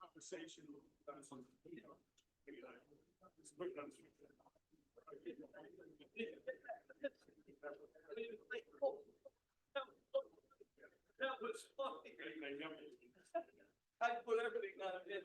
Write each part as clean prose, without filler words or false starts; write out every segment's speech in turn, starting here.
Conversation. That was funny. I put everything on it.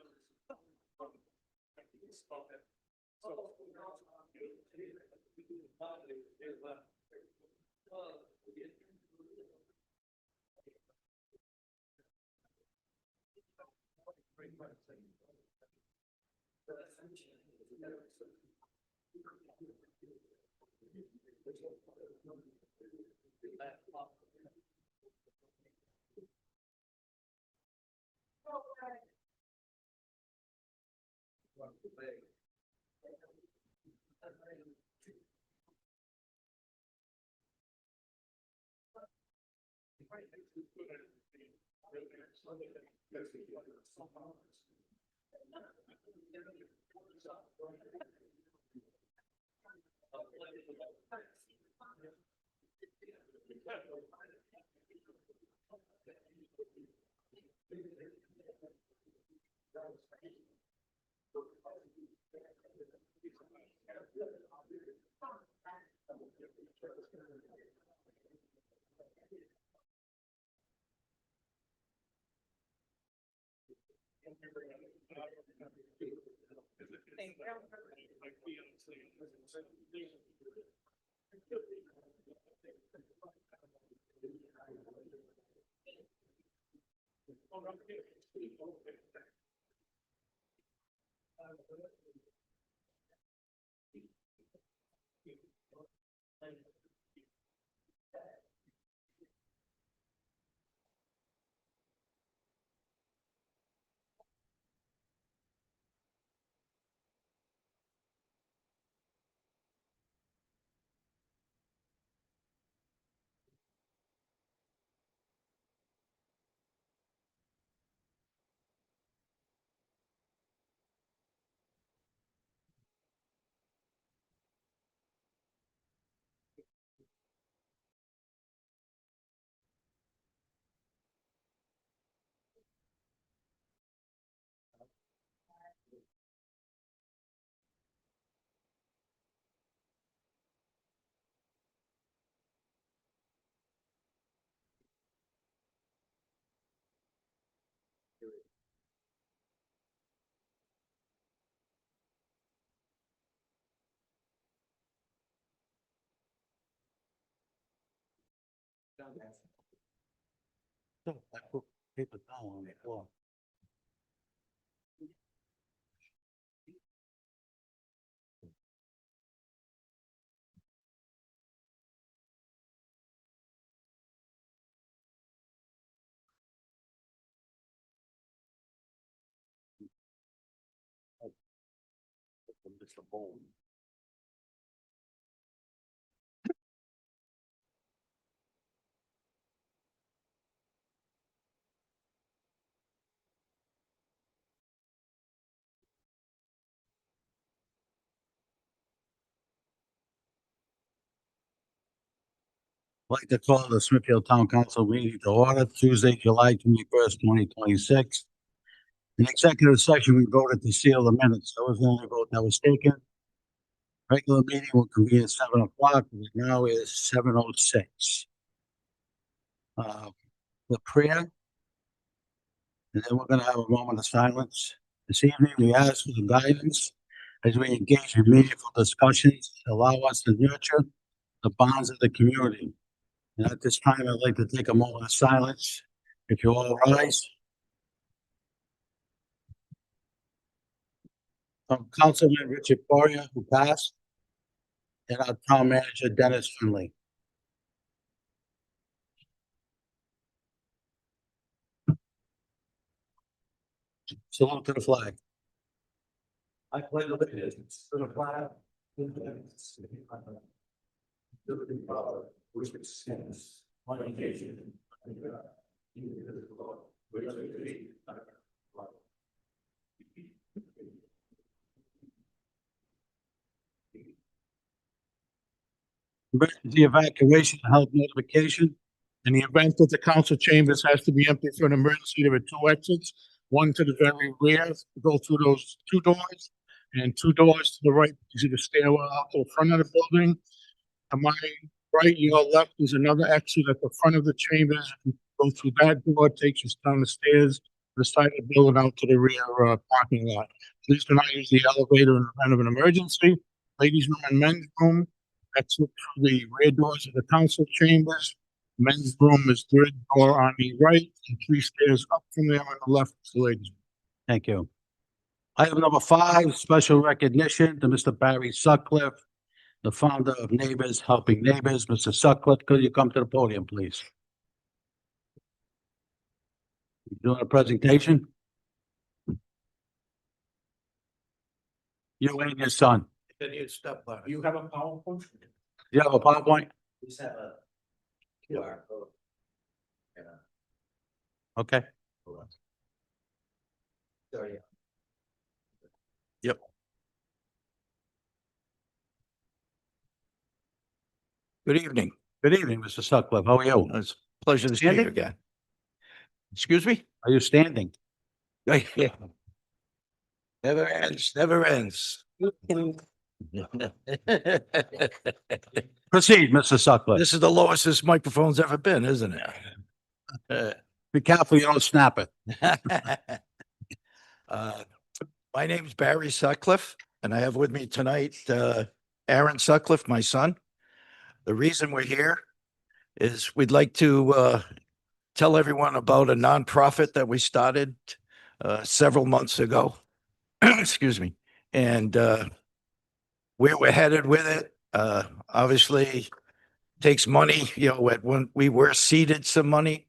I put paper towel on the floor. Mr. Bone. I'd like to call the Smithfield Town Council meeting to order Tuesday, July 21st, 2026. In executive session, we voted to seal the minutes. That was the only vote that was taken. Regular meeting will convene at 7 o'clock. It now is 7:06. The prayer, and then we're going to have a moment of silence. This evening, we ask for the guidance as we engage in meaningful discussions that allow us to nurture the bonds of the community. And at this time, I'd like to take a moment of silence. If you all rise. Councilman Richard Poirier, who passed, and our town manager, Dennis Finley. Salute to the flag. I pledge allegiance to the flag of the United States of America, to the republic which stands one nation under God, indivisible, with liberty and justice. Emergency evacuation and health notification. In the event that the council chambers has to be empty for an emergency, there are two exits, one to the very rear, go through those two doors, and two doors to the right, you see the stairwell out to the front of the building. To my right, your left, is another exit at the front of the chambers. You go through that door, takes you down the stairs, to the side of the building out to the rear parking lot. Please do not use the elevator in the event of an emergency. Ladies' room and men's room, exit through the rear doors of the council chambers. Men's room is third door on the right, and 3 stairs up from there on the left, the ladies' room. Thank you. Item number 5, special recognition to Mr. Barry Sutcliffe, the founder of Neighbors Helping Neighbors. Mr. Sutcliffe, could you come to the podium, please? You doing a presentation? You and your son. Then you step on it. You have a PowerPoint? You have a PowerPoint? We just have a QR code. Okay. Sorry. Good evening. Good evening, Mr. Sutcliffe. How are you? It's a pleasure to see you Standing? again. Excuse me? Are you standing? Yeah. Never ends, never ends. Proceed, Mr. Sutcliffe. This is the lowest this microphone's ever been, isn't it? Be careful you don't snap it. My name's Barry Sutcliffe, and I have with me tonight Aaron Sutcliffe, my son. The reason we're here is we'd like to tell everyone about a nonprofit that we started several months ago. Excuse me. And where we're headed with it, obviously takes money. When we were seeded some money,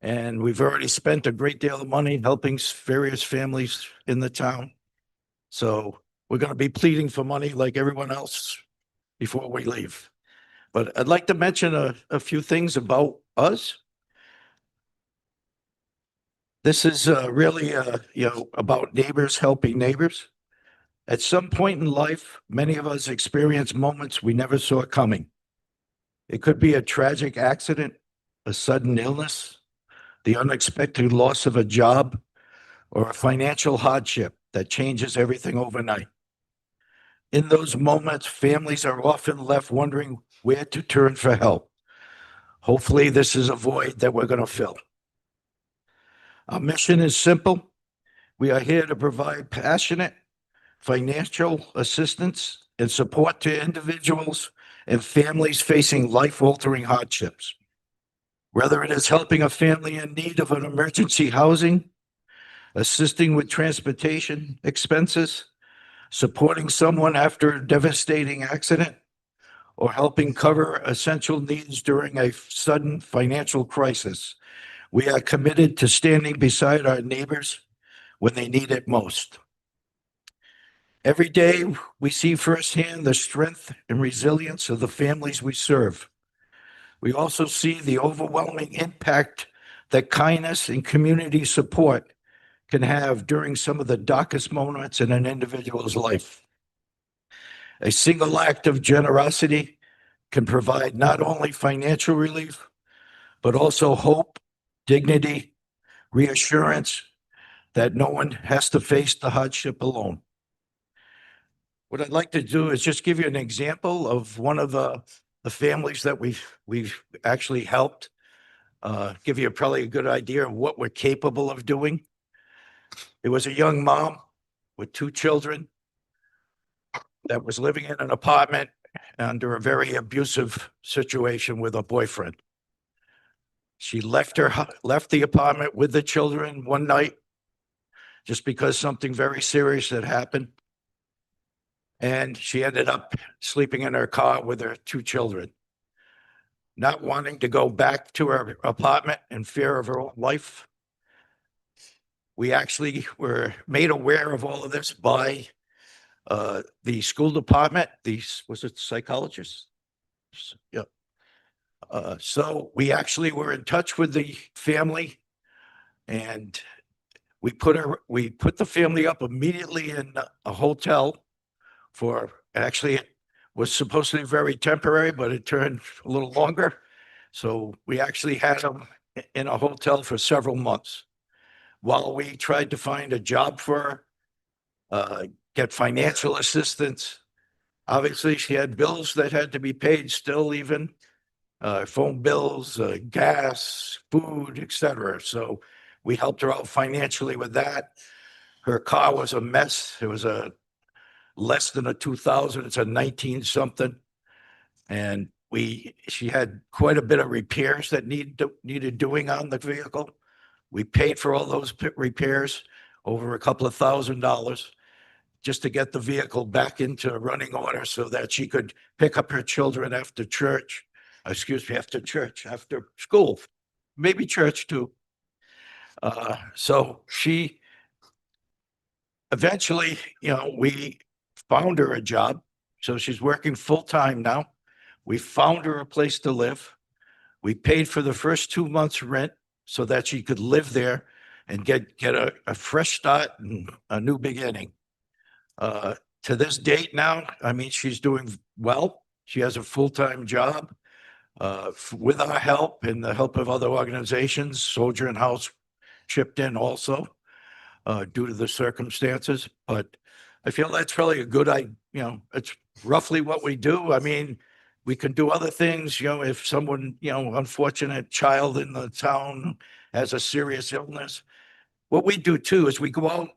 and we've already spent a great deal of money helping various families in the town. So we're going to be pleading for money like everyone else before we leave. But I'd like to mention a few things about us. This is really, about neighbors helping neighbors. At some point in life, many of us experience moments we never saw coming. It could be a tragic accident, a sudden illness, the unexpected loss of a job, or a financial hardship that changes everything overnight. In those moments, families are often left wondering where to turn for help. Hopefully, this is a void that we're going to fill. Our mission is simple. We are here to provide passionate financial assistance and support to individuals and families facing life-altering hardships. Whether it is helping a family in need of an emergency housing, assisting with transportation expenses, supporting someone after a devastating accident, or helping cover essential needs during a sudden financial crisis, we are committed to standing beside our neighbors when they need it most. Every day, we see firsthand the strength and resilience of the families we serve. We also see the overwhelming impact that kindness and community support can have during some of the darkest moments in an individual's life. A single act of generosity can provide not only financial relief, but also hope, dignity, reassurance that no one has to face the hardship alone. What I'd like to do is just give you an example of one of the families that we've actually helped, give you probably a good idea of what we're capable of doing. It was a young mom with 2 children that was living in an apartment under a very abusive situation with a boyfriend. She left the apartment with the children one night just because something very serious had happened. And she ended up sleeping in her car with her 2 children. Not wanting to go back to her apartment in fear of her own life, we actually were made aware of all of this by the school department. Was it psychologists? Yeah. So we actually were in touch with the family, and we put the family up immediately in a hotel actually it was supposed to be very temporary, but it turned a little longer. So we actually had them in a hotel for several months while we tried to find a job for her, get financial assistance. Obviously, she had bills that had to be paid still, even phone bills, gas, food, etc. So we helped her out financially with that. Her car was a mess. It was less than a 2000. It's a 19 something. And she had quite a bit of repairs that needed doing on the vehicle. We paid for all those repairs, over a couple of $1,000, just to get the vehicle back into running order so that she could pick up her children after school, maybe church too. So she eventually, we found her a job. So she's working full time now. We found her a place to live. We paid for the first 2 months rent so that she could live there and get a fresh start and a new beginning. To this date now, I mean, she's doing well. She has a full-time job. With our help and the help of other organizations, Soldier and House chipped in also, due to the circumstances. But I feel that's probably it's roughly what we do. I mean, we can do other things, if someone, unfortunate child in the town has a serious illness. What we do too is we go out,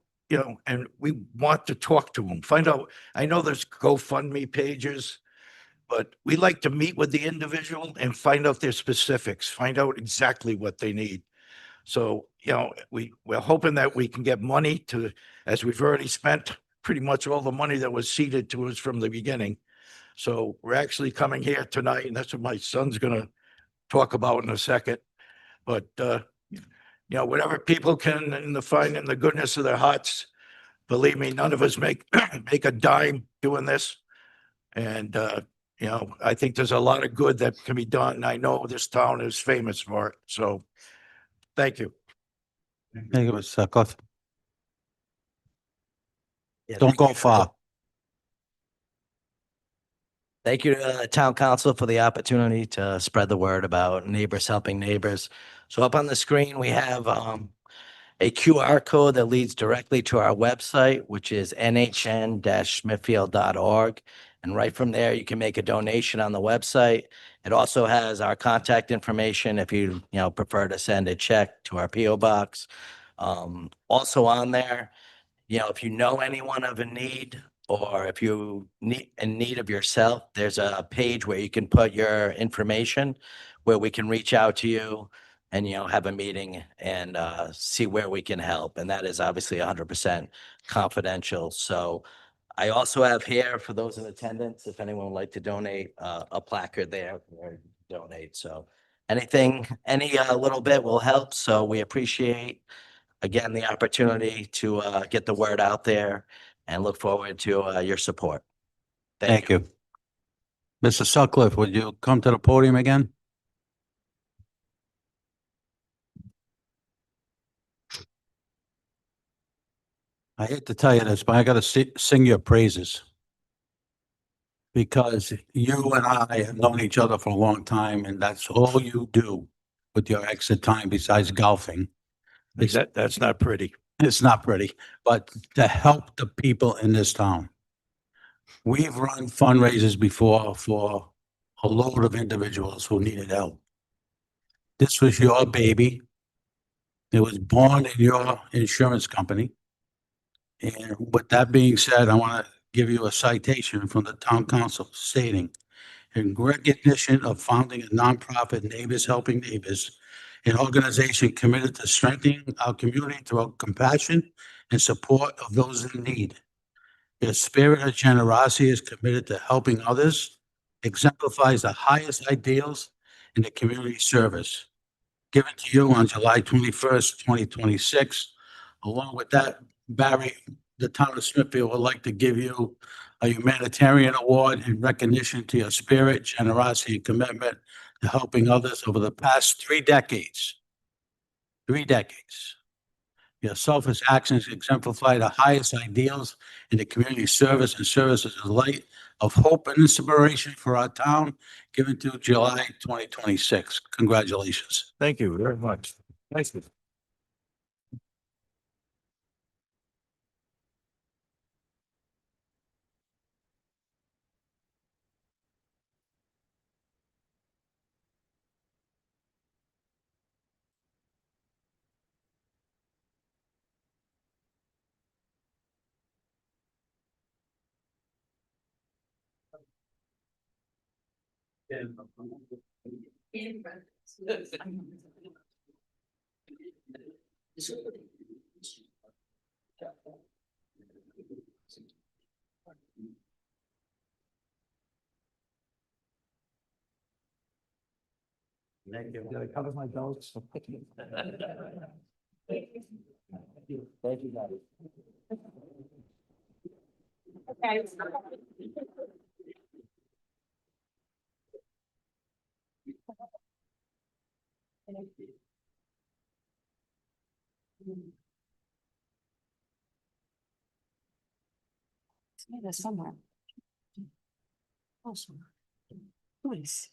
and we want to talk to them, find out. I know there's GoFundMe pages, but we like to meet with the individual and find out their specifics, find out exactly what they need. So, we're hoping that we can get money as we've already spent pretty much all the money that was seeded to us from the beginning. So we're actually coming here tonight, and that's what my son's gonna talk about in a second. But, whatever people can, find in the goodness of their hearts, believe me, none of us make a dime doing this. And, I think there's a lot of good that can be done. I know this town is famous for it. So thank you. Thank you, Mr. Sutcliffe. Yeah, Don't go far. Thank you to Town Council for the opportunity to spread the word about neighbors helping neighbors. So up on the screen, we have a QR code that leads directly to our website, which is nhn-smithfield.org. And right from there, you can make a donation on the website. It also has our contact information if you prefer to send a check to our PO box. Also on there, if you know anyone of a need, or if you in need of yourself, there's a page where you can put your information, where we can reach out to you and, have a meeting and see where we can help. And that is obviously 100% confidential. So I also have here, for those in attendance, if anyone would like to donate, a placard there or donate. So any little bit will help. So we appreciate, again, the opportunity to get the word out there. and look forward to your support. Thank you. Mr. Sutcliffe, would you come to the podium again? I hate to tell you this, but I gotta sing your praises. Because you and I have known each other for a long time, and that's all you do with your extra time besides golfing. That's not pretty. It's not pretty, but to help the people in this town. We've run fundraisers before for a load of individuals who needed help. This was your baby. It was born in your insurance company. And with that being said, I want to give you a citation from the town council stating, in recognition of founding a nonprofit Neighbors Helping Neighbors, an organization committed to strengthening our community through compassion and support of those in need. Their spirit of generosity is committed to helping others, exemplifies the highest ideals in the community service. Given to you on July 21st, 2026. Along with that, Barry, the town of Smithfield would like to give you a humanitarian award in recognition to your spirit, generosity, and commitment to helping others over the past 3 decades. 3 decades. Your selfless actions exemplify the highest ideals in the community service and service as a light of hope and inspiration for our town, given to July 2026. Congratulations. Thank you very much. Thank you. Thank you. Did I cover my belts? Thank you, guys. There's somewhere. Awesome. Nice.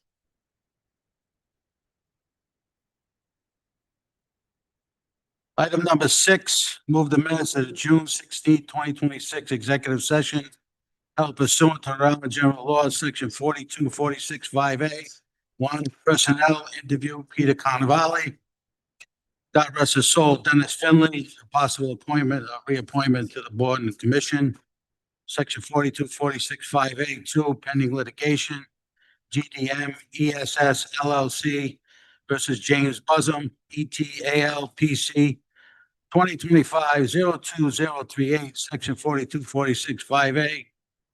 Item number 6, move the minutes of the June 16, 2026 executive session held pursuant to Rhode Island General Law, Section 4246(5A). 1, personnel interview, Peter Carnavale. God rest his soul, Dennis Finley, possible appointment, reappointment to the board and commission. Section 4246(5A) 2, pending litigation. GDM ESS LLC versus James Buzzum, ETAL PC, 2025-02038, Section 4246(5A).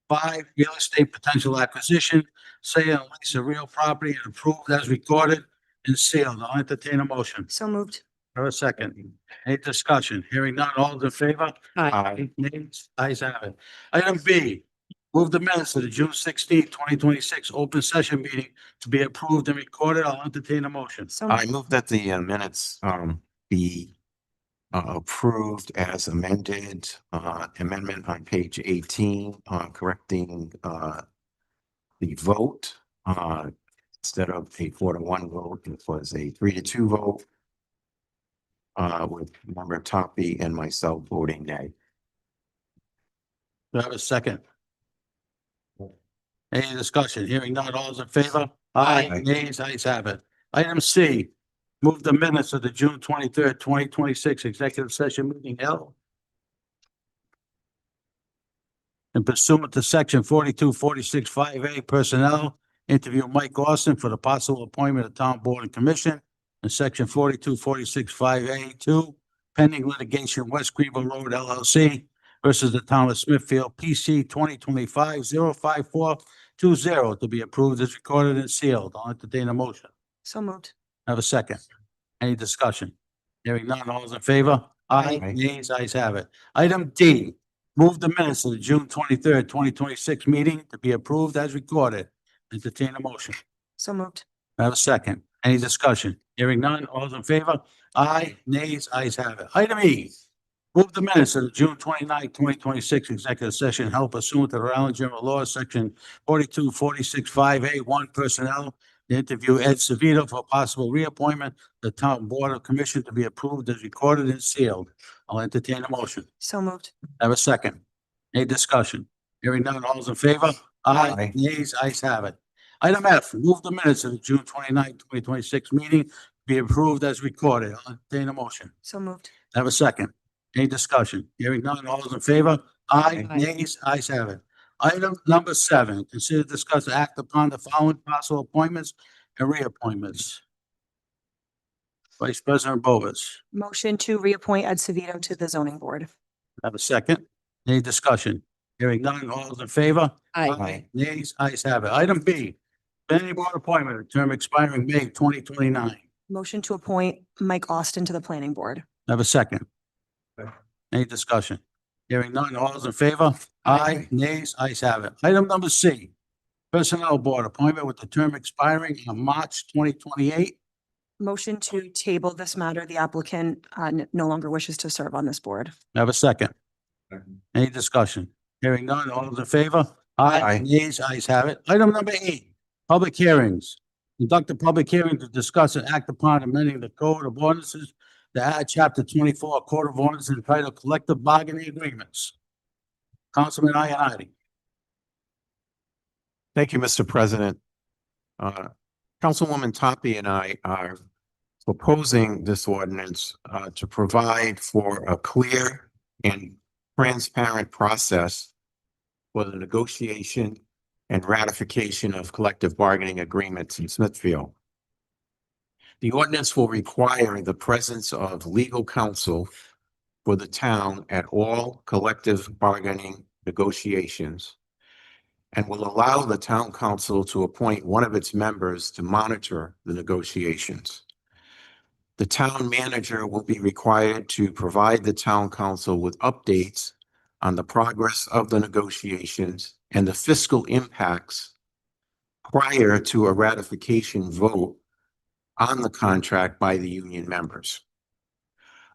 5, real estate potential acquisition, sale and lease of real property and approved as recorded and sealed. I'll entertain a motion. So moved. For a second. Any discussion? Hearing none, all in favor? Aye. Names, ayes have it. Item B, move the minutes of the June 16, 2026 open session meeting to be approved and recorded. I'll entertain a motion. So I moved. move that the minutes be approved as amended, amendment on page 18, correcting the vote. Instead of a 4-1 vote, it was a 3-2 vote. With member Toppy and myself voting nay. Do I have a second? Any discussion? Hearing none, all is in favor? Aye. Nays, ayes have it. Item C, move the minutes of the June 23rd, 2026 executive session meeting held. And pursuant to section 4246(5A) personnel, interview Mike Austin for the possible appointment of town board and commission. And section 4246(5A) 2, pending litigation, West Greenville Road LLC versus the town of Smithfield, PC 2025-05420, to be approved as recorded and sealed. I'll entertain a motion. So moved. Have a second. Any discussion? Hearing none, all is in favor? Aye. Nays, ayes have it. Item D, Move the minutes of the June 23rd, 2026 meeting to be approved as recorded. Entertain a motion. So moved. I have a second. Any discussion? Hearing none. All those in favor? Aye. Nays? Ayes have it. Item E. Move the minutes of the June 29th, 2026 executive session held pursuant to the Rhode Island General Law, Section 4246(5A)(1) Personnel to interview Ed Savito for possible reappointment to the Town Board of Commission to be approved as recorded and sealed. I'll entertain a motion. So moved. Have a second. Any discussion? Hearing none. All those in favor? Aye. Nays? Ayes have it. Item F, move the minutes of the June 29th, 2026 meeting be approved as recorded. I'll entertain a motion. So moved. Have a second. Any discussion? Hearing none. All those in favor? Aye. Aye. Nays? Ayes have it. Item number 7, consider, discuss, and act upon the following possible appointments and reappointments. Vice President Bovis. Motion to reappoint Ed Savito to the zoning board. Have a second. Any discussion? Hearing none. All those in favor? Aye. Nays? Ayes have it. Item B, planning board appointment, term expiring May 2029. Motion to appoint Mike Austin to the planning board. Have a second. Any discussion? Hearing none. All those in favor? Aye. Nays? Ayes have it. Item number C, personnel board appointment with the term expiring on March 2028. Motion to table this matter. The applicant no longer wishes to serve on this board. Have a second. Any discussion? Hearing none. All those in favor? Aye. Nays? Ayes have it. Item number 8, public hearings. Conduct a public hearing to discuss and act upon amending the Code of Ordinances to add Chapter 24, Code of Ordinances entitled Collective Bargaining Agreements. Councilman Ionati. Thank you, Mr. President. Councilwoman Toppy and I are proposing this ordinance to provide for a clear and transparent process for the negotiation and ratification of collective bargaining agreements in Smithfield. The ordinance will require the presence of legal counsel for the town at all collective bargaining negotiations and will allow the town council to appoint one of its members to monitor the negotiations. The town manager will be required to provide the town council with updates on the progress of the negotiations and the fiscal impacts prior to a ratification vote on the contract by the union members.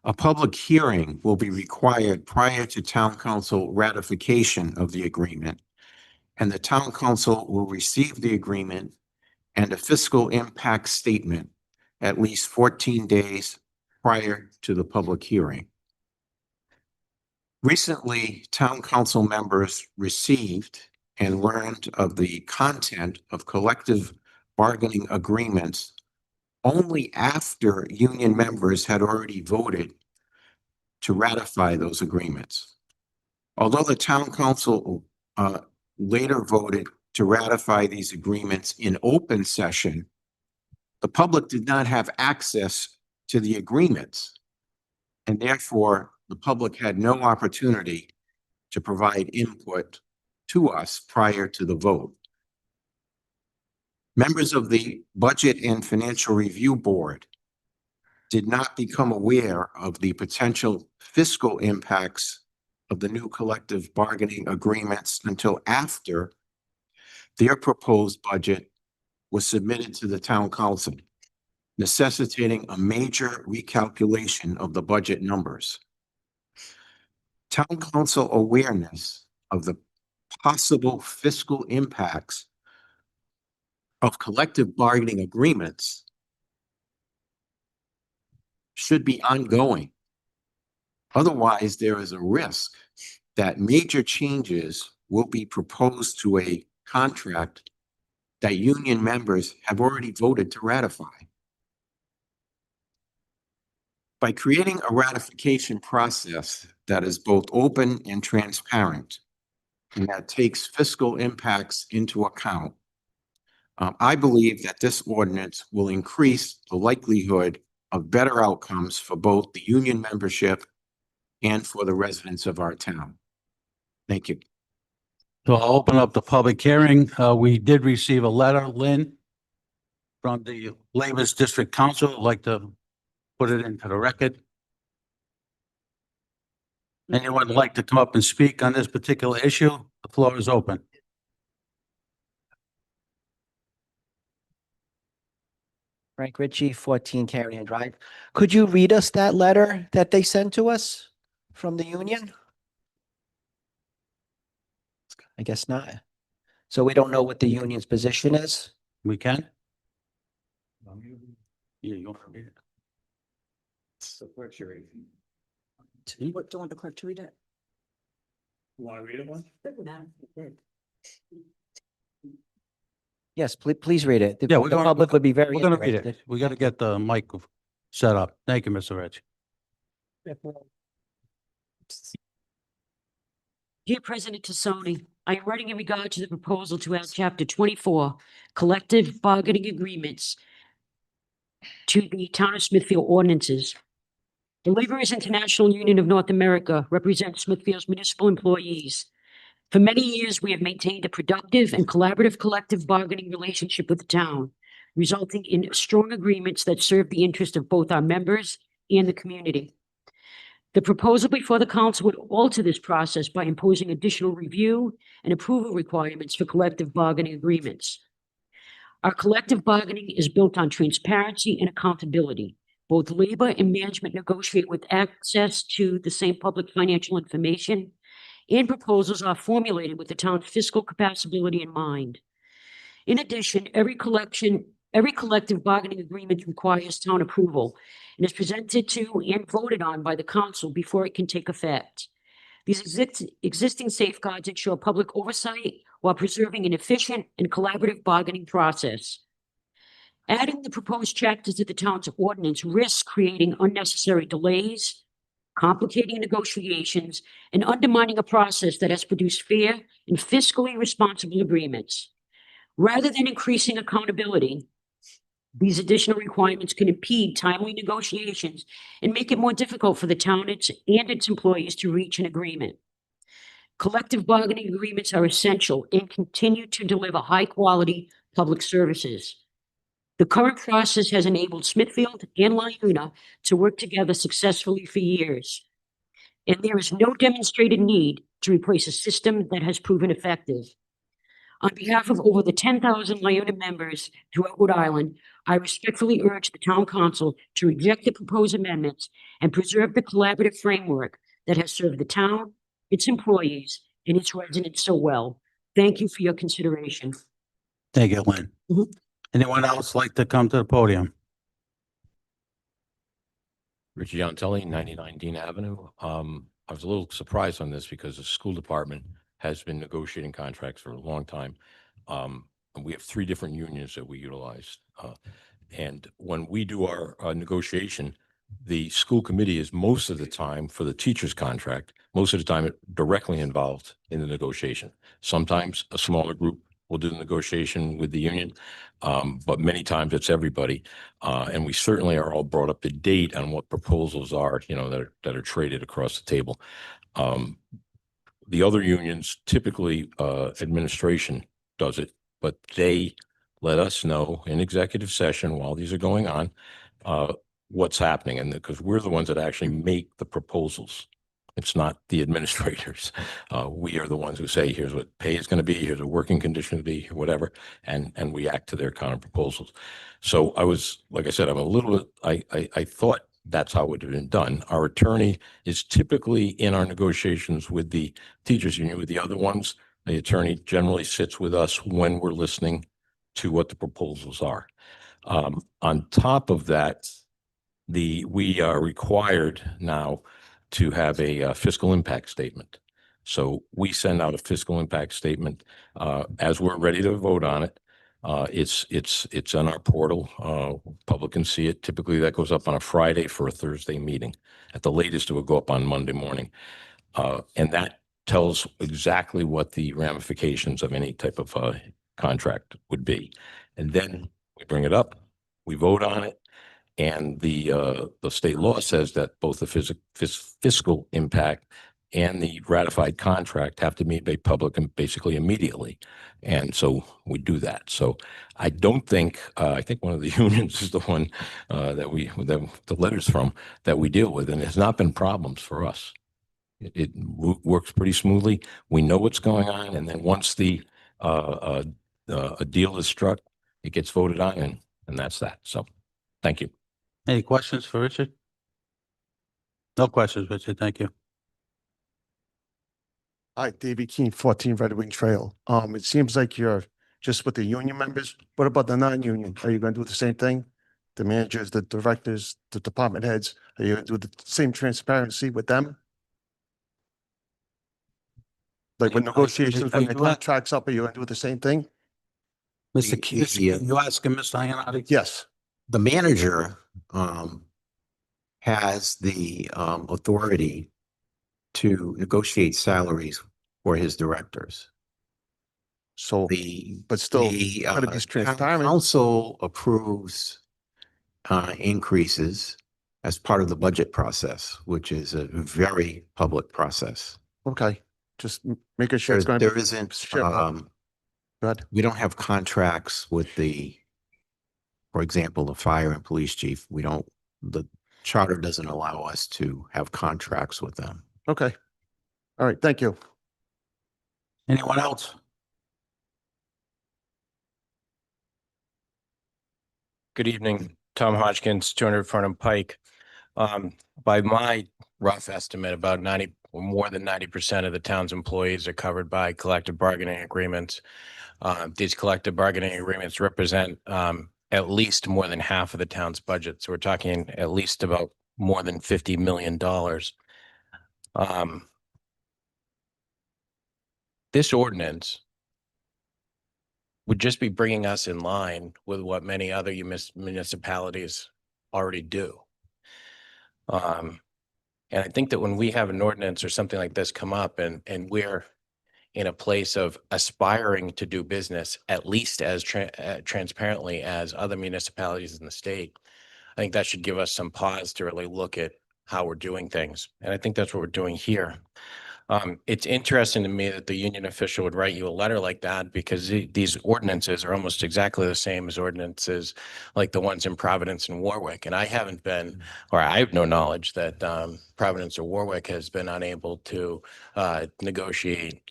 A public hearing will be required prior to town council ratification of the agreement, and the town council will receive the agreement and a fiscal impact statement at least 14 days prior to the public hearing. Recently, town council members received and learned of the content of collective bargaining agreements only after union members had already voted to ratify those agreements. Although the town council later voted to ratify these agreements in open session, the public did not have access to the agreements, and therefore the public had no opportunity to provide input to us prior to the vote. Members of the Budget and Financial Review Board did not become aware of the potential fiscal impacts of the new collective bargaining agreements until after their proposed budget was submitted to the town council, necessitating a major recalculation of the budget numbers. Town council awareness of the possible fiscal impacts of collective bargaining agreements should be ongoing. Otherwise, there is a risk that major changes will be proposed to a contract that union members have already voted to ratify. By creating a ratification process that is both open and transparent and that takes fiscal impacts into account, I believe that this ordinance will increase the likelihood of better outcomes for both the union membership and for the residents of our town. Thank you. So I'll open up the public hearing. We did receive a letter, Lynn, from the Labor's District Council. I'd like to put it into the record. Anyone would like to come up and speak on this particular issue? The floor is open. Frank Ritchie, 14 Carrion Drive. Could you read us that letter that they sent to us from the union? I guess not. So we don't know what the union's position is? We can? Yeah, you want to read it? What, do you want the clerk to read it? Want to read it one? Yes, please read it. The Yeah, we're the gonna- public would be very We're gonna read interested. it. We gotta get the mic set up. Thank you, Mr. Rich. Dear President Tassoni, I am writing in regard to the proposal to add Chapter 24, collective bargaining agreements to the Town of Smithfield ordinances. The Laborers International Union of North America represents Smithfield's municipal employees. For many years, we have maintained a productive and collaborative collective bargaining relationship with the town, resulting in strong agreements that serve the interest of both our members and the community. The proposal before the council would alter this process by imposing additional review and approval requirements for collective bargaining agreements. Our collective bargaining is built on transparency and accountability. Both labor and management negotiate with access to the same public financial information, and proposals are formulated with the town's fiscal capacity in mind. In addition, every collective bargaining agreement requires town approval and is presented to and voted on by the council before it can take effect. These existing safeguards ensure public oversight while preserving an efficient and collaborative bargaining process. Adding the proposed chapters to the town's ordinance risks creating unnecessary delays, complicating negotiations, and undermining a process that has produced fair and fiscally responsible agreements. Rather than increasing accountability, these additional requirements can impede timely negotiations and make it more difficult for the town and its employees to reach an agreement. Collective bargaining agreements are essential and continue to deliver high-quality public services. The current process has enabled Smithfield and LiUNA to work together successfully for years, and there is no demonstrated need to replace a system that has proven effective. On behalf of over the 10,000 LiUNA members throughout Rhode Island, I respectfully urge the town council to reject the proposed amendments and preserve the collaborative framework that has served the town, its employees, and its residents so well. Thank you for your consideration. Thank you, Lynn. Mhm. Anyone else like to come to the podium? Richard Yantelli, 99 Dean Avenue. I was a little surprised on this because the school department has been negotiating contracts for a long time. And we have 3 different unions that we utilize. And when we do our negotiation, the school committee is most of the time for the teacher's contract, most of the time directly involved in the negotiation. Sometimes a smaller group will do the negotiation with the union, but many times it's everybody. And we certainly are all brought up to date on what proposals are, that are traded across the table. The other unions, typically administration does it, but they let us know in executive session while these are going on what's happening. And because we're the ones that actually make the proposals. It's not the administrators. We are the ones who say, here's what pay is going to be, here's what working conditions to be, whatever, and we act to their counter proposals. So I was, like I said, I'm a little bit, I thought that's how it would have been done. Our attorney is typically in our negotiations with the teachers union. With the other ones, the attorney generally sits with us when we're listening to what the proposals are. On top of that, we are required now to have a fiscal impact statement. So we send out a fiscal impact statement as we're ready to vote on it. It's on our portal. Public can see it. Typically that goes up on a Friday for a Thursday meeting. At the latest, it will go up on Monday morning. And that tells exactly what the ramifications of any type of contract would be. And then we bring it up, we vote on it. And the state law says that both the fiscal impact and the ratified contract have to be made public and basically immediately. And so we do that. So I don't think, I think one of the unions is the one that the letters from that we deal with, and it has not been problems for us. Works pretty smoothly. We know what's going on, and then once a deal is struck, it gets voted on, and that's that. So, thank you. Any questions for Richard? No questions, Richard. Thank you. Hi, David Keene, 14 Red Wing Trail. It seems like you're just with the union members. What about the non-union? Are you going to do the same thing? The managers, the directors, the department heads, are you going to do the same transparency with them? Like when negotiations, when the contract's up, are you going to do the same thing? Mr. Key, you asking Mr. Iannotti? Yes. The manager, has the, authority to negotiate salaries for his directors. So, The, but still, the, gotta be town transparent. council approves, increases as part of the budget process, which is a very public process. Okay, just making sure it's going to There be. isn't, Sure. Go ahead. we don't have contracts with the, for example, the fire and police chief. We don't, the charter doesn't allow us to have contracts with them. Okay. All right, thank you. Anyone else? Good evening, Tom Hodgkins, 200 Farnham Pike. By my rough estimate, about 90 or more than 90% of the town's employees are covered by collective bargaining agreements. These collective bargaining agreements represent at least more than half of the town's budget. So we're talking at least about more than $50 million. This ordinance would just be bringing us in line with what many other municipalities already do. And I think that when we have an ordinance or something like this come up and we're in a place of aspiring to do business, at least as transparently as other municipalities in the state, I think that should give us some pause to really look at how we're doing things. And I think that's what we're doing here. It's interesting to me that the union official would write you a letter like that because these ordinances are almost exactly the same as ordinances like the ones in Providence and Warwick. And I haven't been, or I have no knowledge that Providence or Warwick has been unable to negotiate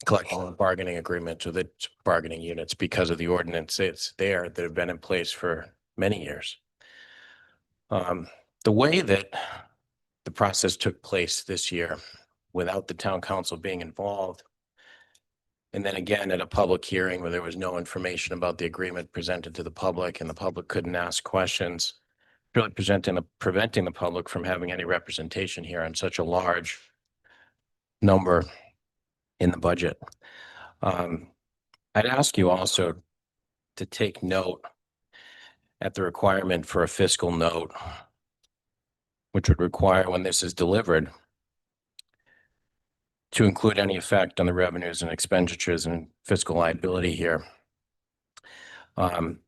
collective bargaining agreements with its bargaining units because of the ordinances there that have been in place for many years. The way that the process took place this year without the town council being involved, and then again at a public hearing where there was no information about the agreement presented to the public and the public couldn't ask questions, really preventing the public from having any representation here on such a large number in the budget. I'd ask you also to take note at the requirement for a fiscal note, which would require when this is delivered to include any effect on the revenues and expenditures and fiscal liability here. And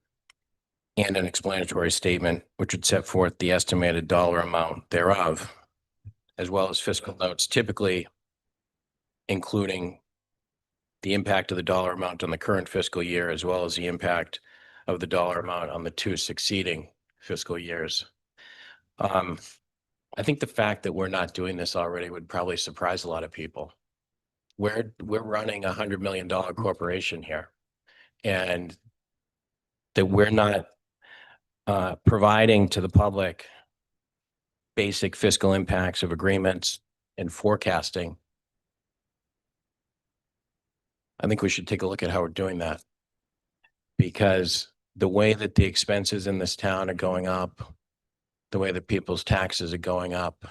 an explanatory statement, which would set forth the estimated dollar amount thereof, as well as fiscal notes, typically including the impact of the dollar amount on the current fiscal year, as well as the impact of the dollar amount on the two succeeding fiscal years. I think the fact that we're not doing this already would probably surprise a lot of people. We're running a $100 million corporation here, and that we're not providing to the public basic fiscal impacts of agreements and forecasting. I think we should take a look at how we're doing that, because the way that the expenses in this town are going up, the way that people's taxes are going up, I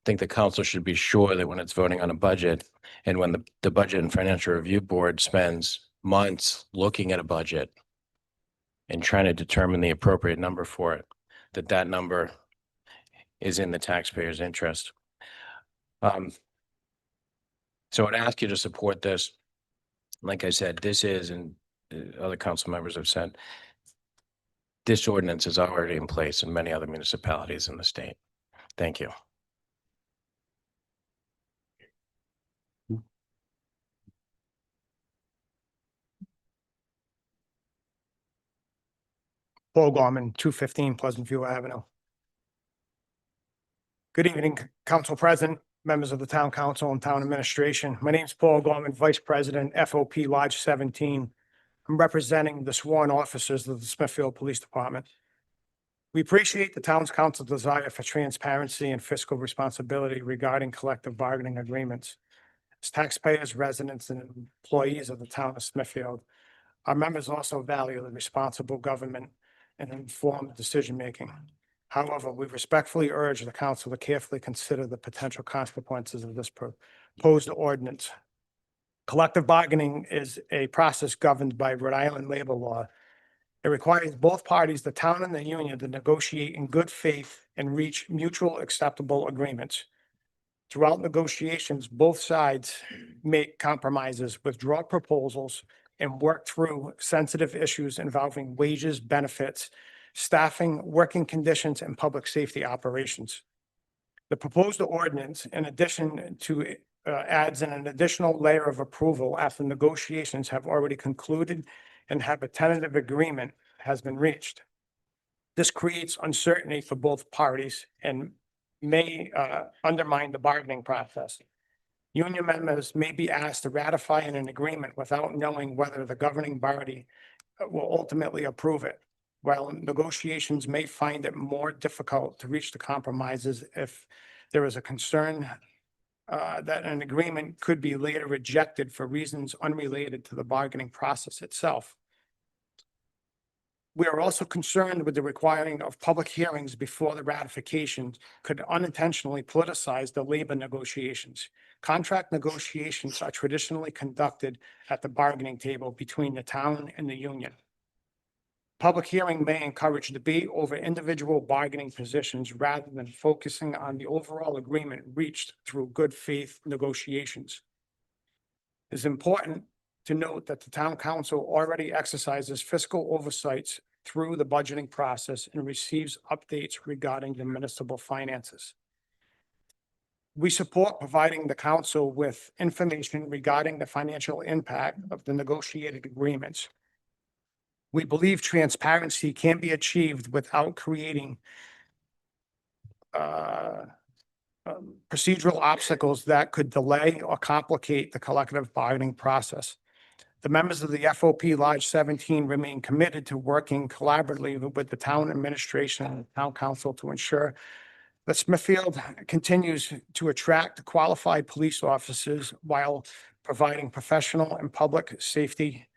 think the council should be sure that when it's voting on a budget and when the Budget and Financial Review Board spends months looking at a budget and trying to determine the appropriate number for it, that number is in the taxpayer's interest. So I'd ask you to support this. Like I said, this is, and other council members have said, this ordinance is already in place in many other municipalities in the state. Thank you. Paul Gorman, 215 Pleasant View Avenue. Good evening, Council President, members of the Town Council and Town Administration. My name is Paul Gorman, Vice President, FOP Lodge 17. I'm representing the sworn officers of the Smithfield Police Department. We appreciate the Town's Council's desire for transparency and fiscal responsibility regarding collective bargaining agreements. As taxpayers, residents, and employees of the Town of Smithfield, our members also value the responsible government and informed decision-making. However, we respectfully urge the council to carefully consider the potential consequences of this proposed ordinance. Collective bargaining is a process governed by Rhode Island labor law. It requires both parties, the town and the union, to negotiate in good faith and reach mutual acceptable agreements. Throughout negotiations, both sides make compromises, withdraw proposals, and work through sensitive issues involving wages, benefits, staffing, working conditions, and public safety operations. The proposed ordinance, in addition to adds in an additional layer of approval after negotiations have already concluded and have a tentative agreement has been reached. This creates uncertainty for both parties and may undermine the bargaining process. Union members may be asked to ratify an agreement without knowing whether the governing body will ultimately approve it. While negotiations may find it more difficult to reach the compromises if there is a concern that an agreement could be later rejected for reasons unrelated to the bargaining process itself. We are also concerned with the requiring of public hearings before the ratification could unintentionally politicize the labor negotiations. Contract negotiations are traditionally conducted at the bargaining table between the town and the union. Public hearing may encourage debate over individual bargaining positions rather than focusing on the overall agreement reached through good faith negotiations. It is important to note that the town council already exercises fiscal oversights through the budgeting process and receives updates regarding the municipal finances. We support providing the council with information regarding the financial impact of the negotiated agreements. We believe transparency can be achieved without creating procedural obstacles that could delay or complicate the collective bargaining process. The members of the FOP Lodge 17 remain committed to working collaboratively with the town administration and the town council to ensure that Smithfield continues to attract qualified police officers while providing professional and public safety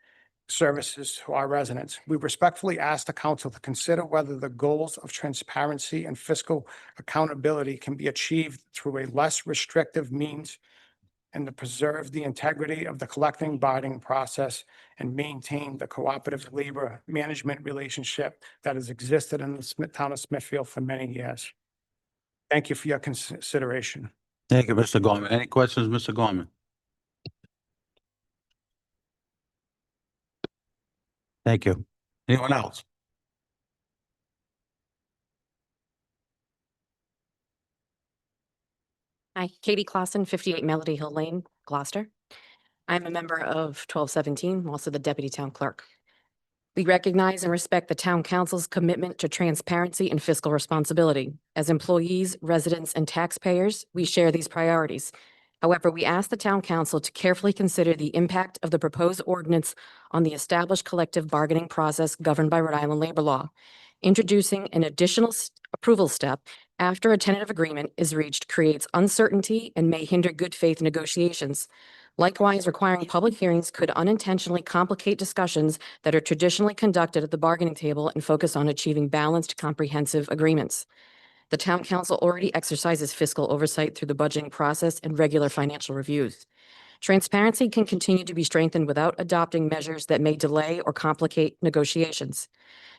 services to our residents. We respectfully ask the council to consider whether the goals of transparency and fiscal accountability can be achieved through a less restrictive means and to preserve the integrity of the collective bargaining process and maintain the cooperative labor management relationship that has existed in the town of Smithfield for many years. Thank you for your consideration. Thank you, Mr. Gorman. Any questions, Mr. Gorman? Thank you. Anyone else? Hi, Katie Clausen, 58 Melody Hill Lane, Gloucester. I'm a member of 1217, also the deputy town clerk. We recognize and respect the town council's commitment to transparency and fiscal responsibility. As employees, residents, and taxpayers, we share these priorities. However, we ask the town council to carefully consider the impact of the proposed ordinance on the established collective bargaining process governed by Rhode Island labor law. Introducing an additional approval step after a tentative agreement is reached creates uncertainty and may hinder good faith negotiations. Likewise, requiring public hearings could unintentionally complicate discussions that are traditionally conducted at the bargaining table and focus on achieving balanced, comprehensive agreements. The town council already exercises fiscal oversight through the budgeting process and regular financial reviews. Transparency can continue to be strengthened without adopting measures that may delay or complicate negotiations.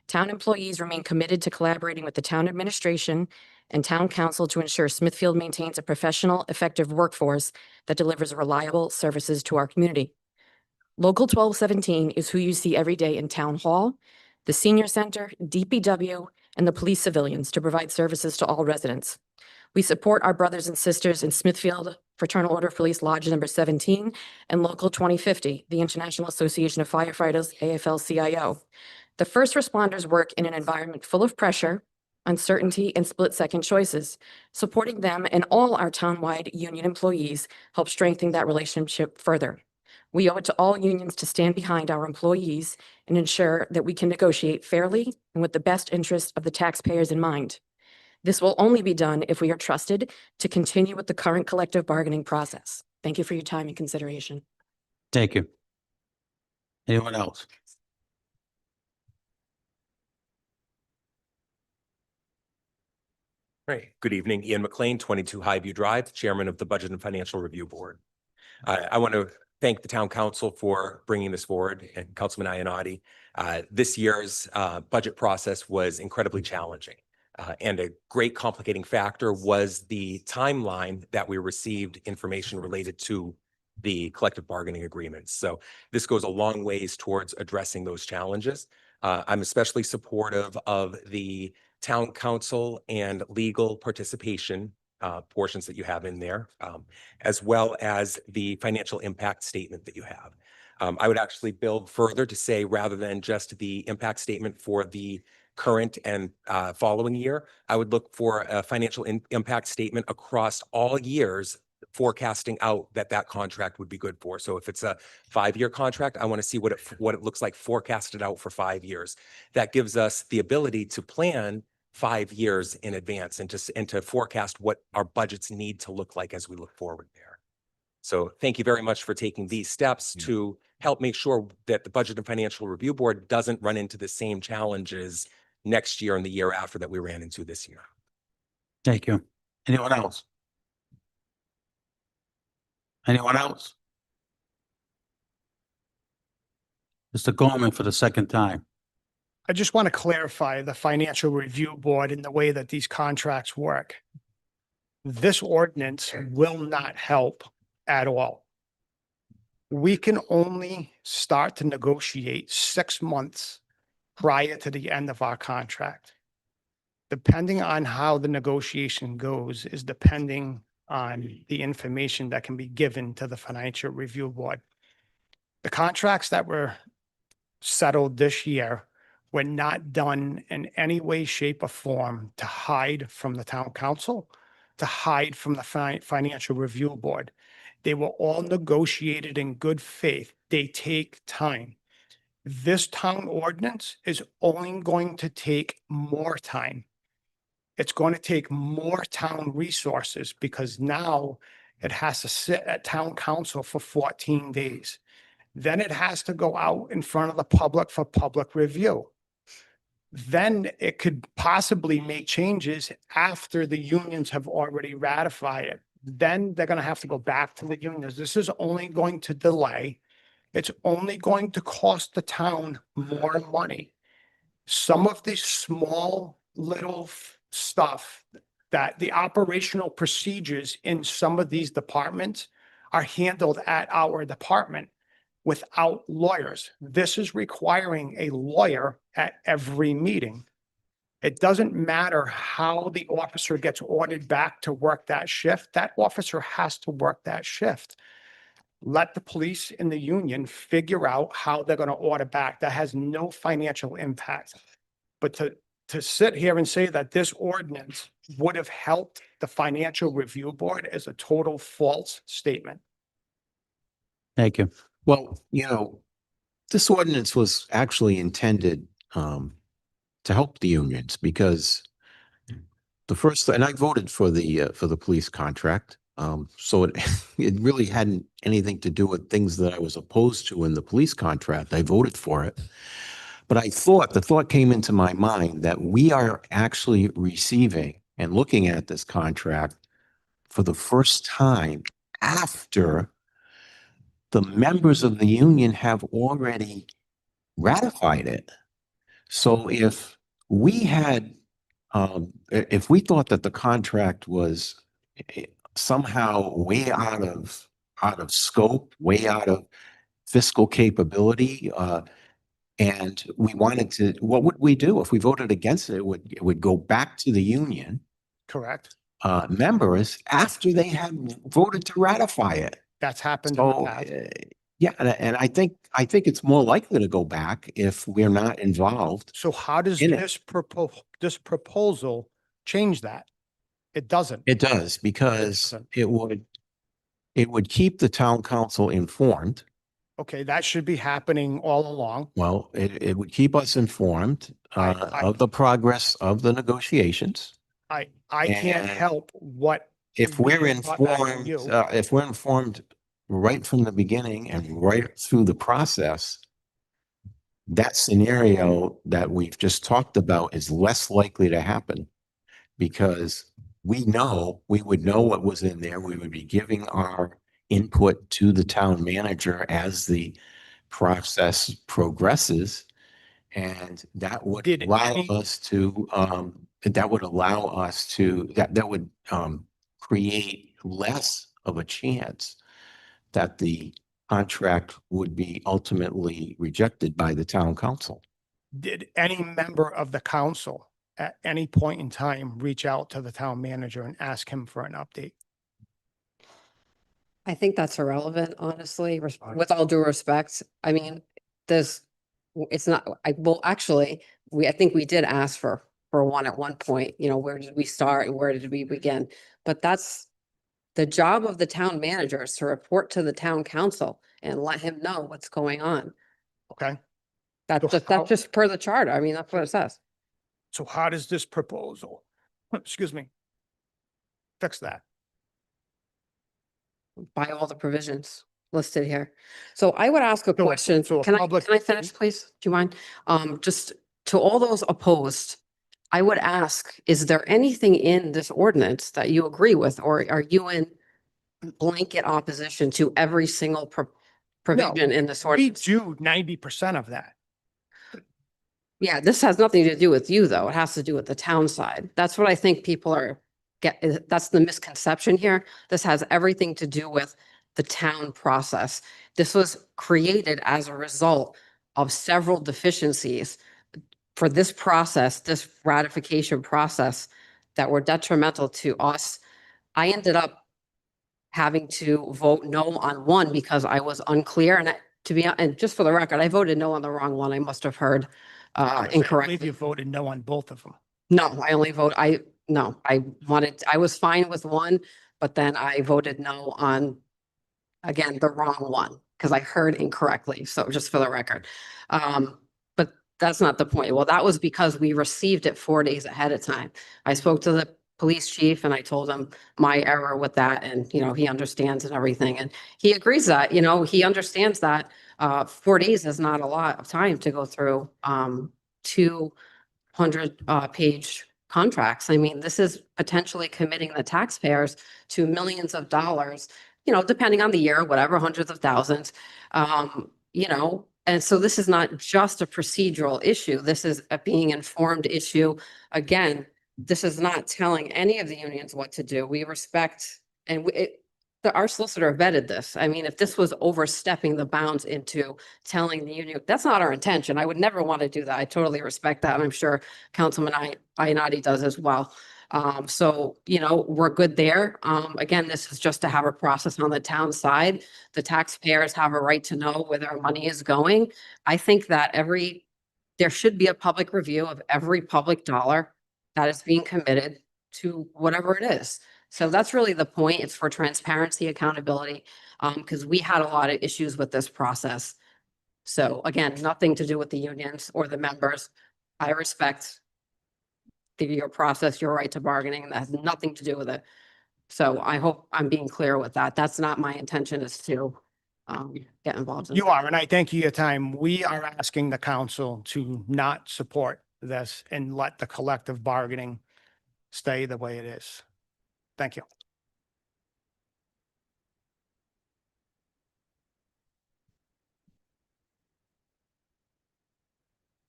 Town employees remain committed to collaborating with the town administration and town council to ensure Smithfield maintains a professional, effective workforce that delivers reliable services to our community. Local 1217 is who you see every day in Town Hall, the Senior Center, DPW, and the police civilians to provide services to all residents. We support our brothers and sisters in Smithfield Fraternal Order of Police Lodge number 17 and Local 2050, the International Association of Firefighters, AFL-CIO. The first responders work in an environment full of pressure, uncertainty, and split-second choices. Supporting them and all our townwide union employees helps strengthen that relationship further. We owe it to all unions to stand behind our employees and ensure that we can negotiate fairly and with the best interest of the taxpayers in mind. This will only be done if we are trusted to continue with the current collective bargaining process. Thank you for your time and consideration. Thank you. Anyone else? Right. Good evening. Ian McLean, 22 Highview Drive, Chairman of the Budget and Financial Review Board. I want to thank the Town Council for bringing this forward and Councilman Ionati. This year's budget process was incredibly challenging. And a great complicating factor was the timeline that we received information related to the collective bargaining agreements. So this goes a long ways towards addressing those challenges. I'm especially supportive of the town council and legal participation portions that you have in there, as well as the financial impact statement that you have. I would actually build further to say, rather than just the impact statement for the current and following year, I would look for a financial impact statement across all years, forecasting out that contract would be good for. So if it's a 5-year contract, I want to see what it looks like forecasted out for 5 years. That gives us the ability to plan 5 years in advance and to forecast what our budgets need to look like as we look forward there. So thank you very much for taking these steps to help make sure that the Budget and Financial Review Board doesn't run into the same challenges next year and the year after that we ran into this year. Thank you. Anyone else? Anyone else? Mr. Gorman for the second time. I just want to clarify the Financial Review Board and the way that these contracts work. This ordinance will not help at all. We can only start to negotiate 6 months prior to the end of our contract. Depending on how the negotiation goes is depending on the information that can be given to the Financial Review Board. The contracts that were settled this year were not done in any way, shape, or form to hide from the town council, to hide from the Financial Review Board. They were all negotiated in good faith. They take time. This town ordinance is only going to take more time. It's going to take more town resources because now it has to sit at town council for 14 days. Then it has to go out in front of the public for public review. Then it could possibly make changes after the unions have already ratified it. Then they're going to have to go back to the unions. This is only going to delay. It's only going to cost the town more money. Some of these small little stuff that the operational procedures in some of these departments are handled at our department without lawyers. This is requiring a lawyer at every meeting. It doesn't matter how the officer gets ordered back to work that shift. That officer has to work that shift. Let the police and the union figure out how they're going to order back. That has no financial impact. But to sit here and say that this ordinance would have helped the Financial Review Board is a total false statement. Thank you. Well, this ordinance was actually intended to help the unions because and I voted for the police contract. So it really hadn't anything to do with things that I was opposed to in the police contract. I voted for it. But the thought came into my mind that we are actually receiving and looking at this contract for the first time after the members of the union have already ratified it. So if we thought that the contract was somehow way out of scope, way out of fiscal capability, and we wanted to, what would we do if we voted against it? It would go back to the union. Correct. Members after they had voted to ratify it. That's happened in the So, past. Yeah, and I think it's more likely to go back if we're not involved. So how does In it. this proposal change that? It doesn't. It does, because doesn't. it would keep the town council informed. Okay, that should be happening all along. Well, it would keep us informed I- of the progress of the negotiations. I can't And help what. If we're being brought back to informed, you. if we're informed right from the beginning and right through the process, that scenario that we've just talked about is less likely to happen, because we would know what was in there. We would be giving our input to the town manager as the process progresses. And that would Did allow any- us to, that would create less of a chance that the contract would be ultimately rejected by the town council. Did any member of the council at any point in time reach out to the town manager and ask him for an update? I think that's irrelevant, honestly, with all due respect. I mean, it's not, actually, I think we did ask for one at one point, where did we start and where did we begin? But that's the job of the town manager, is to report to the town council and let him know what's going on. Okay, That's just per the charter. I mean, that's what it says. so how does this proposal, excuse me, fix that? By all the provisions listed here. So I would ask a So- question. so a Can I public- finish, please? Do you mind? Just to all those opposed, I would ask, is there anything in this ordinance that you agree with, or are you in blanket opposition to every single provision in this We ordinance? do 90% of that. Yeah, this has nothing to do with you, though. It has to do with the town side. That's what I think people that's the misconception here. This has everything to do with the town process. This was created as a result of several deficiencies for this process, this ratification process, that were detrimental to us. I ended up having to vote no on one because I was unclear, and just for the record, I voted no on the wrong one. I must have heard I believe incorrectly. you voted no on both of them. No, I was fine with one, but then I voted no on, again, the wrong one, because I heard incorrectly. So just for the record. But that's not the point. Well, that was because we received it 4 days ahead of time. I spoke to the police chief and I told him my error with that, and, he understands and everything. And he agrees that, he understands that 4 days is not a lot of time to go through 200 page contracts. I mean, this is potentially committing the taxpayers to millions of dollars, depending on the year, whatever, hundreds of thousands. And so this is not just a procedural issue. This is a being informed issue. Again, this is not telling any of the unions what to do. We respect, and our solicitor vetted this. I mean, if this was overstepping the bounds into telling the union, that's not our intention. I would never want to do that. I totally respect that. And I'm sure Councilman Ionati does as well. So, we're good there. Again, this is just to have a process on the town side. The taxpayers have a right to know where their money is going. I think that there should be a public review of every public dollar that is being committed to whatever it is. So that's really the point. It's for transparency, accountability, because we had a lot of issues with this process. So again, nothing to do with the unions or the members. I respect your process, your right to bargaining. That has nothing to do with it. So I hope I'm being clear with that. That's not my intention, is to get involved in You that. are, and I thank you for your time. We are asking the council to not support this and let the collective bargaining stay the way it is. Thank you.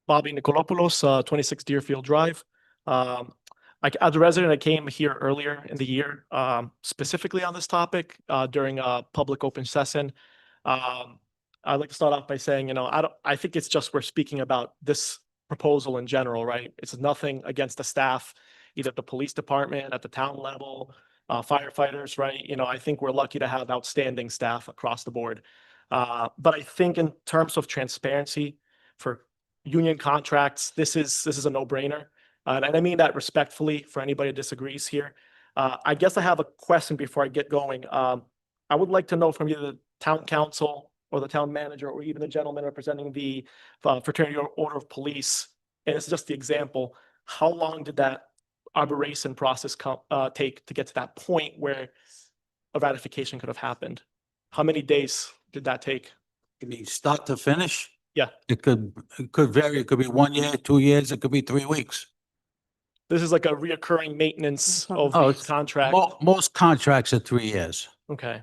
Bobby Nicolopoulos, 26 Deerfield Drive. As a resident, I came here earlier in the year, specifically on this topic during a public open session. I'd like to start off by saying, I think it's just we're speaking about this proposal in general, right? It's nothing against the staff, either the police department, at the town level, firefighters, right? I think we're lucky to have outstanding staff across the board. But I think in terms of transparency for union contracts, this is a no-brainer. And I mean that respectfully for anybody who disagrees here. I guess I have a question before I get going. I would like to know from either the town council or the town manager, or even the gentleman representing the fraternity order of police, and it's just the example, how long did that arboration process take to get to that point where a ratification could have happened? How many days did that take? You mean start to finish? Yeah. It could vary. It could be 1 year, 2 years, it could be 3 weeks. This is like a reoccurring maintenance of Oh, the it's contract. Most contracts are 3 years. Okay.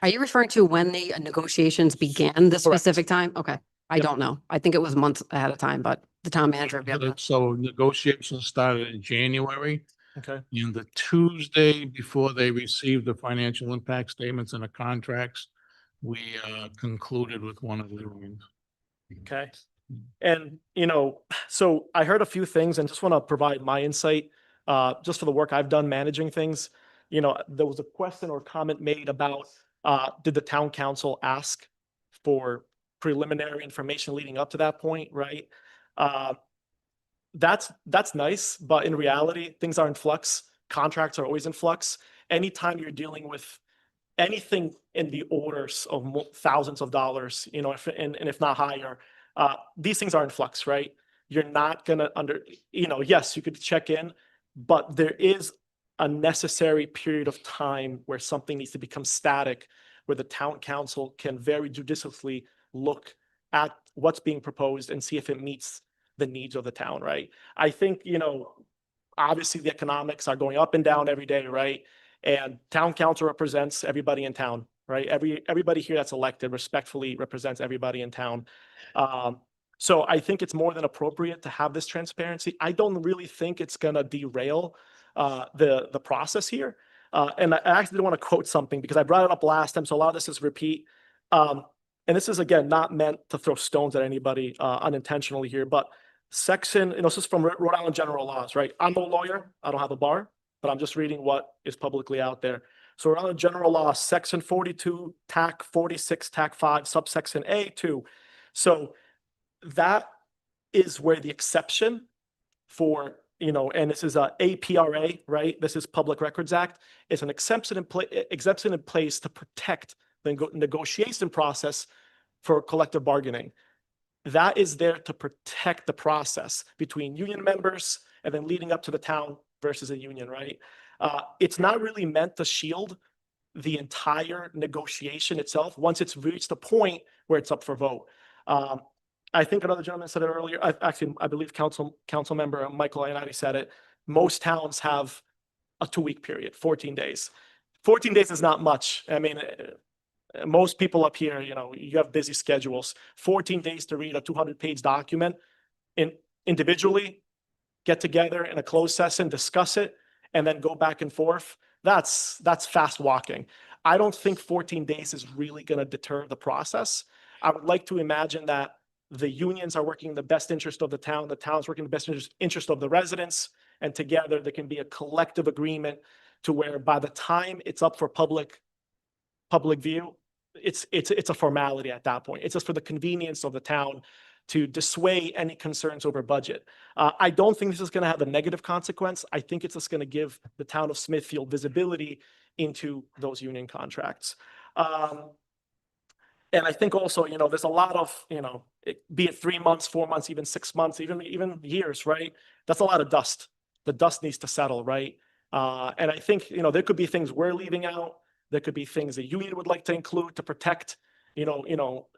Are you referring to when the negotiations began, the specific time? Okay, I Yep. don't know. I think it was months ahead of time, but the town manager. would be able to- So negotiations started in January. Okay. And the Tuesday before they received the financial impact statements and the contracts, we concluded with one of the unions. Okay. And, so I heard a few things and just want to provide my insight, just for the work I've done managing things. There was a question or comment made about, did the town council ask for preliminary information leading up to that point, right? That's nice, but in reality, things are in flux. Contracts are always in flux. Anytime you're dealing with anything in the orders of thousands of dollars, if not higher, these things are in flux, right? You're not gonna yes, you could check in, but there is a necessary period of time where something needs to become static, where the town council can very judiciously look at what's being proposed and see if it meets the needs of the town, right? I think, obviously the economics are going up and down every day, right? And town council represents everybody in town, right? Everybody here that's elected respectfully represents everybody in town. So I think it's more than appropriate to have this transparency. I don't really think it's gonna derail the process here. And I actually want to quote something because I brought it up last time, so a lot of this is repeat. And this is again not meant to throw stones at anybody unintentionally here, but this is from Rhode Island general laws, right? I'm no lawyer, I don't have a bar, but I'm just reading what is publicly out there. So Rhode Island general law, section 42, TAC 46, TAC 5, subsection A2. So that is where the exception for, and this is a APRA, right? This is Public Records Act. It's an exemption in place to protect the negotiation process for collective bargaining. That is there to protect the process between union members and then leading up to the town versus a union, right? It's not really meant to shield the entire negotiation itself once it's reached a point where it's up for vote. I think another gentleman said it earlier. I believe council member Michael Ioannati said it. Most towns have a 2-week period, 14 days. 14 days is not much. I mean, most people up here, you have busy schedules. 14 days to read a 200-page document individually, get together in a closed session, discuss it, and then go back and forth. That's fast walking. I don't think 14 days is really going to deter the process. I would like to imagine that the unions are working in the best interest of the town's working in the best interest of the residents, and together there can be a collective agreement to where by the time it's up for public view, it's a formality at that point. It's just for the convenience of the town to dissuade any concerns over budget. I don't think this is going to have a negative consequence. I think it's just going to give the town of Smithfield visibility into those union contracts. And I think also, there's a lot of, be it 3 months, 4 months, even 6 months, even years, right? That's a lot of dust. The dust needs to settle, right? And I think, there could be things we're leaving out. There could be things the union would like to include to protect,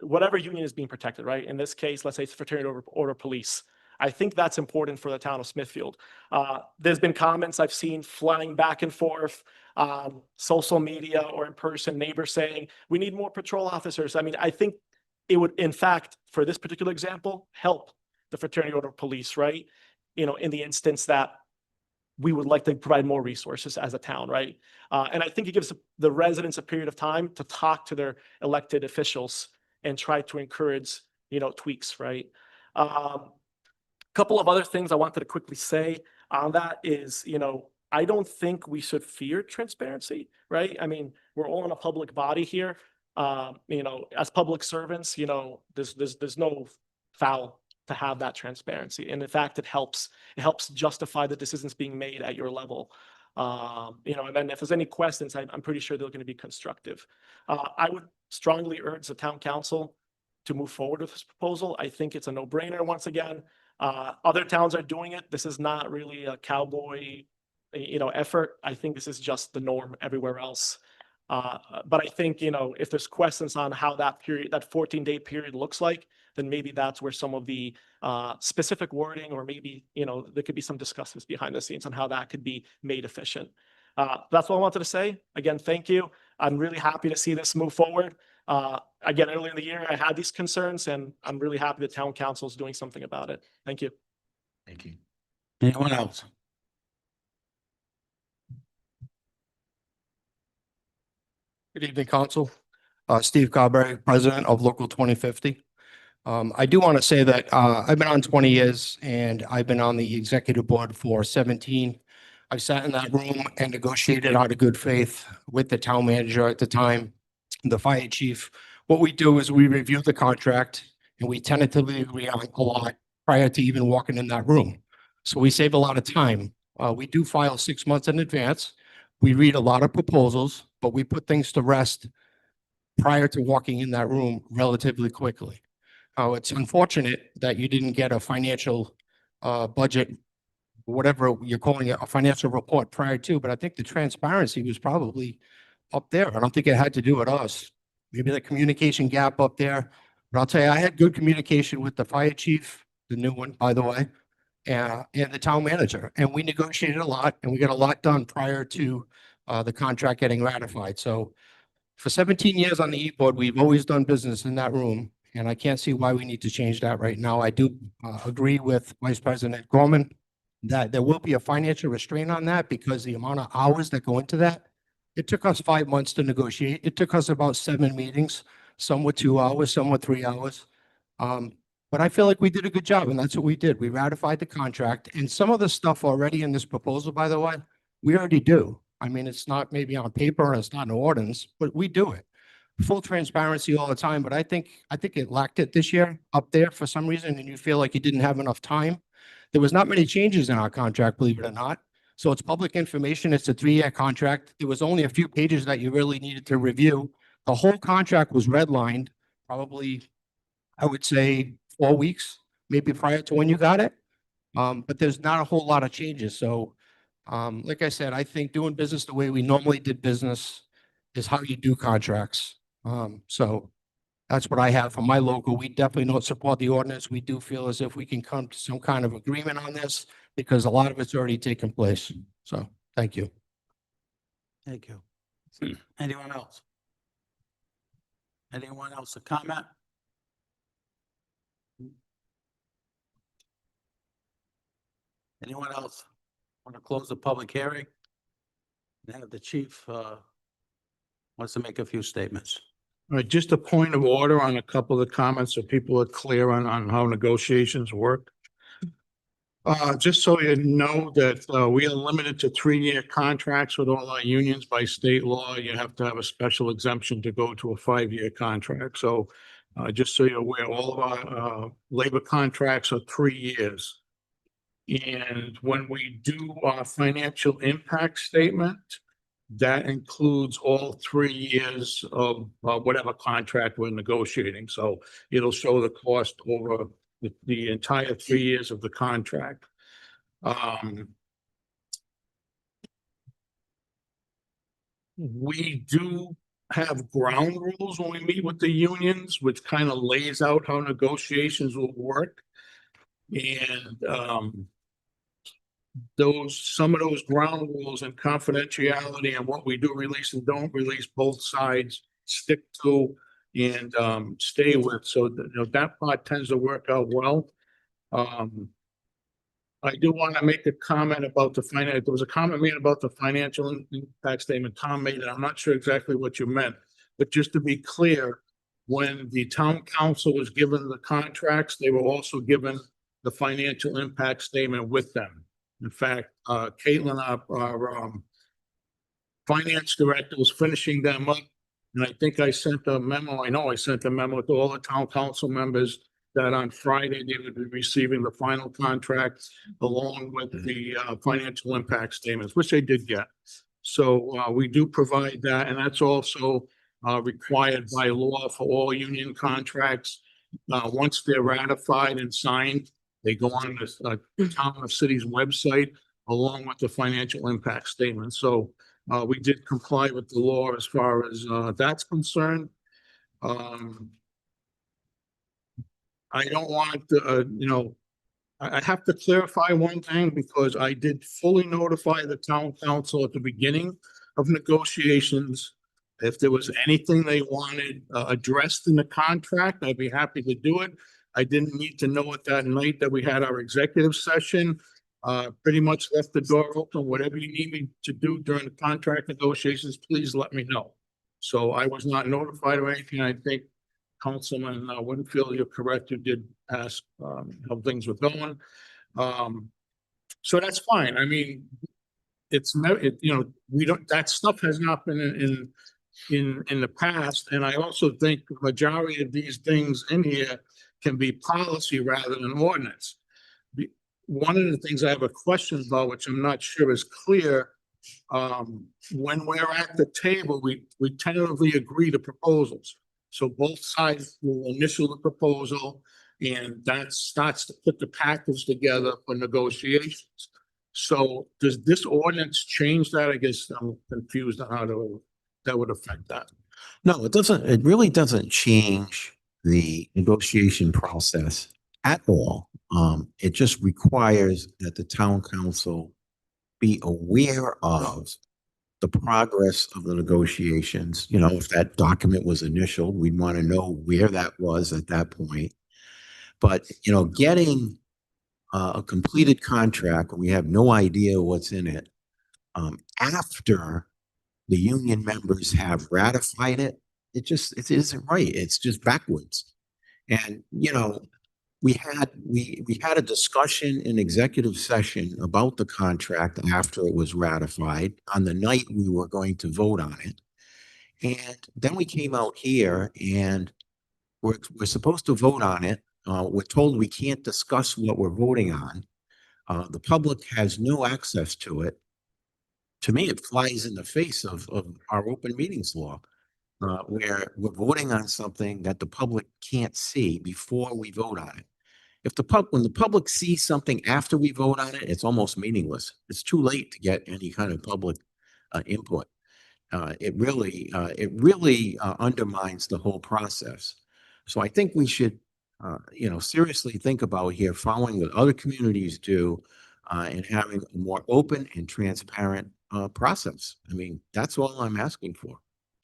whatever union is being protected, right? In this case, let's say it's fraternity order police. I think that's important for the town of Smithfield. There's been comments I've seen flying back and forth on social media or in person, neighbors saying, we need more patrol officers. I mean, I think it would, in fact, for this particular example, help the fraternity order police, right? In the instance that we would like to provide more resources as a town, right? And I think it gives the residents a period of time to talk to their elected officials and try to encourage, tweaks, right? Couple of other things I wanted to quickly say on that is, I don't think we should fear transparency, right? I mean, we're all in a public body here. You know, as public servants, you know, there's no foul to have that transparency. And in fact, it helps justify the decisions being made at your level. You know, and then if there's any questions, I'm pretty sure they're going to be constructive. I would strongly urge the town council to move forward with this proposal. I think it's a no-brainer once again. Other towns are doing it. This is not really a cowboy, you know, effort. I think this is just the norm everywhere else. But I think, you know, if there's questions on how that period, that 14-day period looks like, then maybe that's where some of the specific wording, or maybe, you know, there could be some discussions behind the scenes on how that could be made efficient. That's all I wanted to say. Again, thank you. I'm really happy to see this move forward. Again, earlier in the year, I had these concerns, and I'm really happy the town council is doing something about it. Thank you. Thank you. Anyone else? Good evening, Council. Steve Carberry, President of Local 2050. I do want to say that I've been on 20 years and I've been on the executive board for 17. I sat in that room and negotiated out of good faith with the town manager at the time, the fire chief. What we do is we review the contract and we tentatively agree on a lot prior to even walking in that room. So we save a lot of time. We do file 6 months in advance. We read a lot of proposals, but we put things to rest prior to walking in that room relatively quickly. It's unfortunate that you didn't get a financial budget, whatever you're calling it, a financial report prior to, but I think the transparency was probably up there. I don't think it had to do with us. Maybe the communication gap up there. But I'll tell you, I had good communication with the fire chief, the new one, by the way, and the town manager. And we negotiated a lot and we got a lot done prior to the contract getting ratified. So for 17 years on the E-Board, we've always done business in that room. And I can't see why we need to change that right now. I do agree with Vice President Gorman that there will be a financial restraint on that because the amount of hours that go into that. It took us 5 months to negotiate. It took us about 7 meetings. Some were 2 hours, some were 3 hours. But I feel like we did a good job, and that's what we did. We ratified the contract, and some of the stuff already in this proposal, by the way, we already do. I mean, it's not maybe on paper and it's not in ordinance, but we do it. Full transparency all the time, but I think it lacked it this year up there for some reason, and you feel like you didn't have enough time. There was not many changes in our contract, believe it or not. So it's public information. It's a 3-year contract. There was only a few pages that you really needed to review. The whole contract was redlined, probably, I would say 4 weeks, maybe prior to when you got it. But there's not a whole lot of changes. So like I said, I think doing business the way we normally did business is how you do contracts. So that's what I have for my local. We definitely don't support the ordinance. We do feel as if we can come to some kind of agreement on this because a lot of it's already taken place. So thank you. Thank you. Anyone else? Anyone else to comment? Anyone else want to close the public hearing? Now the chief wants to make a few statements. All right, just a point of order on a couple of the comments so people are clear on how negotiations work. Just so you know that we are limited to 3-year contracts with all our unions by state law. You have to have a special exemption to go to a 5-year contract. So just so you're aware, all of our labor contracts are 3 years. And when we do our financial impact statement, that includes all 3 years of whatever contract we're negotiating. So it'll show the cost over the entire 3 years of the contract. We do have ground rules when we meet with the unions, which kind of lays out how negotiations will work. And some of those ground rules and confidentiality and what we do release and don't release, both sides stick to and stay with. So that part tends to work out well. I do want to make a comment about there was a comment made about the financial impact statement Tom made, and I'm not sure exactly what you meant, but just to be clear, when the town council was given the contracts, they were also given the financial impact statement with them. In fact, Caitlin, our finance director, was finishing them up And I think I sent a memo, I know I sent a memo to all the town council members that on Friday they would be receiving the final contract along with the financial impact statements, which they did get. So we do provide that, and that's also required by law for all union contracts. Once they're ratified and signed, they go on the town of city's website along with the financial impact statement. So we did comply with the law as far as that's concerned. I don't want to, I have to clarify one thing because I did fully notify the town council at the beginning of negotiations. If there was anything they wanted addressed in the contract, I'd be happy to do it. I didn't need to know it that night that we had our executive session. Pretty much left the door open. Whatever you need me to do during the contract negotiations, please let me know. So I was not notified of anything. I think Councilman Winfield, you're correct. You did ask how things were going. So that's fine. I mean, it's never, we don't, that stuff has not been in the past. And I also think the majority of these things in here can be policy rather than ordinance. One of the things I have a question about, which I'm not sure is clear, when we're at the table, we tentatively agree to proposals. So both sides will initial the proposal, and that starts to put the package together for negotiations. So does this ordinance change that? I guess I'm confused on how that would affect that. No, it doesn't. It really doesn't change the negotiation process at all. It just requires that the town council be aware of the progress of the negotiations. If that document was initialed, we'd want to know where that was at that point. But, getting a completed contract when we have no idea what's in it, after the union members have ratified it, it isn't right. It's just backwards. And, we had a discussion in executive session about the contract after it was ratified on the night we were going to vote on it. And then we came out here and we're supposed to vote on it. We're told we can't discuss what we're voting on. The public has no access to it. To me, it flies in the face of our open meetings law, where we're voting on something that the public can't see before we vote on it. When the public sees something after we vote on it, it's almost meaningless. It's too late to get any kind of public input. It really undermines the whole process. So I think we should, seriously think about here, following what other communities do, and having a more open and transparent process. I mean, that's all I'm asking for.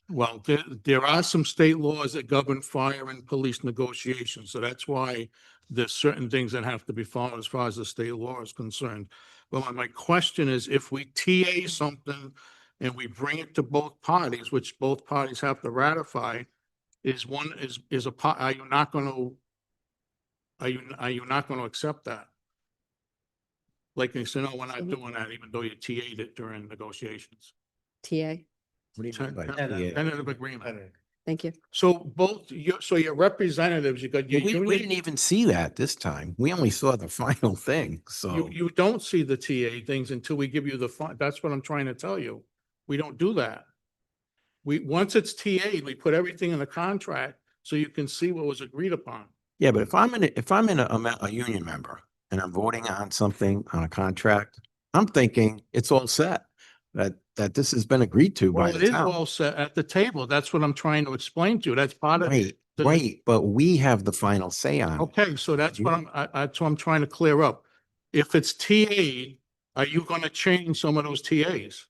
Well, there are some state laws that govern fire and police negotiations, so that's why there's certain things that have to be followed as far as the state law is concerned. But my question is, if we TA something and we bring it to both parties, which both parties have to ratify, are you not going to accept that? Like you said, no, we're not doing that, even though you TA'd it during negotiations. TA, What do you mean by Tentative agreement. thank you. So your representatives, you got We your didn't union, even see that this time. We only saw the final thing, so. you don't see the TA things until we give you that's what I'm trying to tell you. We don't do that. Once it's TA'd, we put everything in the contract so you can see what was agreed upon. Yeah, but if I'm in a union member and I'm voting on something on a contract, I'm thinking it's all set, that this has been agreed to by Well, it the is town. all set at the table. That's what I'm trying to explain to you. That's part of. Right, but we have the final say on it. Okay, so that's what that's what I'm trying to clear up. If it's TA'd, are you going to change some of those TAs?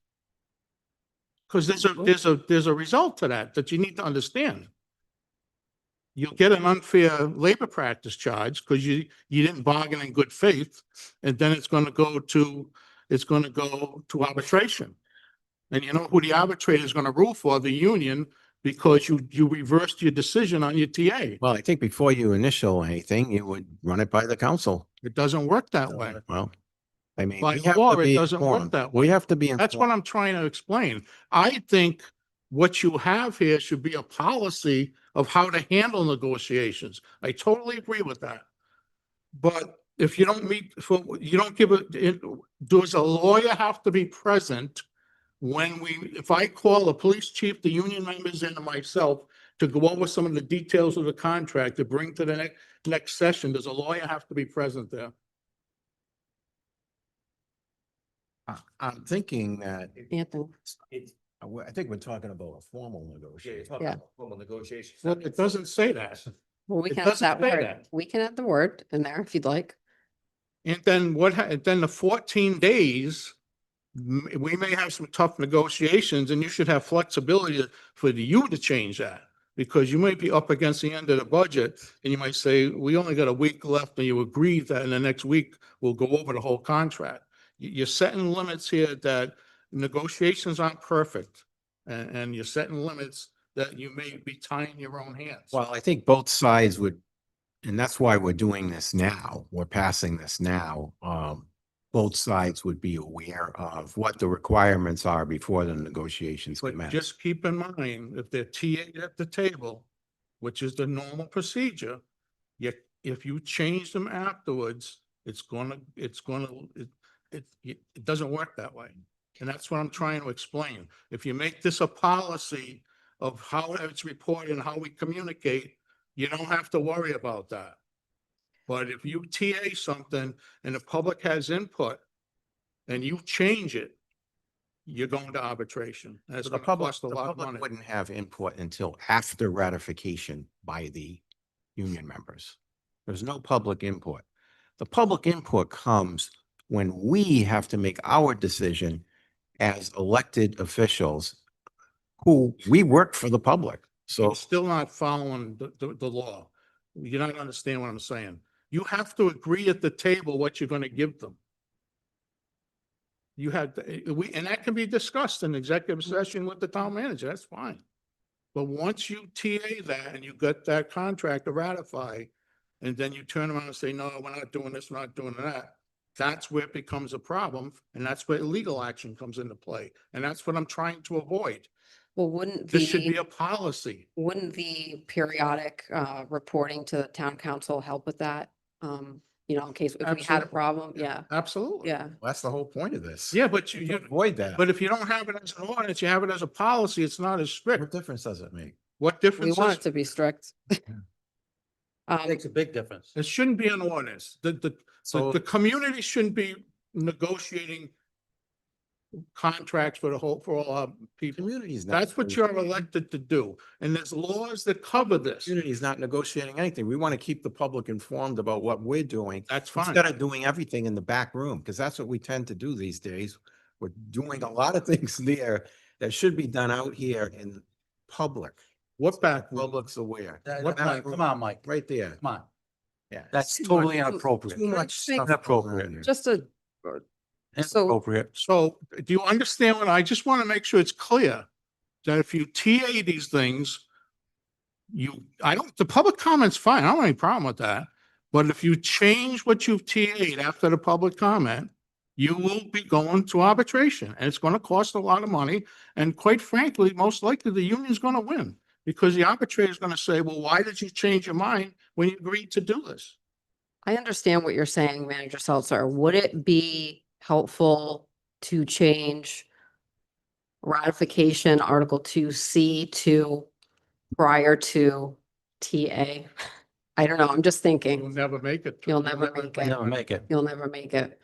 Because there's a result to that you need to understand. You'll get an unfair labor practice charge because you didn't bargain in good faith, and then it's going to go to arbitration. And you know who the arbitrator is going to rule for? The union, because you reversed your decision on your TA. Well, I think before you initial anything, you would run it by the council. It doesn't work that way. Well, I mean, By we have law, to it be doesn't work informed. that way. We have to be That's what informed. I'm trying to explain. I think what you have here should be a policy of how to handle negotiations. I totally agree with that. But if you don't meet, you don't give does a lawyer have to be present when if I call the police chief, the union members and myself to go over some of the details of the contract to bring to the next session, does a lawyer have to be present there? I'm thinking that Anthony. I think we're talking about a formal negotiation. Yeah. Formal negotiations. Well, it doesn't say that. Well, we It can add doesn't that say word. that. We can add the word in there if you'd like. And then then the 14 days, we may have some tough negotiations and you should have flexibility for you to change that. Because you might be up against the end of the budget and you might say, we only got a week left and you agree that in the next week, we'll go over the whole contract. You're setting limits here that negotiations aren't perfect. And you're setting limits that you may be tying your own hands. Well, I think both sides would, and that's why we're doing this now. We're passing this now. Both sides would be aware of what the requirements are before the negotiations But commence. just keep in mind, if they're TA'd at the table, which is the normal procedure, if you change them afterwards, it doesn't work that way. And that's what I'm trying to explain. If you make this a policy of how it's reported and how we communicate, you don't have to worry about that. But if you TA something and the public has input and you change it, you're going to arbitration. And it's So the going to public, cost a the lot of public money. wouldn't have input until after ratification by the union members. There's no public input. The public input comes when we have to make our decision as elected officials who we work for the public. So You're still not following the law. You don't understand what I'm saying. You have to agree at the table what you're going to give them. You have, and that can be discussed in executive session with the town manager, that's fine. But once you TA that and you got that contract to ratify, and then you turn around and say, no, we're not doing this, we're not doing that. That's where it becomes a problem, and that's where legal action comes into play. And that's what I'm trying to avoid. Well, wouldn't This should be the, a policy. wouldn't the periodic reporting to the town council help with that? You know, in case if we had a Absolutely. problem, yeah, Absolutely. yeah. that's the whole point of this. Yeah, but To you, avoid that. but if you don't have it as an ordinance, you have it as a policy, it's not as strict. What difference does it make? What We difference want is, it to be strict. Makes a big difference. it shouldn't be an ordinance. The community shouldn't be negotiating contracts for all our people. Community is not. That's what you're elected to do. And there's laws that cover this. Community is not negotiating anything. We want to keep the public informed about what we're doing. That's fine. Instead of doing everything in the back room, because that's what we tend to do these days. We're doing a lot of things there that should be done out here in public. What back room? Public's aware. What back room? Come on, Mike, Right there. come on. Yeah. That's Too totally much- inappropriate. Too much stuff. Inappropriate. Just a, so Inappropriate. So do you understand what, I just want to make sure it's clear that if you TA these things, the public comment's fine. I don't have any problem with that. But if you change what you've TA'd after the public comment, you will be going to arbitration and it's going to cost a lot of money. And quite frankly, most likely the union's going to win because the arbitrator is going to say, well, why did you change your mind when you agreed to do this? I understand what you're saying, Manager Seltzer. Would it be helpful to change ratification Article 2C to prior to TA? I don't know. I'm just You'll thinking. never make it. You'll never make it. Never make it. You'll never make it.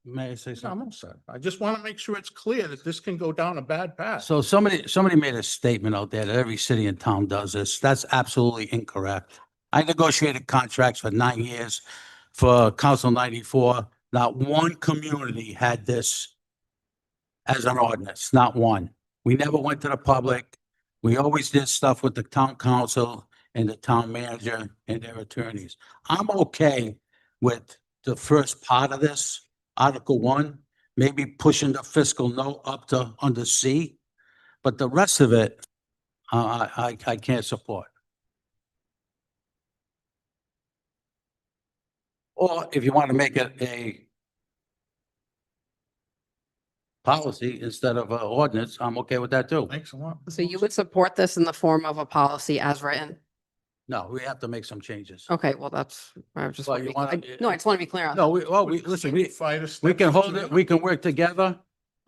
May I say I'm something? all set. I just want to make sure it's clear that this can go down a bad path. So somebody made a statement out there that every city and town does this. That's absolutely incorrect. I negotiated contracts for 9 years for Council 94. Not one community had this as an ordinance, not one. We never went to the public. We always did stuff with the town council and the town manager and their attorneys. I'm okay with the first part of this, Article 1, maybe pushing the fiscal note up to under C, but the rest of it, I can't support. Or if you want to make it a policy instead of ordinance, I'm okay with that too. Thanks a lot. So you would support this in the form of a policy as written? No, we have to make some changes. Okay, well, that's, I just Well, want to you be, wanna- no, I just want to be clear on. No, listen, we can hold it, we can work together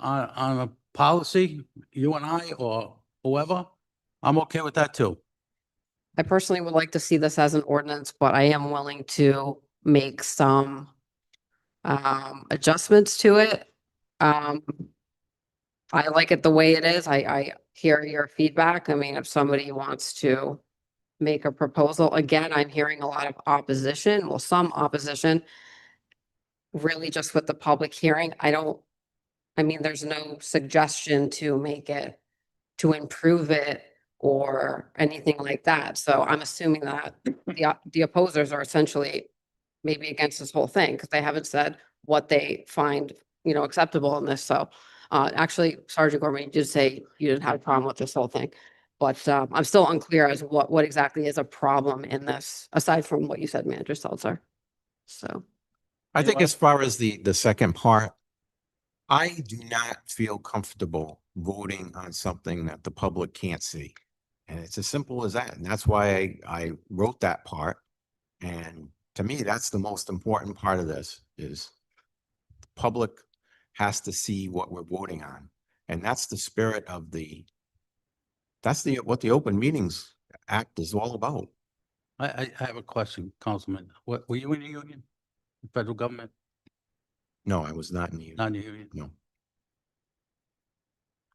on a policy, you and I or whoever. I'm okay with that too. I personally would like to see this as an ordinance, but I am willing to make some adjustments to it. I like it the way it is. I hear your feedback. I mean, if somebody wants to make a proposal, again, I'm hearing a lot of opposition, well, some opposition. Really just with the public hearing, I mean, there's no suggestion to make it, to improve it or anything like that. So I'm assuming that the opposers are essentially maybe against this whole thing because they haven't said what they find, acceptable in this. So actually, Sergeant Gorman, you did say you didn't have a problem with this whole thing. But I'm still unclear as what exactly is a problem in this, aside from what you said, Manager Seltzer. So. I think as far as the second part, I do not feel comfortable voting on something that the public can't see. And it's as simple as that. And that's why I wrote that part. And to me, that's the most important part of this is the public has to see what we're voting on. And that's the spirit of what the Open Meetings Act is all about. I have a question, Councilman. Were you in the union? The federal government? No, I was not in the Not in the union? No.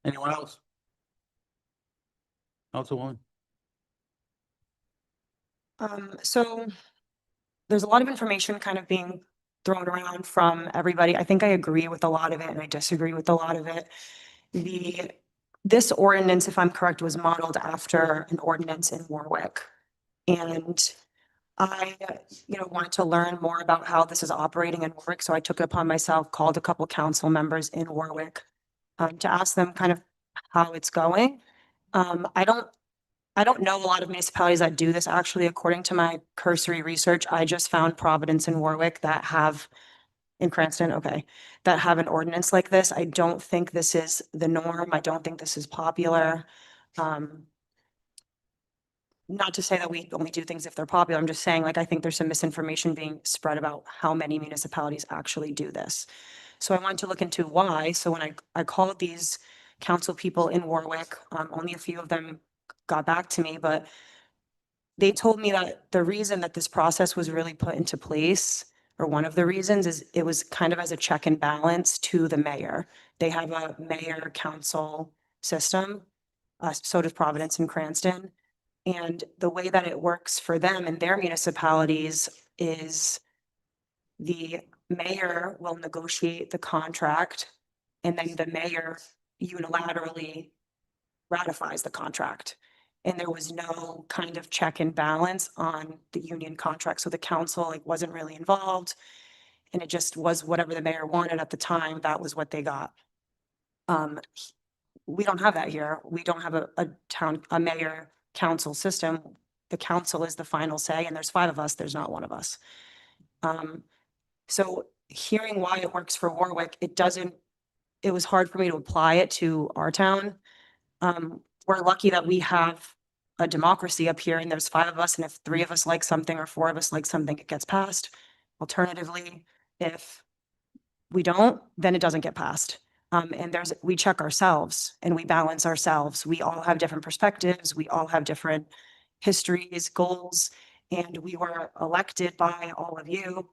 Anyone else? Councilwoman? So there's a lot of information kind of being thrown around from everybody. I think I agree with a lot of it and I disagree with a lot of it. This ordinance, if I'm correct, was modeled after an ordinance in Warwick. And I, wanted to learn more about how this is operating in Warwick. So I took it upon myself, called a couple council members in Warwick to ask them kind of how it's going. I don't know a lot of municipalities that do this. Actually, according to my cursory research, I just found Providence and Warwick that have, in Cranston, okay, that have an ordinance like this. I don't think this is the norm. I don't think this is popular. Not to say that we only do things if they're popular. I'm just saying, I think there's some misinformation being spread about how many municipalities actually do this. So I wanted to look into why. So when I called these council people in Warwick, only a few of them got back to me, but they told me that the reason that this process was really put into place, or one of the reasons, is it was kind of as a check and balance to the mayor. They have a mayor council system. So does Providence and Cranston. And the way that it works for them and their municipalities is the mayor will negotiate the contract and then the mayor unilaterally ratifies the contract. And there was no kind of check and balance on the union contract. So the council wasn't really involved. And it just was whatever the mayor wanted at the time, that was what they got. We don't have that here. We don't have a mayor council system. The council is the final say, and there's 5 of us, there's not 1 of us. So hearing why it works for Warwick, it was hard for me to apply it to our town. We're lucky that we have a democracy up here and there's 5 of us, and if 3 of us like something or 4 of us like something, it gets passed. Alternatively, if we don't, then it doesn't get passed. And we check ourselves and we balance ourselves. We all have different perspectives. We all have different histories, goals, and we were elected by all of you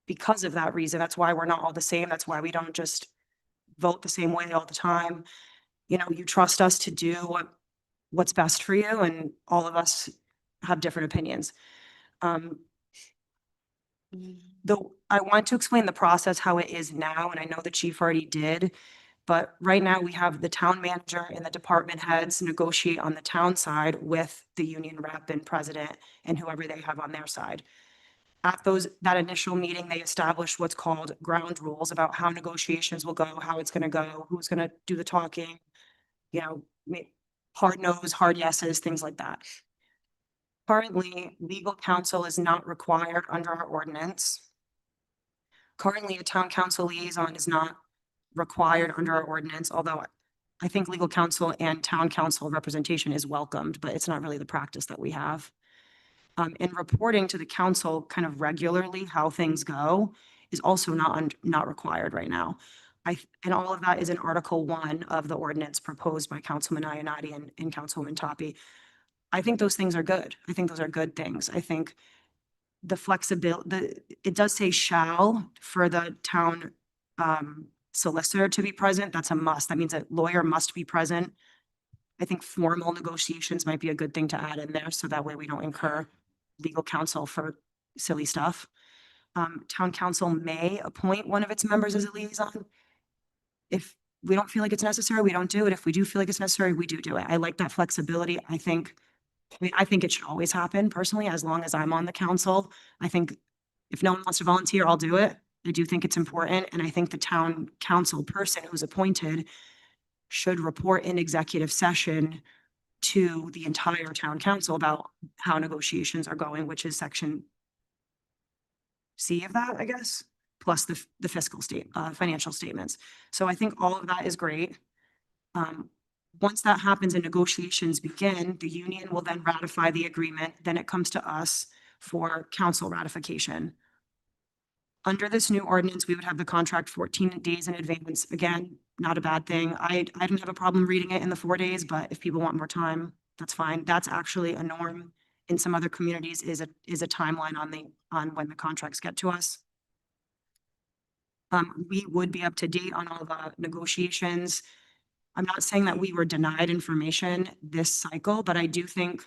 because of that reason. That's why we're not all the same. That's why we don't just vote the same way all the time. You trust us to do what's best for you, and all of us have different opinions. Though I want to explain the process, how it is now, and I know the chief already did, but right now we have the town manager and the department heads negotiate on the town side with the union rep and president and whoever they have on their side. At that initial meeting, they establish what's called ground rules about how negotiations will go, how it's going to go, who's going to do the talking, hard no's, hard yeses, things like that. Currently, legal counsel is not required under our ordinance. Currently, a town council liaison is not required under our ordinance, although I think legal counsel and town council representation is welcomed, but it's not really the practice that we have. And reporting to the council kind of regularly how things go is also not required right now. And all of that is in Article 1 of the ordinance proposed by Councilman Ionati and Councilwoman Toppy. I think those things are good. I think those are good things. I think the flexibility, it does say shall for the town solicitor to be present. That's a must. That means a lawyer must be present. I think formal negotiations might be a good thing to add in there, so that way we don't incur legal counsel for silly stuff. Town council may appoint one of its members as a liaison. If we don't feel like it's necessary, we don't do it. If we do feel like it's necessary, we do it. I like that flexibility. I think it should always happen personally, as long as I'm on the council. I think if no one wants to volunteer, I'll do it. I do think it's important. And I think the town council person who's appointed should report in executive session to the entire town council about how negotiations are going, which is section C of that, I guess, plus the fiscal financial statements. So I think all of that is great. Once that happens and negotiations begin, the union will then ratify the agreement. Then it comes to us for council ratification. Under this new ordinance, we would have the contract 14 days in advance. Again, not a bad thing. I didn't have a problem reading it in the 4 days, but if people want more time, that's fine. That's actually a norm in some other communities, is a timeline on when the contracts get to us. We would be up to date on all the negotiations. I'm not saying that we were denied information this cycle, but I think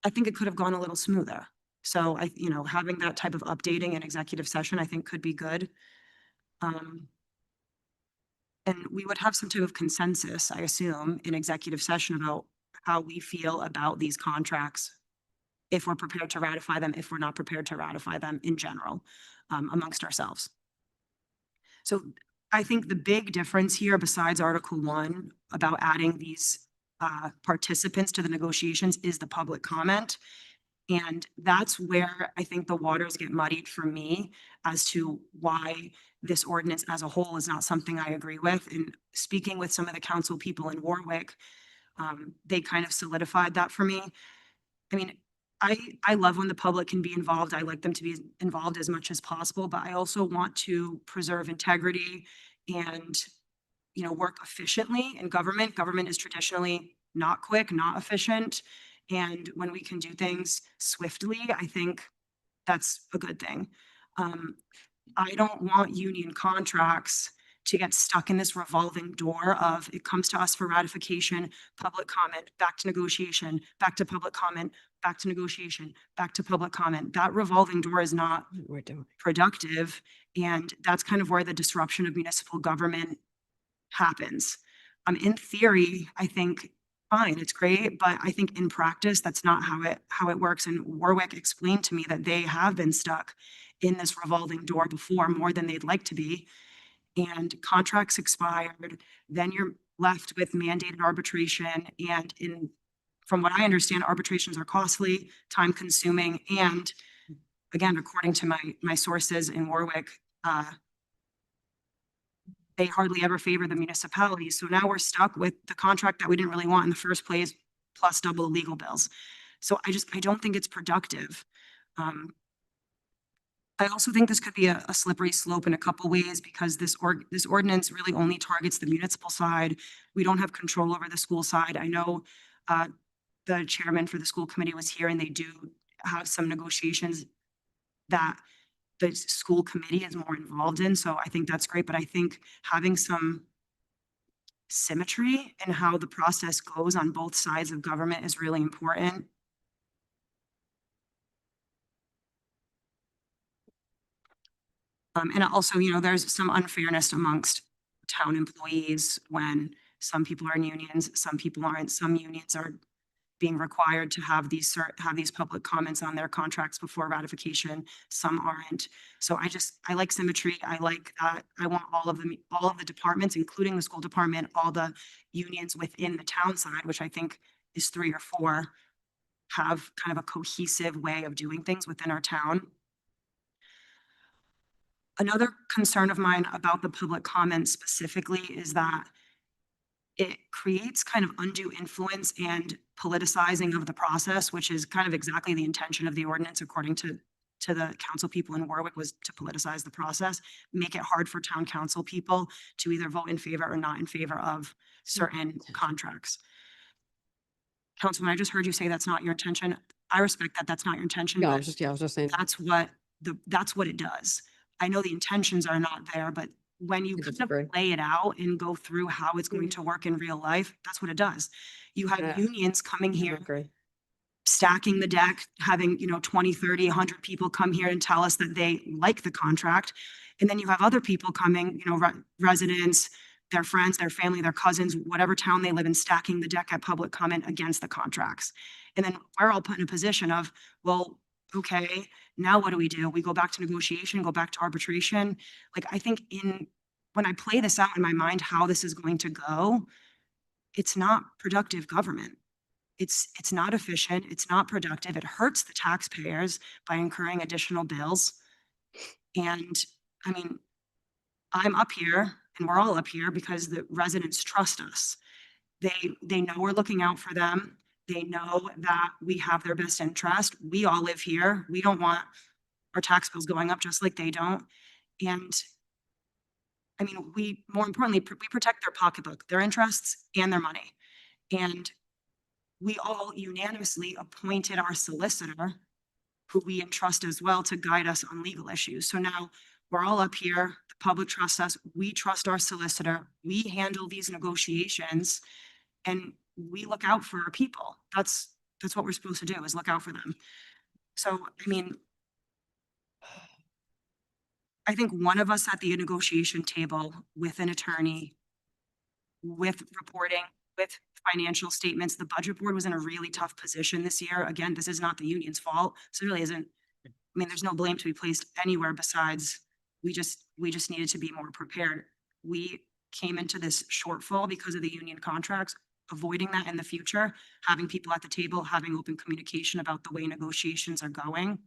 it could have gone a little smoother. So having that type of updating in executive session, I think could be good. And we would have some type of consensus, I assume, in executive session about how we feel about these contracts, if we're prepared to ratify them, if we're not prepared to ratify them in general, amongst ourselves. So I think the big difference here, besides Article 1 about adding these participants to the negotiations, is the public comment. And that's where I think the waters get muddied for me as to why this ordinance as a whole is not something I agree with. And speaking with some of the council people in Warwick, they kind of solidified that for me. I mean, I love when the public can be involved. I like them to be involved as much as possible, but I also want to preserve integrity and, work efficiently in government. Government is traditionally not quick, not efficient. And when we can do things swiftly, I think that's a good thing. I don't want union contracts to get stuck in this revolving door of it comes to us for ratification, public comment, back to negotiation, back to public comment, back to negotiation, back to public comment. That revolving door is not productive. And that's kind of where the disruption of municipal government happens. In theory, I think fine, it's great, but I think in practice, that's not how it works. And Warwick explained to me that they have been stuck in this revolving door before, more than they'd like to be. And contracts expired, then you're left with mandated arbitration. And from what I understand, arbitrations are costly, time consuming, and again, according to my sources in Warwick, they hardly ever favor the municipalities. So now we're stuck with the contract that we didn't really want in the first place, plus double the legal bills. So I don't think it's productive. I also think this could be a slippery slope in a couple ways, because this ordinance really only targets the municipal side. We don't have control over the school side. I know the chairman for the school committee was here, and they do have some negotiations that the school committee is more involved in. So I think that's great, but I think having some symmetry in how the process goes on both sides of government is really important. And also, there's some unfairness amongst town employees when some people are in unions, some people aren't. Some unions are being required to have these public comments on their contracts before ratification. Some aren't. So I like symmetry. I like that. I want all of the departments, including the school department, all the unions within the town side, which I think is 3 or 4, have kind of a cohesive way of doing things within our town. Another concern of mine about the public comment specifically is that it creates kind of undue influence and politicizing of the process, which is kind of exactly the intention of the ordinance, according to the council people in Warwick, was to politicize the process, make it hard for town council people to either vote in favor or not in favor of certain contracts. Councilman, I just heard you say that's not your intention. I respect that that's not your intention. Yeah, I but was just saying. that's what it does. I know the intentions are not there, but when you kind of disagree. lay it out and go through how it's going to work in real life, that's what it does. You have Yeah. unions coming I here, agree. stacking the deck, having, 20, 30, 100 people come here and tell us that they like the contract. And then you have other people coming, residents, their friends, their family, their cousins, whatever town they live in, stacking the deck at public comment against the contracts. And then we're all put in a position of, well, okay, now what do? We go back to negotiation, go back to arbitration. Like, I think when I play this out in my mind, how this is going to go, it's not productive government. It's not efficient. It's not productive. It hurts the taxpayers by incurring additional bills. And I mean, I'm up here and we're all up here because the residents trust us. They know we're looking out for them. They know that we have their best interest. We all live here. We don't want our tax bills going up just like they don't. And I mean, more importantly, we protect their pocketbook, their interests and their money. And we all unanimously appointed our solicitor, who we entrust as well to guide us on legal issues. So now we're all up here, the public trusts us, we trust our solicitor, we handle these negotiations, and we look out for our people. That's what we're supposed to do, is look out for them. So, I mean, I think one of us at the negotiation table with an attorney, with reporting, with financial statements, the budget board was in a really tough position this year. Again, this is not the union's fault. So it really isn't, I mean, there's no blame to be placed anywhere besides we just needed to be more prepared. We came into this shortfall because of the union contracts, avoiding that in the future, having people at the table, having open communication about the way negotiations are going.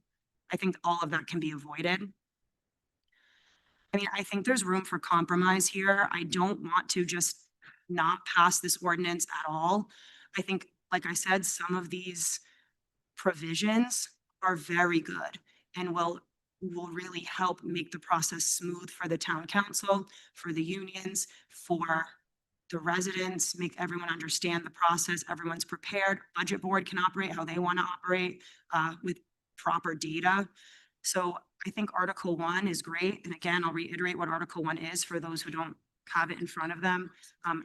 I think all of that can be avoided. I mean, I think there's room for compromise here. I don't want to just not pass this ordinance at all. I think, like I said, some of these provisions are very good and will really help make the process smooth for the town council, for the unions, for the residents, make everyone understand the process. Everyone's prepared. Budget board can operate how they want to operate with proper data. So I think Article 1 is great. And again, I'll reiterate what Article 1 is for those who don't have it in front of them.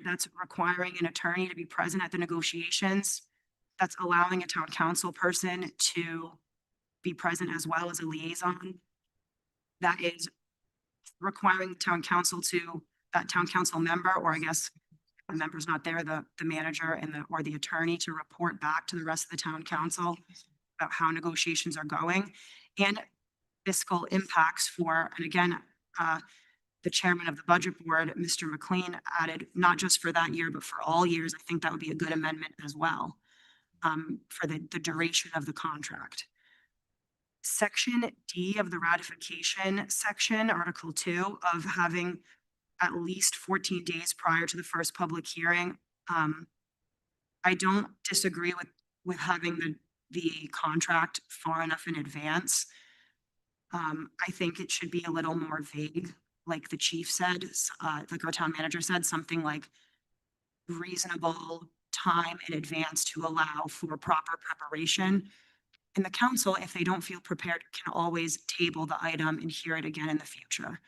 That's requiring an attorney to be present at the negotiations. That's allowing a town council person to be present as well as a liaison. That is requiring the town council that town council member, or I guess the member's not there, the manager and or the attorney, to report back to the rest of the town council about how negotiations are going and fiscal impacts for, and again, the chairman of the budget board, Mr. McLean, added not just for that year, but for all years. I think that would be a good amendment as well for the duration of the contract. Section D of the ratification section, Article 2, of having at least 14 days prior to the first public hearing. I don't disagree with having the contract far enough in advance. I think it should be a little more vague, like the chief said, like our town manager said, something like reasonable time in advance to allow for proper preparation. And the council, if they don't feel prepared, can always table the item and hear it again in the future.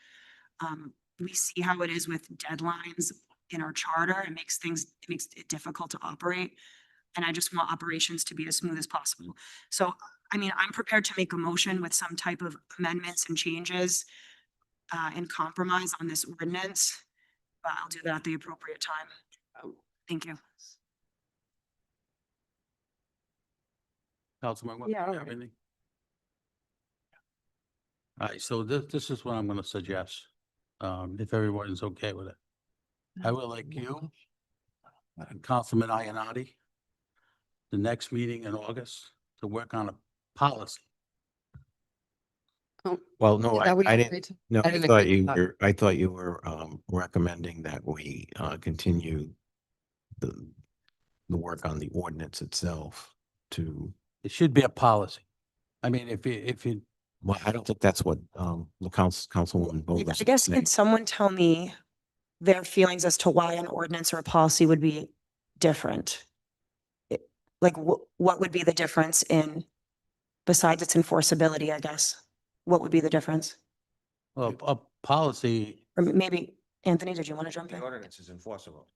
We see how it is with deadlines in our charter. It makes it difficult to operate. And I just want operations to be as smooth as possible. So, I mean, I'm prepared to make a motion with some type of amendments and changes and compromise on this ordinance, but I'll do that at the appropriate time. Thank you. Councilman, what, Yeah, you have anything? All right, so this is what I'm gonna suggest, if everyone's okay with it. I would like you, and Councilman Ionati, the next meeting in August, to work on a policy Well, no, Is that what you I agreed didn't, to? no, I didn't agree to that. I thought you were, recommending that we, continue the, the work on the ordinance itself to, It should be a policy. I mean, if you, well, I don't think that's what, the councilwoman. Bowles I guess, said. could someone tell me their feelings as to why an ordinance or a policy would be different? Like, what would be the difference in, besides its enforceability, I guess? What would be the difference? well, a policy, Or maybe, Anthony, did you want to jump in? ordinance is enforceable.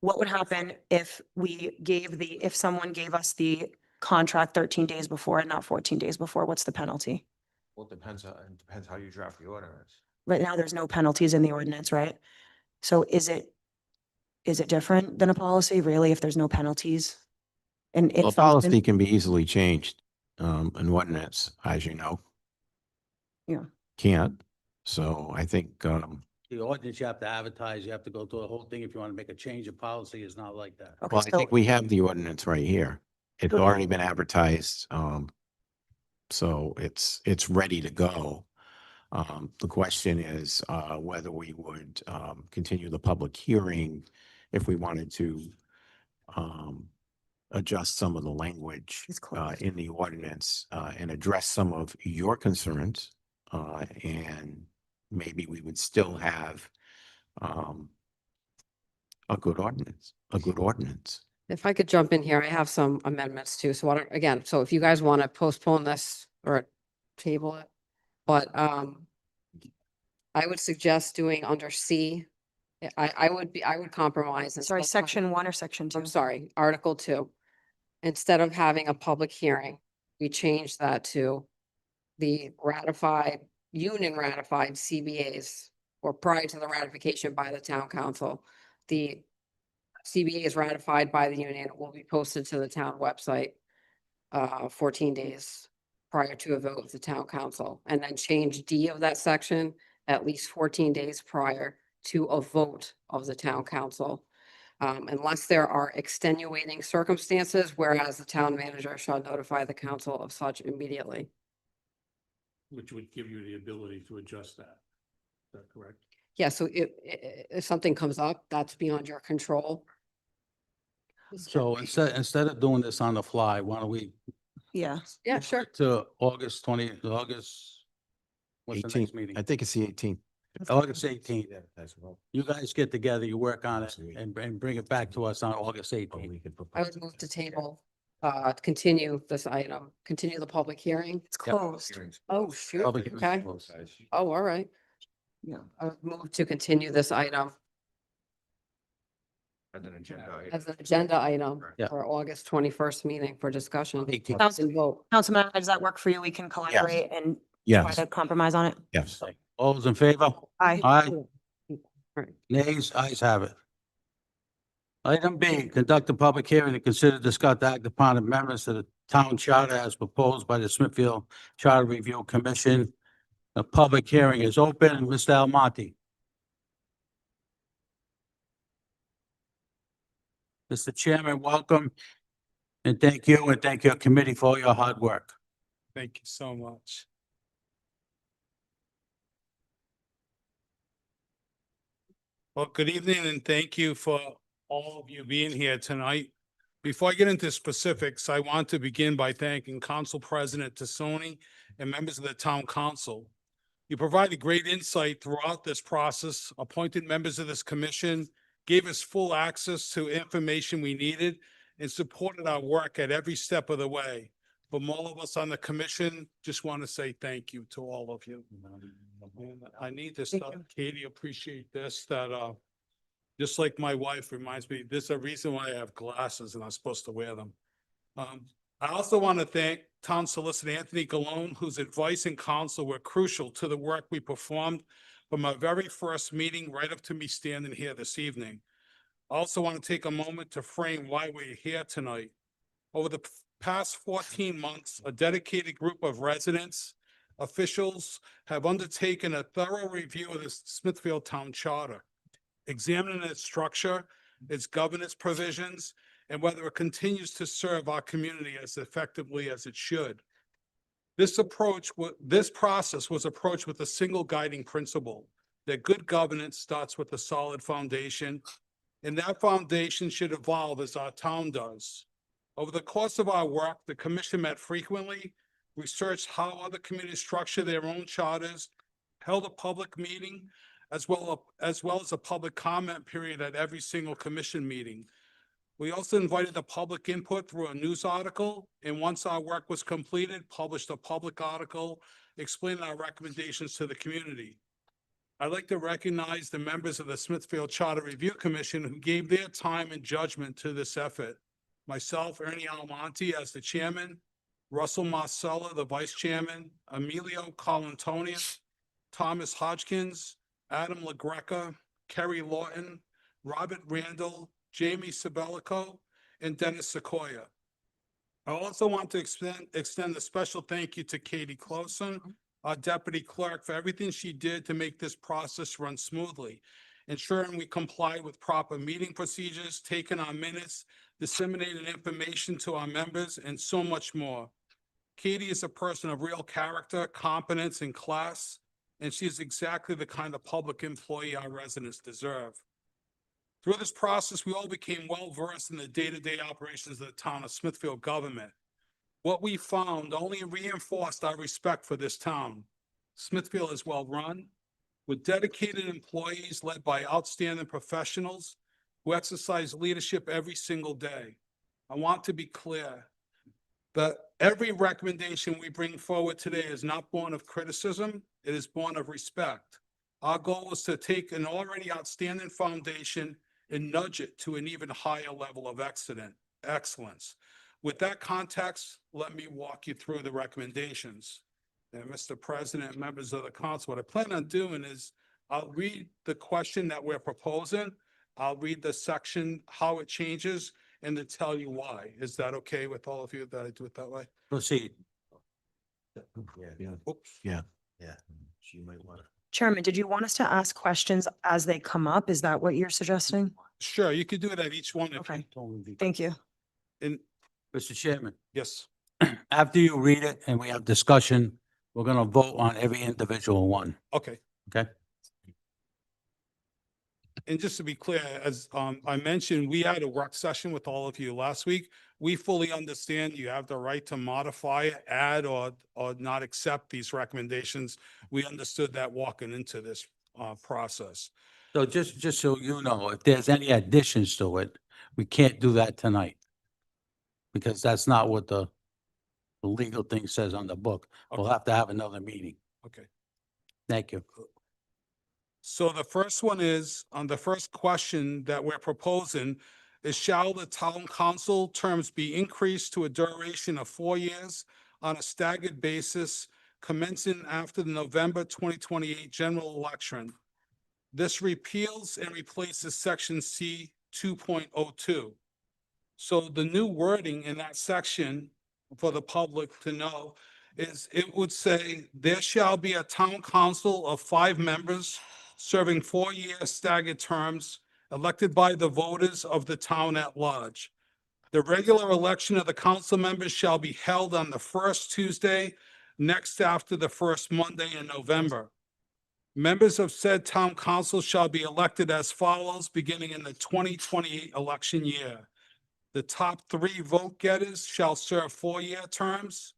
What would happen if if someone gave us the contract 13 days before and not 14 days before? What's the penalty? Well, it depends how you draft the ordinance. Right now, there's no penalties in the ordinance, right? So is it different than a policy, really, if there's no penalties? And Well, it's policy can be easily changed, an ordinance, as you know. Yeah. Can't. So I think, the ordinance, you have to advertise, you have to go through the whole thing. If you want to make a change of policy, it's not like that. Okay, well, I think we have the ordinance right here. It's Okay. already been advertised, so it's ready to go. The question is, whether we would, continue the public hearing if we wanted to, adjust some of the language, It's closed. in the ordinance, and address some of your concerns. And maybe we would still have, a good ordinance. If I could jump in here, I have some amendments too. So again, so if you guys want to postpone this or table it, but I would suggest doing under C. I would compromise. Sorry, instead of- section 1 or section 2? I'm sorry, Article 2. Instead of having a public hearing, we change that to the union ratified CBAs, or prior to the ratification by the town council. The CBA is ratified by the union, will be posted to the town website 14 days prior to a vote of the town council, and then change D of that section at least 14 days prior to a vote of the town council. Unless there are extenuating circumstances, whereas the town manager shall notify the council of such immediately. Which would give you the ability to adjust that. Is that correct? Yeah, so if something comes up, that's beyond your control. So instead of doing this on the fly, why don't we Yeah. Yeah, sure. to August, what's the next 18th. meeting? I think it's the 18th. August 18th. As well. You guys get together, you work on it and bring it back to us on August 18th. I would move to table, continue this item, continue the public hearing. It's closed. Oh, shoot, Public hearing's okay. closed. Oh, all right. Yeah. I would move to continue this item As an agenda item. as an agenda item Yeah. for August 21st meeting for discussion. 18th. And vote. Councilman, does that work for you? We can collaborate and try Yes, to compromise on it? yes. All those in favor? Aye. Aye. Right. Nays, ayes have it. Item B, conduct a public hearing to consider, discuss, act upon amendments to the town charter as proposed by the Smithfield Charter Review Commission. The public hearing is open. Mr. Almonte. Mr. Chairman, welcome. And thank you, and thank your committee for all your hard work. Thank you so much. Well, good evening and thank you for all of you being here tonight. Before I get into specifics, I want to begin by thanking Council President Tassoni and members of the Town Council. You provided great insight throughout this process, appointed members of this commission, gave us full access to information we needed, and supported our work at every step of the way. From all of us on the commission, just want to say thank you to all of you. And I need to stop, Katie, appreciate this, that, just like my wife reminds me, there's a reason why I have glasses and I'm supposed to wear them. I also want to thank Town Solicitor Anthony Galone, whose advice and counsel were crucial to the work we performed from our very first meeting right up to me standing here this evening. I also want to take a moment to frame why we're here tonight. Over the past 14 months, a dedicated group of residents, officials have undertaken a thorough review of the Smithfield Town Charter, examining its structure, its governance provisions, and whether it continues to serve our community as effectively as it should. This process was approached with a single guiding principle, that good governance starts with a solid foundation, and that foundation should evolve as our town does. Over the course of our work, the commission met frequently, researched how other communities structure their own charters, held a public meeting, as well as a public comment period at every single commission meeting. We also invited the public input through a news article, and once our work was completed, published a public article explaining our recommendations to the community. I'd like to recognize the members of the Smithfield Charter Review Commission who gave their time and judgment to this effort. Myself, Ernie Almonte as the chairman, Russell Marcella, the vice chairman, Emilio Colantonio, Thomas Hodgkins, Adam LaGreca, Kerry Lawton, Robert Randall, Jamie Sabelico, and Dennis Sequoia. I also want to extend a special thank you to Katie Closen, our deputy clerk, for everything she did to make this process run smoothly, ensuring we comply with proper meeting procedures, taking our minutes, disseminating information to our members, and so much more. Katie is a person of real character, competence, and class, and she is exactly the kind of public employee our residents deserve. Through this process, we all became well-versed in the day-to-day operations of the town of Smithfield government. What we found only reinforced our respect for this town. Smithfield is well-run, with dedicated employees led by outstanding professionals who exercise leadership every single day. I want to be clear that every recommendation we bring forward today is not born of criticism, it is born of respect. Our goal is to take an already outstanding foundation and nudge it to an even higher level of excellence. With that context, let me walk you through the recommendations. And Mr. President, members of the council, what I plan on doing is I'll read the question that we're proposing. I'll read the section, how it changes, and then tell you why. Is that okay with all of you that I do it that way? Proceed. Oops. Yeah. She might want to. Chairman, did you want us to ask questions as they come up? Is that what you're suggesting? Sure, you could do it at each one. if Okay, you- thank you. And Mr. Chairman, yes, after you read it and we have discussion, we're gonna vote on every individual one, okay. okay? And just to be clear, as I mentioned, we had a work session with all of you last week. We fully understand you have the right to modify, add, or not accept these recommendations. We understood that walking into this process. So just so you know, if there's any additions to it, we can't do that tonight. Because that's not what the legal thing says on the book. We'll have to have another meeting. Okay. Thank you. So the first one is, on the first question that we're proposing is, shall the town council terms be increased to a duration of 4 years on a staggered basis commencing after the November 2028 general election? This repeals and replaces section C 2.02. So the new wording in that section for the public to know is, it would say, there shall be a town council of 5 members serving 4-year staggered terms elected by the voters of the town at large. The regular election of the council members shall be held on the first Tuesday next after the first Monday in November. Members of said town council shall be elected as follows, beginning in the 2028 election year. The top 3 vote getters shall serve 4-year terms.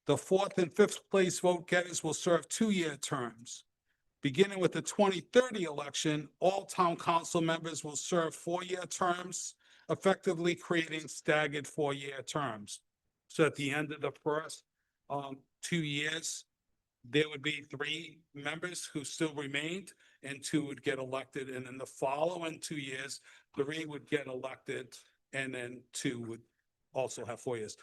The 4th and 5th place vote getters will serve 2-year terms. Beginning with the 2030 election, all town council members will serve 4-year terms, effectively creating staggered 4-year terms. So at the end of the first 2 years, there would be 3 members who still remained and 2 would get elected. And in the following 2 years, 3 would get elected and then 2 would also have 4 years.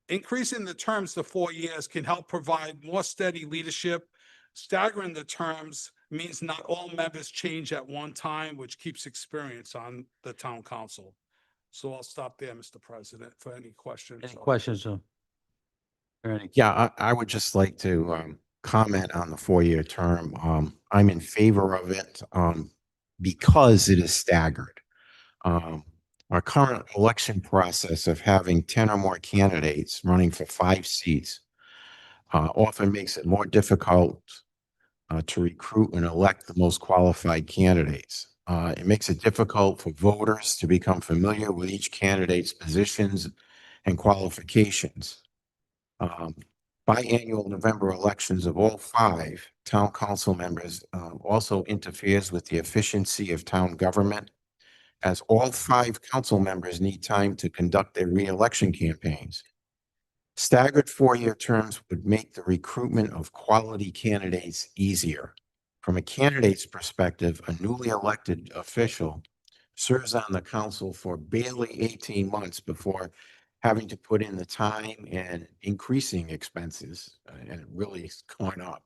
Increasing the terms to 4 years can help provide more steady leadership. Staggering the terms means not all members change at one time, which keeps experience on the town council. So I'll stop there, Mr. President, for any questions. Any questions? Ernie? Yeah, I would just like to comment on the 4-year term. I'm in favor of it because it is staggered. Our current election process of having 10 or more candidates running for 5 seats often makes it more difficult to recruit and elect the most qualified candidates. It makes it difficult for voters to become familiar with each candidate's positions and qualifications. Biannual November elections of all 5 town council members also interferes with the efficiency of town government, as all 5 council members need time to conduct their re-election campaigns. Staggered 4-year terms would make the recruitment of quality candidates easier. From a candidate's perspective, a newly elected official serves on the council for barely 18 months before having to put in the time and increasing expenses, and it really is going up,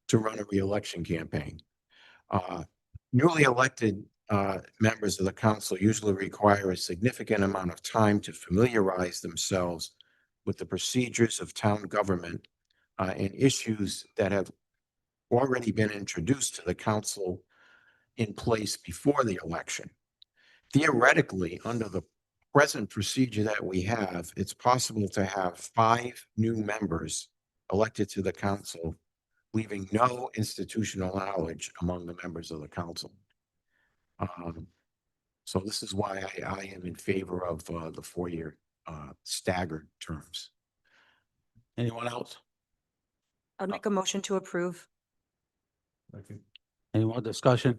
to run a re-election campaign. Newly elected members of the council usually require a significant amount of time to familiarize themselves with the procedures of town government and issues that have already been introduced to the council in place before the election. Theoretically, under the present procedure that we have, it's possible to have 5 new members elected to the council, leaving no institutional knowledge among the members of the council. So this is why I am in favor of the 4-year staggered terms. Anyone else? I'd make a motion to approve. Any more discussion?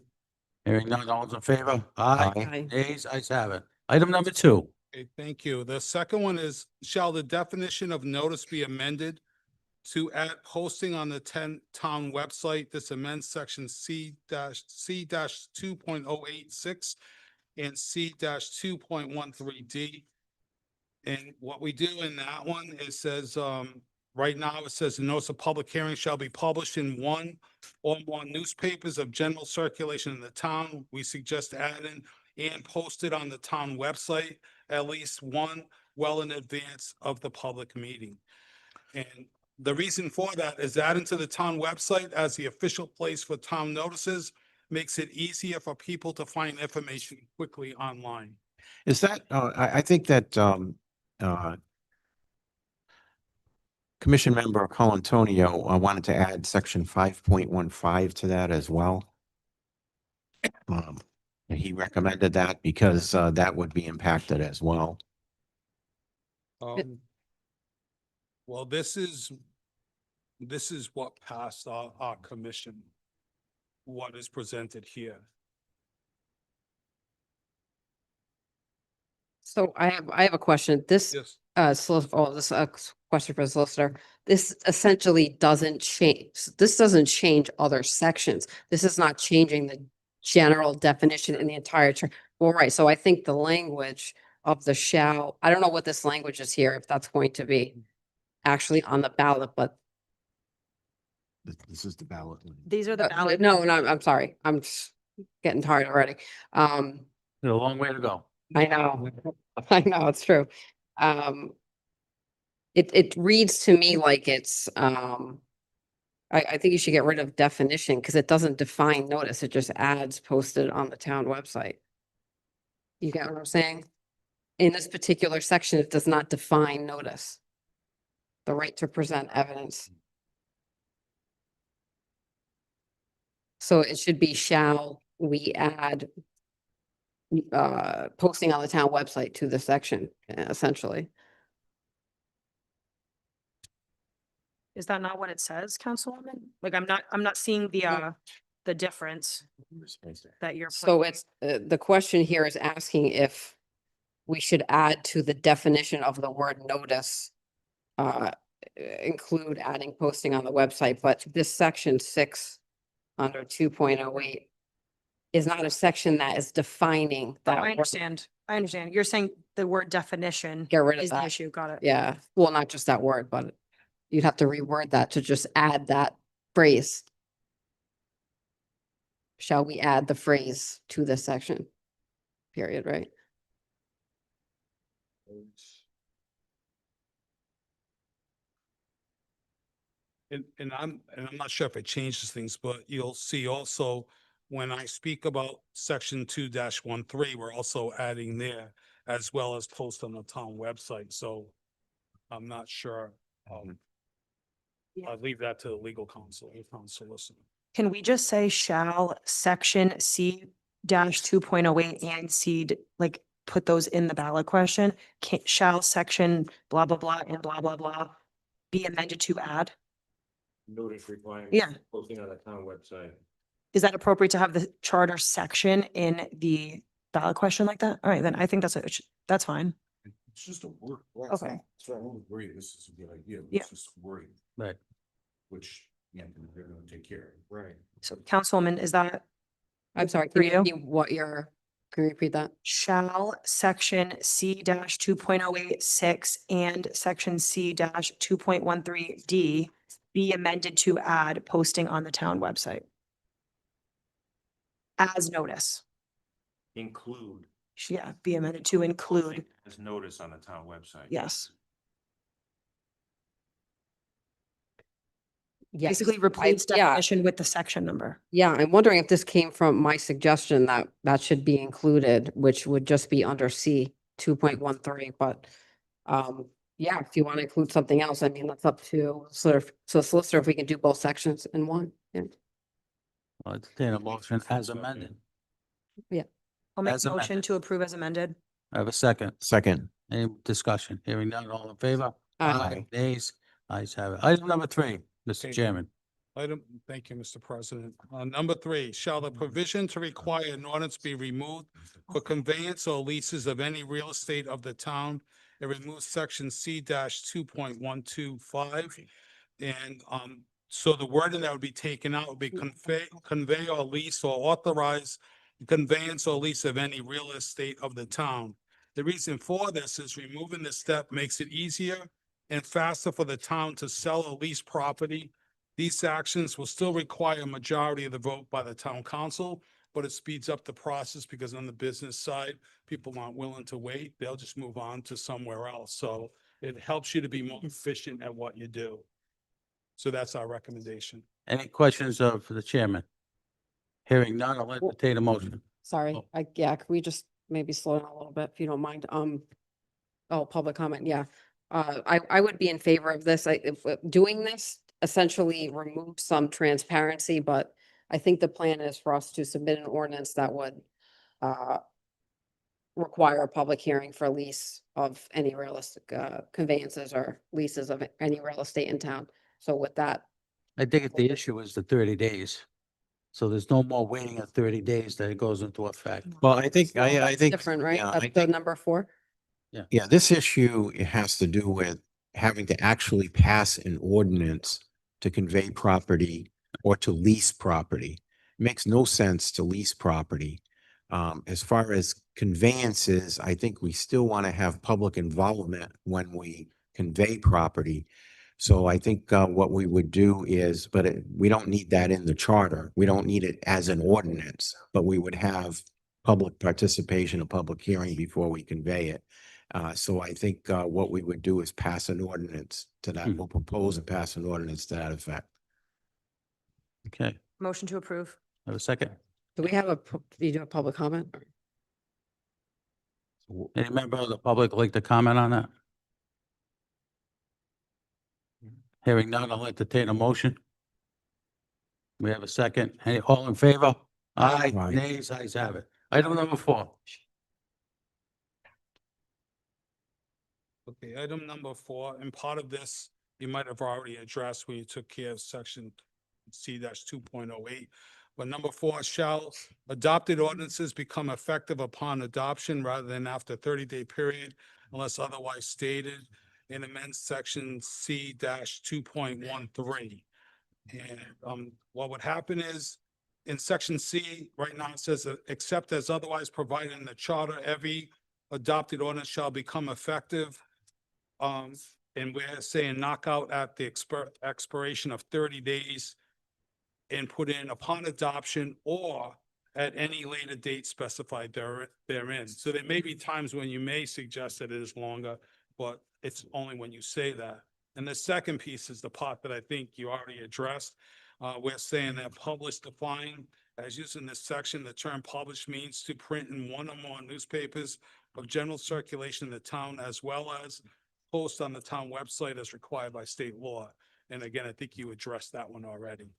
Hearing none, all those in favor? Aye. Nays, ayes have it. Item number 2. Okay, thank you. The second one is, shall the definition of notice be amended to add posting on the town website? This amends section C-2.086 and C-2.13D. And what we do in that one, it says, right now, it says the notice of public hearing shall be published in 1 or more newspapers of general circulation in the town. We suggest adding and posted on the town website at least 1 well in advance of the public meeting. And the reason for that is adding to the town website as the official place for town notices makes it easier for people to find information quickly online. Is that, I think that Commission Member Colantonio wanted to add section 5.15 to that as well. And he recommended that because that would be impacted as well. Well, this is what passed our commission, what is presented here. So I have a question. This, Yes. Question for the solicitor. This essentially doesn't change, other sections. This is not changing the general definition in the entire term. Well, right, so I think the language of the shall, I don't know what this language is here, if that's going to be actually on the ballot, but. This is the ballot. These are the ballot. No, I'm sorry. I'm just getting tired already. There's a long way to go. I know, it's true. It reads to me like it's, I think you should get rid of definition because it doesn't define notice. It just adds posted on the town website. You get what I'm saying? In this particular section, it does not define notice. The right to present evidence. So it should be, shall we add posting on the town website to the section, essentially. Is that not what it says, Councilwoman? Like, I'm not seeing the difference that you're. So putting. it's, the question here is asking if we should add to the definition of the word notice, include adding posting on the website, but this section 6 under 2.08 is not a section that is defining that. I understand. You're saying the word definition. Get rid of is the that. issue. Got it. Yeah, well, not just that word, but you'd have to reword that to just add that phrase. Shall we add the phrase to this section? Period, right? And I'm not sure if it changes things, but you'll see also when I speak about section 2-13, we're also adding there as well as post on the town website. So I'm not sure. I'll leave that to the legal counsel, if I'm soliciting. Can we just say shall section C dash 2.08 and C, like, put those in the ballot question? Shall section blah, blah, blah, and blah, blah, blah be amended to add? Notice requirement. Yeah. Posting on the town website. Is that appropriate to have the charter section in the ballot question like that? All right, then I think that's fine. It's just a word. Okay. So I don't agree, this is a good idea. Yeah. It's just wording, Right. which, yeah, they're gonna take care of. Right. So Councilwoman, is that I'm sorry, for can you you? repeat what your, can you repeat that? Shall section C dash 2.086 and section C dash 2.13D be amended to add posting on the town website? As notice. Include. Yeah, be amended to include, As notice on the town website. yes. Yes, Basically replace yeah. definition with the section number. Yeah, I'm wondering if this came from my suggestion that that should be included, which would just be under C 2.13, but yeah, if you want to include something else, I mean, that's up to solicitor if we can do both sections in one. Yeah. I'll entertain a motion as amended. I'll make As a motion amended. to approve as amended. I have a second. Second. Any discussion? Hearing none, all in favor? Aye. Nays? Ayes have it. Item number 3, Mr. Okay. Chairman. Thank you, Mr. President. Number 3, shall the provision to require an ordinance be removed for conveyance or leases of any real estate of the town? It removes section C 2.125. And, so the wording that would be taken out would be convey or lease or authorize conveyance or lease of any real estate of the town. The reason for this is removing this step makes it easier and faster for the town to sell or lease property. These actions will still require a majority of the vote by the town council, but it speeds up the process because on the business side, people aren't willing to wait. They'll just move on to somewhere else. So it helps you to be more efficient at what you do. So that's our recommendation. Any questions for the chairman? Hearing none, I'll entertain a motion. Sorry, Oh. yeah, could we just maybe slow down a little bit if you don't mind? Oh, public comment, yeah. I would be in favor of this. Doing this essentially removes some transparency, but I think the plan is for us to submit an ordinance that would require a public hearing for lease of any realistic conveyances or leases of any real estate in town. So with that, I think the issue is the 30 days. So there's no more waiting of 30 days that it goes into effect. Well, I think, I think. different, right? yeah, I That's the think- number 4. Yeah, this issue, it has to do with having to actually pass an ordinance to convey property or to lease property. It makes no sense to lease property. As far as conveyances, I think we still want to have public involvement when we convey property. So I think what we would do is, we don't need that in the charter. We don't need it as an ordinance, but we would have public participation, a public hearing before we convey it. So I think what we would do is pass an ordinance to that. We'll propose and pass an ordinance to that effect. Okay, Motion to approve. have a second? Do we have you do a public comment? Any member of the public like to comment on that? Hearing none, I'll entertain a motion. We have a second. All in favor? Aye. Aye. Nays, ayes have it. Item number 4. Okay, item number 4, and part of this, you might have already addressed when you took care of section C 2.08. But number 4, shall adopted ordinances become effective upon adoption rather than after 30-day period unless otherwise stated, and amend section C 2.13. And what would happen is in section C, right now it says, except as otherwise provided in the charter, every adopted ordinance shall become effective. And we're saying knock out at the expiration of 30 days and put in upon adoption or at any later date specified therein. So there may be times when you may suggest that it is longer, but it's only when you say that. And the second piece is the part that I think you already addressed. We're saying that published defined as used in this section, the term published means to print in one or more newspapers of general circulation in the town, as well as post on the town website as required by state law. And again, I think you addressed that one already.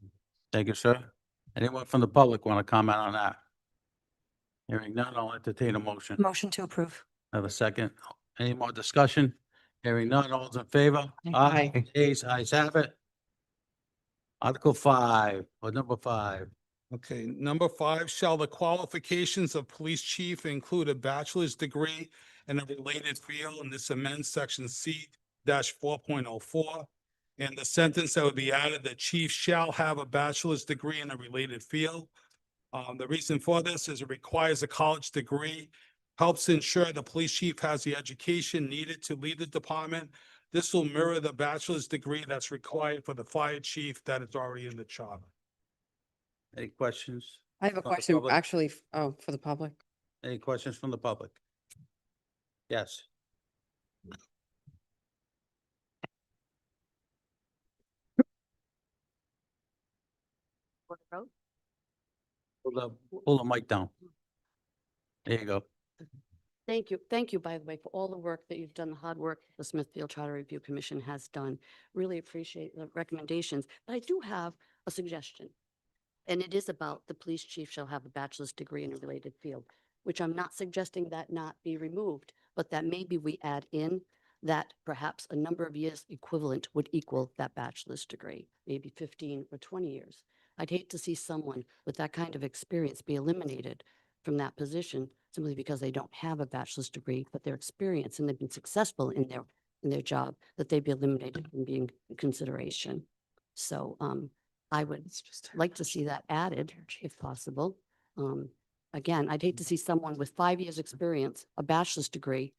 Thank you, sir. Anyone from the public want to comment on that? Hearing none, I'll entertain a motion. Motion to approve. Have a second. Any more discussion? Hearing none, all those in favor? Aye. Ayes have it. Article 5, or number 5. Okay, number 5, shall the qualifications of police chief include a bachelor's degree in a related field? And this amends section C-4.04. And the sentence that would be added, the chief shall have a bachelor's degree in a related field. The reason for this is it requires a college degree, helps ensure the police chief has the education needed to lead the department. This will mirror the bachelor's degree that's required for the fire chief that is already in the charter. Any questions? I have a from the question, public? actually, for the public. Any questions from the public? Yes. Pull the mic down. There you go. Thank you, by the way, for all the work that you've done, the hard work the Smithfield Charter Review Commission has done. Really appreciate the recommendations. But I do have a suggestion. And it is about the police chief shall have a bachelor's degree in a related field, which I'm not suggesting that not be removed, but that maybe we add in that perhaps a number of years equivalent would equal that bachelor's degree, maybe 15 or 20 years. I'd hate to see someone with that kind of experience be eliminated from that position simply because they don't have a bachelor's degree, but their experience and they've been successful in their job, that they'd be eliminated from being in consideration. So I would like to see that added if possible. Again, I'd hate to see someone with 5 years experience, a bachelor's degree,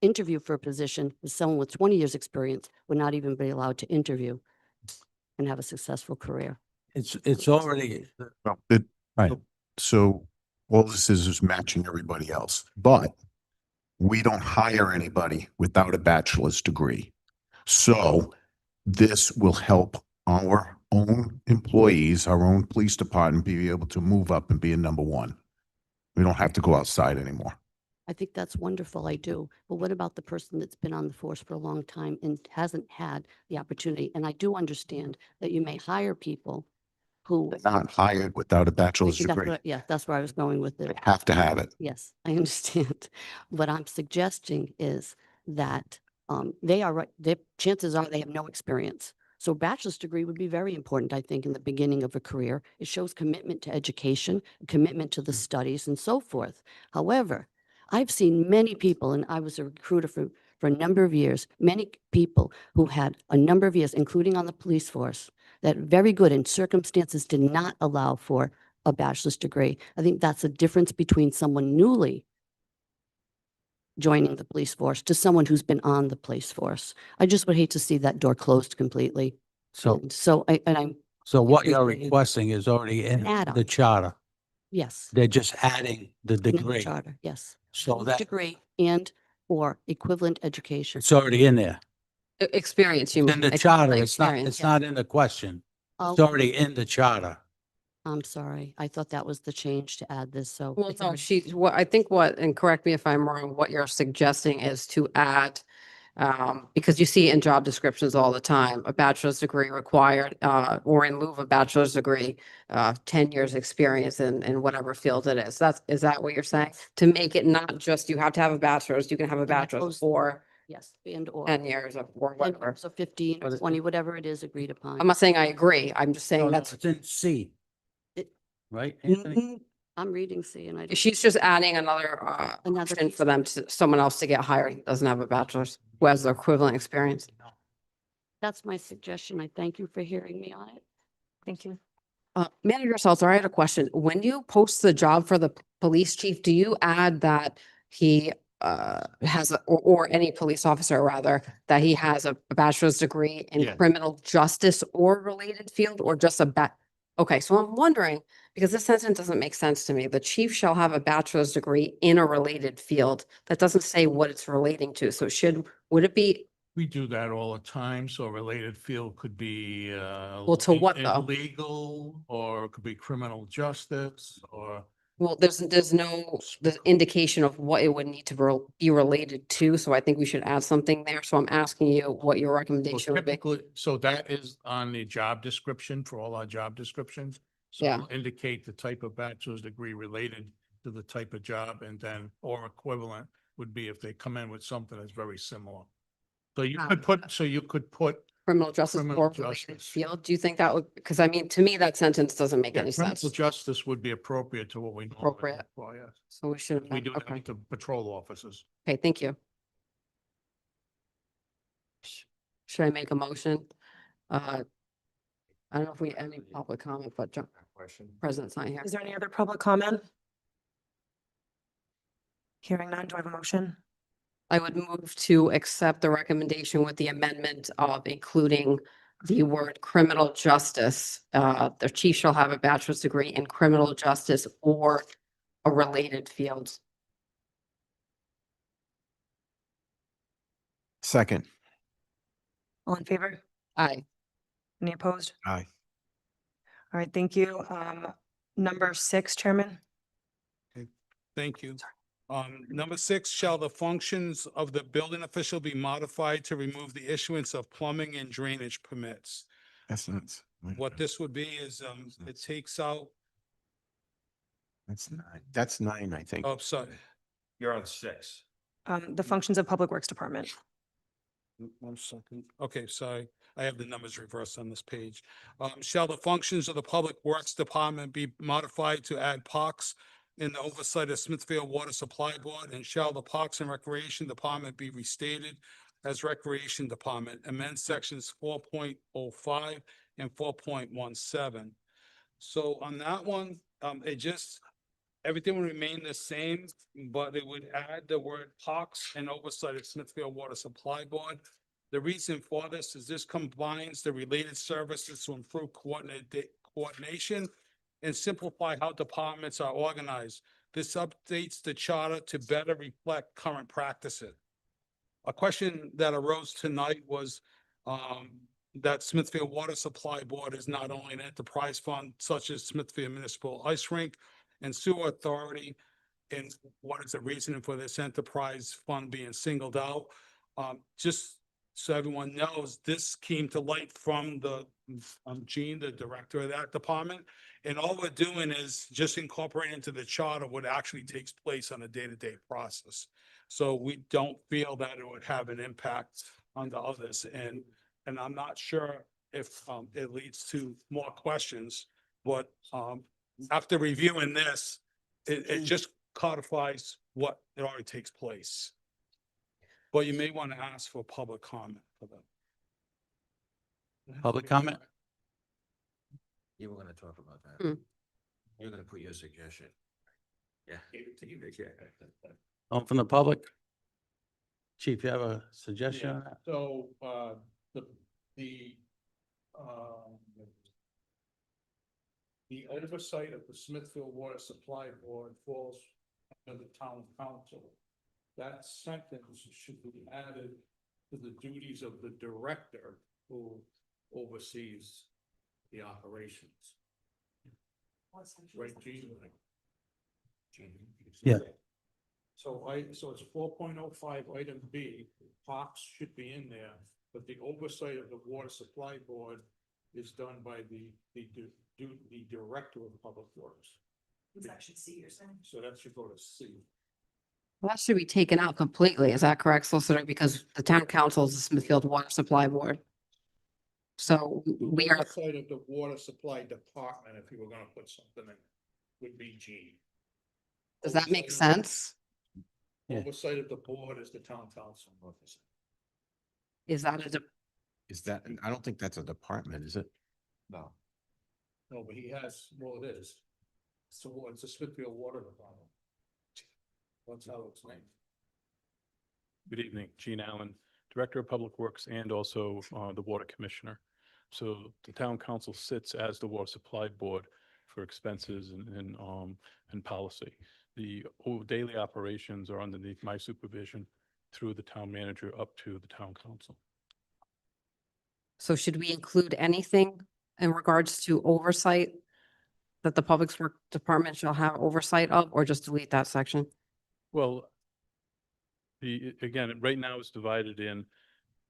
interview for a position with someone with 20 years experience would not even be allowed to interview and have a successful career. It's already, Well, so all this is matching everybody else, but we don't hire anybody without a bachelor's degree. So this will help our own employees, our own police department be able to move up and be a number one. We don't have to go outside anymore. I think that's wonderful, I do. But what about the person that's been on the force for a long time and hasn't had the opportunity? And I do understand that you may hire people who. Not hired without a bachelor's degree. Yeah, that's where I was going with it. They have to have it. Yes, I understand. What I'm suggesting is that they are right, their chances are they have no experience. So a bachelor's degree would be very important, I think, in the beginning of a career. It shows commitment to education, commitment to the studies and so forth. However, I've seen many people, and I was a recruiter for a number of years, many people who had a number of years, including on the police force, that very good in circumstances did not allow for a bachelor's degree. I think that's a difference between someone newly joining the police force to someone who's been on the police force. I just would hate to see that door closed completely. so, And so I'm, so what you're appreciate you. requesting is already in Add-on. the charter. yes. They're just adding the in the degree. Charter, yes. So that, Degree and or equivalent education. it's already in there. Experience, you It's mean? in the ex- charter. like It's not, experience, it's yeah. not in the question. Oh, It's already in the charter. I'm sorry. I thought that was the change to add this, so. Well, it's no, already- I think and correct me if I'm wrong, what you're suggesting is to add, because you see in job descriptions all the time, a bachelor's degree required, or in lieu of a bachelor's degree, 10 years experience in whatever field it is. Is that what you're saying? To make it not just, you have to have a bachelor's, you can have a And that bachelor's goes- or Yes, and or. 10 years or And whatever. So 15 or But it- 20, whatever it is agreed upon. I'm not saying I agree. I'm just No, saying no, that's, it's in C. It- Right, Anthony? I'm reading C and I. don't- she's just adding another, Another option piece. for them to, someone else to get hired who doesn't have a bachelor's, who has the equivalent experience. That's my suggestion. I thank you for hearing me on it. Thank you. Manager Salter, I had a question. When you post the job for the police chief, do you add that he has, or any police officer rather, that he has a bachelor's degree in Yeah. criminal justice or related field, or just okay, so I'm wondering, because this sentence doesn't make sense to me. The chief shall have a bachelor's degree in a related field. That doesn't say what it's relating to. So would it be, We do that all the time, so a related field could be, Well, to what, though? Legal, or it could be criminal justice, or Well, there's no, the indication of what it would need to be related to, so I think we should add something there. So I'm asking you what your So recommendation would be. typically, so that is on the job description for all our job descriptions. So Yeah. it'll indicate the type of bachelor's degree related to the type of job, and then, or equivalent would be if they come in with something that's very similar. So you could put Criminal justice criminal or related justice. field, do you think that would, because I mean, to me, that sentence doesn't make Yeah, any sense. criminal justice would be appropriate to what we normally Appropriate. require. So we should, We do that okay, with the patrol officers. okay, thank you. Should I make a motion? I don't know if we, any public comment, but President's not here. Is there any other public comment? Hearing none, do I have a motion? I would move to accept the recommendation with the amendment of including the word criminal justice. The chief shall have a bachelor's degree in criminal justice or a related field. Second. All in favor? Aye. Any opposed? Aye. All right, thank you. Number 6, Chairman. Thank you. Number 6, shall the functions of the building official be modified to remove the issuance of plumbing and drainage permits? That's not. What this would be is, it takes out, That's 9. That's 9, I think. oh, sorry. You're on 6. The functions of Public Works Department. 1 second. Okay, sorry. I have the numbers reversed on this page. Shall the functions of the Public Works Department be modified to add parks in the oversight of Smithfield Water Supply Board? And shall the Parks and Recreation Department be restated as Recreation Department? Amend sections 4.05 and 4.17. So on that one, everything will remain the same, but it would add the word parks and oversight of Smithfield Water Supply Board. The reason for this is this combines the related services to improve coordination and simplify how departments are organized. This updates the charter to better reflect current practices. A question that arose tonight was that Smithfield Water Supply Board is not only an enterprise fund such as Smithfield Municipal Ice Rink and Sewer Authority, and what is the reason for this enterprise fund being singled out? Just so everyone knows, this came to light from the Gene, the director of that department. And all we're doing is just incorporating into the charter what actually takes place on a day-to-day process. So we don't feel that it would have an impact on the others. And I'm not sure if it leads to more questions, but after reviewing this, it just codifies what it already takes place. But you may want to ask for public comment for that. Public comment? You were gonna talk about that. Hmm. You're gonna put your suggestion. Yeah. From the public? Chief, you have a suggestion on that? So, the oversight of the Smithfield Water Supply Board falls under the town council. That sentence should be added to the duties of the director who oversees the operations. Right, Gene? Yeah. So it's 4.05 item B, parks should be in there, but the oversight of the water supply board is done by the director of public works. Section C, you're saying? So that should go to C. Well, that should be taken out completely. Is that correct, Solicitor? Because the town council is the Smithfield Water Supply Board. So we are, Oversight of the water supply department, if you were gonna put something in, would be G. does that make sense? Yeah. Oversight of the board is the town council. Is that a, Is that, I don't think that's a department, is it? No. No, but he has, well, it is. So it's a Smithfield Water Department. That's how it's named. Good evening, Gene Allen, Director of Public Works and also the Water Commissioner. So the town council sits as the Water Supply Board for expenses and policy. The daily operations are underneath my supervision through the town manager up to the town council. so should we include anything in regards to oversight that the Public Works Department shall have oversight of, or just delete that section? Well, again, right now it's divided in,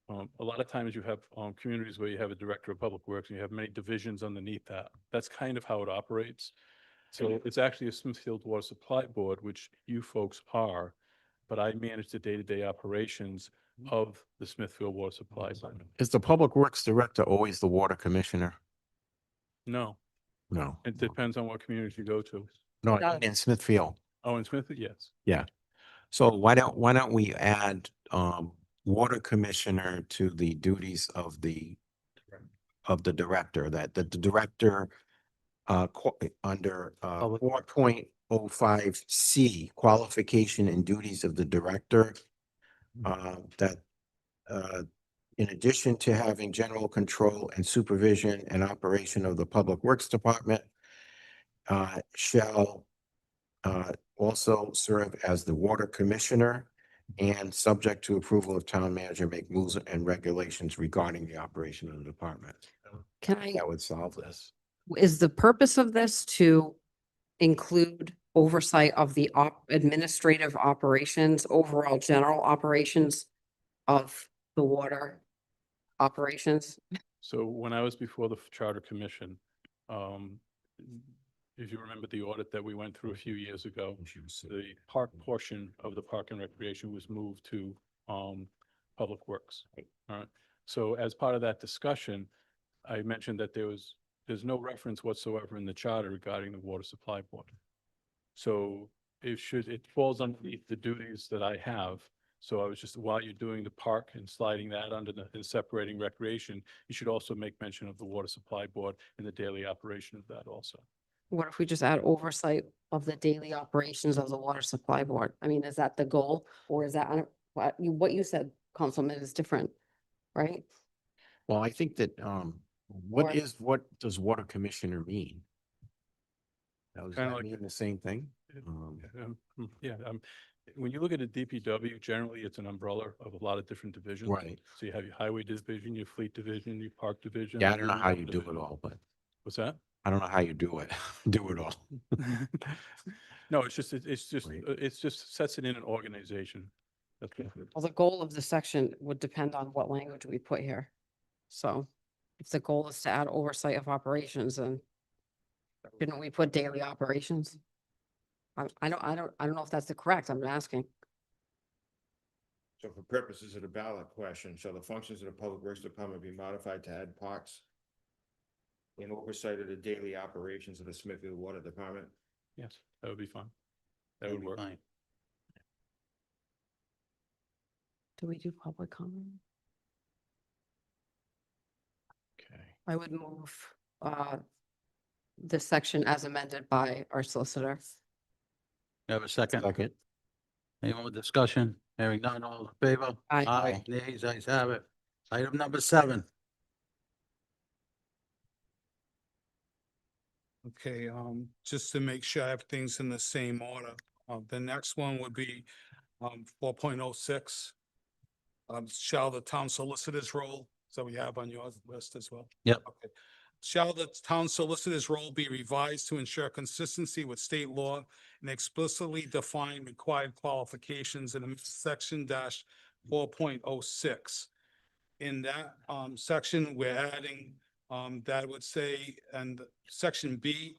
a lot of times you have, communities where you have a director of public works and you have many divisions underneath that. That's kind of how it operates. So it's actually a Smithfield Water Supply Board, which you folks are, but I manage the day-to-day operations of the Smithfield Water Supply Board. Is the Public Works Director always the Water Commissioner? No, No. it depends on what communities you go to. No, in Smithfield. Oh, in Smithfield, yes. Yeah. So why don't we add Water Commissioner to the duties of the director, that the director under 4.05C, qualification and duties of the director, that in addition to having general control and supervision and operation of the Public Works Department, shall also serve as the Water Commissioner and, subject to approval of town manager, make rules and regulations regarding the operation of the department. Can I, That would solve this. is the purpose of this to include oversight of the administrative operations, overall general operations of the water operations? So when I was before the Charter Commission, if you remember the audit that we went through a few years ago, the park portion of the Park and Recreation was moved to Public Works. All right. So as part of that discussion, I mentioned that there's no reference whatsoever in the charter regarding the Water Supply Board. So it falls underneath the duties that I have. So I was just, while you're doing the park and sliding that under and separating recreation, you should also make mention of the Water Supply Board and the daily operation of that also. What if we just add oversight of the daily operations of the Water Supply Board? I mean, is that the goal, or is that, what you said, Councilman, is different, right? Well, I think that, Or- what does Water Commissioner mean? Does Kinda that like- mean the same thing? Yeah, when you look at a DPW, generally it's an umbrella of a lot of different divisions. Right. So you have your highway division, your fleet division, your park division. Yeah, I don't know your how water you do it division. all, but What's that? I don't know how you do it, do it all. No, it's just sets it in an organization. That's what it is. Well, the goal of the section would depend on what language we put here. So if the goal is to add oversight of operations, then shouldn't we put daily operations? I don't know if that's the correct, I'm asking. So for purposes of the ballot question, shall the functions of the Public Works Department be modified to add parks in oversight of the daily operations of the Smithfield Water Department? Yes, that would be fine. That would work. Do we do public comment? Okay. I would move this section as amended by our solicitor. You have a second? Second. Any more discussion? Hearing none, all in favor? Aye. Aye, nays, ayes have it. Item number 7. Okay, just to make sure everything's in the same order. The next one would be 4.06. Shall the town solicitor's role, so we have on your list as well? Yep. Okay. Shall the town solicitor's role be revised to ensure consistency with state law and explicitly define required qualifications in section dash 4.06? In that section, we're adding that would say, and section B,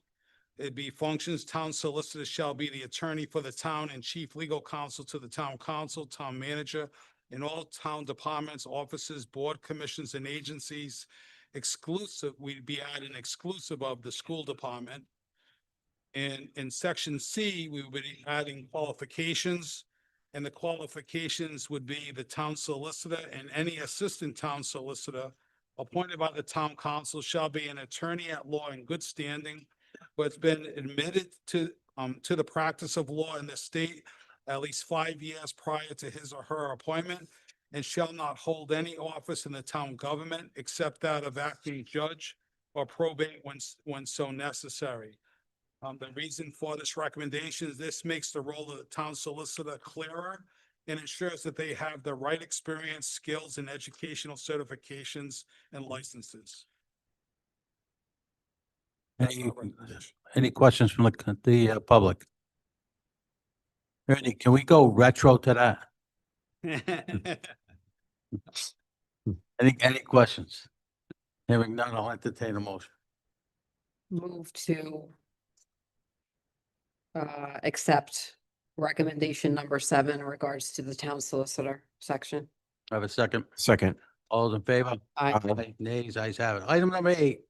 it'd be functions, town solicitor shall be the attorney for the town and chief legal counsel to the town council, town manager, in all town departments, offices, board commissions, and agencies, exclusive, we'd be adding exclusive of the school department. And in section C, we would be adding qualifications, and the qualifications would be the town solicitor and any assistant town solicitor appointed by the town council shall be an attorney at law in good standing, who has been admitted to the practice of law in the state at least 5 years prior to his or her appointment, and shall not hold any office in the town government except that of acting judge or probate when so necessary. The reason for this recommendation is this makes the role of the town solicitor clearer and ensures that they have the right experience, skills, and educational certifications and licenses. Any questions from the public? Ernie, can we go retro to that? Any questions? Hearing none, I'll entertain a motion. Move to accept recommendation number 7 in regards to the town solicitor section. Have a second. Second. All those in favor? Aye. Nays, ayes have it. Item number 8.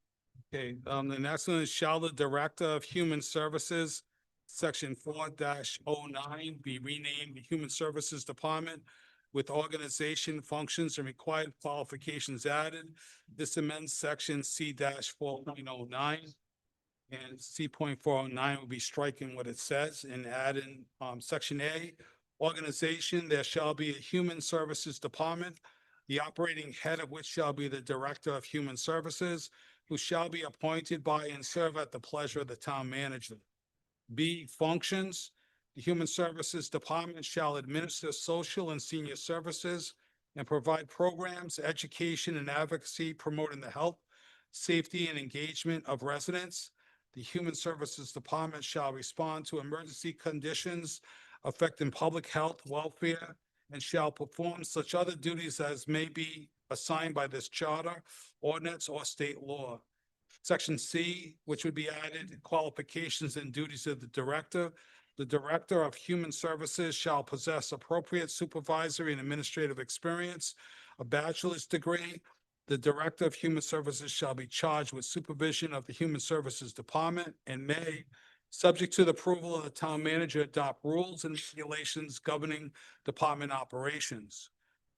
Okay, the next one is shall the Director of Human Services, Section 4-09, be renamed the Human Services Department with organization, functions, and required qualifications added. This amends Section C-4.09. And C.409 will be striking what it says and add in, Section A, organization, there shall be a Human Services Department, the operating head of which shall be the Director of Human Services, who shall be appointed by and serve at the pleasure of the town manager. B, functions, the Human Services Department shall administer social and senior services and provide programs, education, and advocacy promoting the health, safety, and engagement of residents. The Human Services Department shall respond to emergency conditions affecting public health, welfare, and shall perform such other duties as may be assigned by this charter, ordinance, or state law. Section C, which would be added, qualifications and duties of the director. The Director of Human Services shall possess appropriate supervisory and administrative experience, a bachelor's degree. The Director of Human Services shall be charged with supervision of the Human Services Department and may, subject to the approval of the town manager, adopt rules and regulations governing department operations.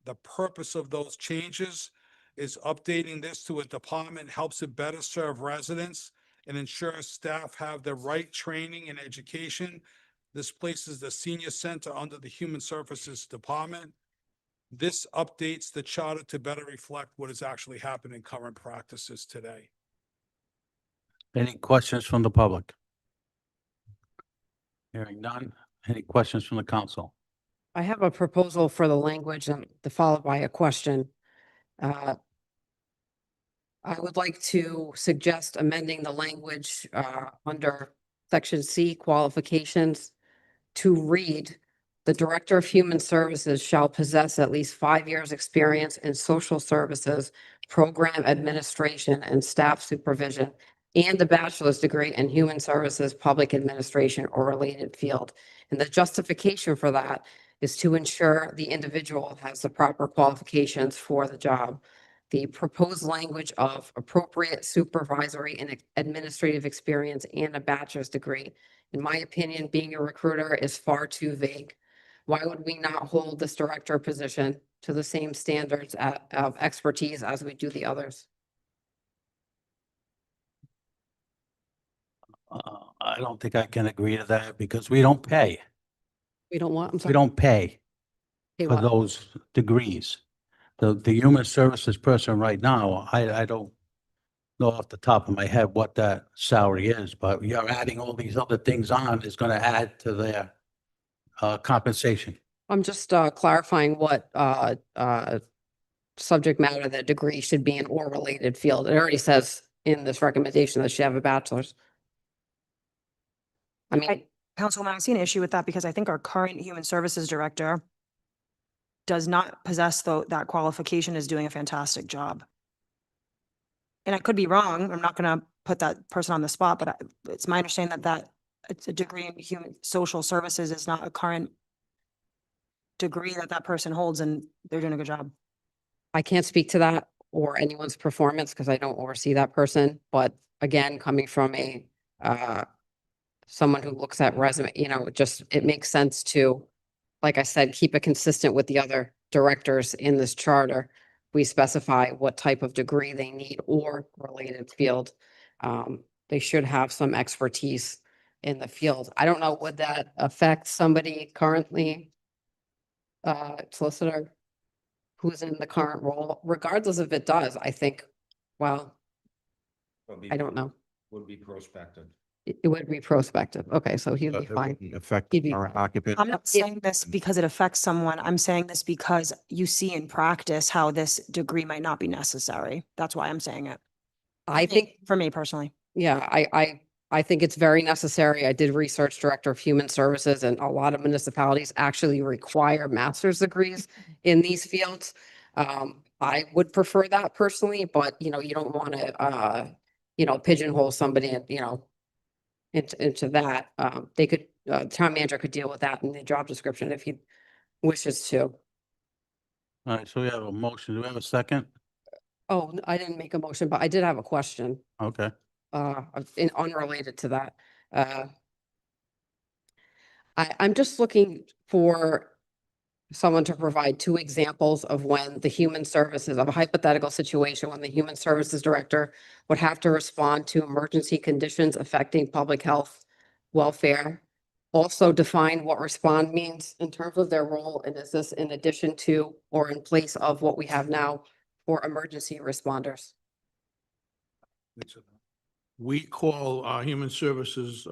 The purpose of those changes is updating this to a department helps it better serve residents and ensures staff have the right training and education. This places the senior center under the Human Services Department. This updates the charter to better reflect what is actually happening in current practices today. Any questions from the public? Hearing none. Any questions from the council? I have a proposal for the language and followed by a question. I would like to suggest amending the language under Section C, qualifications, to read, the Director of Human Services shall possess at least 5 years' experience in social services, program administration, and staff supervision, and a bachelor's degree in human services, public administration, or related field. And the justification for that is to ensure the individual has the proper qualifications for the job. The proposed language of appropriate supervisory and administrative experience and a bachelor's degree, in my opinion, being a recruiter is far too vague. Why would we not hold this director position to the same standards of expertise as we do the others? I don't think I can agree to that because we don't pay. We don't want, I'm We sorry. don't pay Pay for what? those degrees. The human services person right now, I don't know off the top of my head what that salary is, but you're adding all these other things on is gonna add to their compensation. I'm just clarifying what subject matter that degree should be in or related field. It already says in this recommendation that she have a bachelor's. I mean, Councilwoman, I see an issue with that because I think our current Human Services Director does not possess that qualification, is doing a fantastic job. And I could be wrong. I'm not going to put that person on the spot, but it's my understanding that it's a degree in human social services is not a current degree that person holds, and they're doing a good job. I can't speak to that or anyone's performance because I don't oversee that person. But again, coming from a someone who looks at resume, it makes sense to, like I said, keep it consistent with the other directors in this charter. We specify what type of degree they need or related field. They should have some expertise in the field. I don't know, would that affect somebody currently, solicitor, who's in the current role? Regardless if it does, I think, well, I don't know. Would be prospective. It would be prospective. Okay, so he'd be fine. Affect He'd be our occupant. I'm not saying this because it affects someone. I'm saying this because you see in practice how this degree might not be necessary. That's why I'm saying it. I think For me personally. Yeah, I think it's very necessary. I did research Director of Human Services, and a lot of municipalities actually require master's degrees in these fields. I would prefer that personally, but you know, you don't want to, pigeonhole somebody and, into that. They could, town manager could deal with that in the job description if he wishes to. All right, so we have a motion. Do we have a second? Oh, I didn't make a motion, but I did have a question. Okay. Unrelated to that. I'm just looking for someone to provide two examples of when the human services, of a hypothetical situation, when the human services director would have to respond to emergency conditions affecting public health, welfare. Also define what respond means in terms of their role, and is this in addition to or in place of what we have now for emergency responders? We call our human services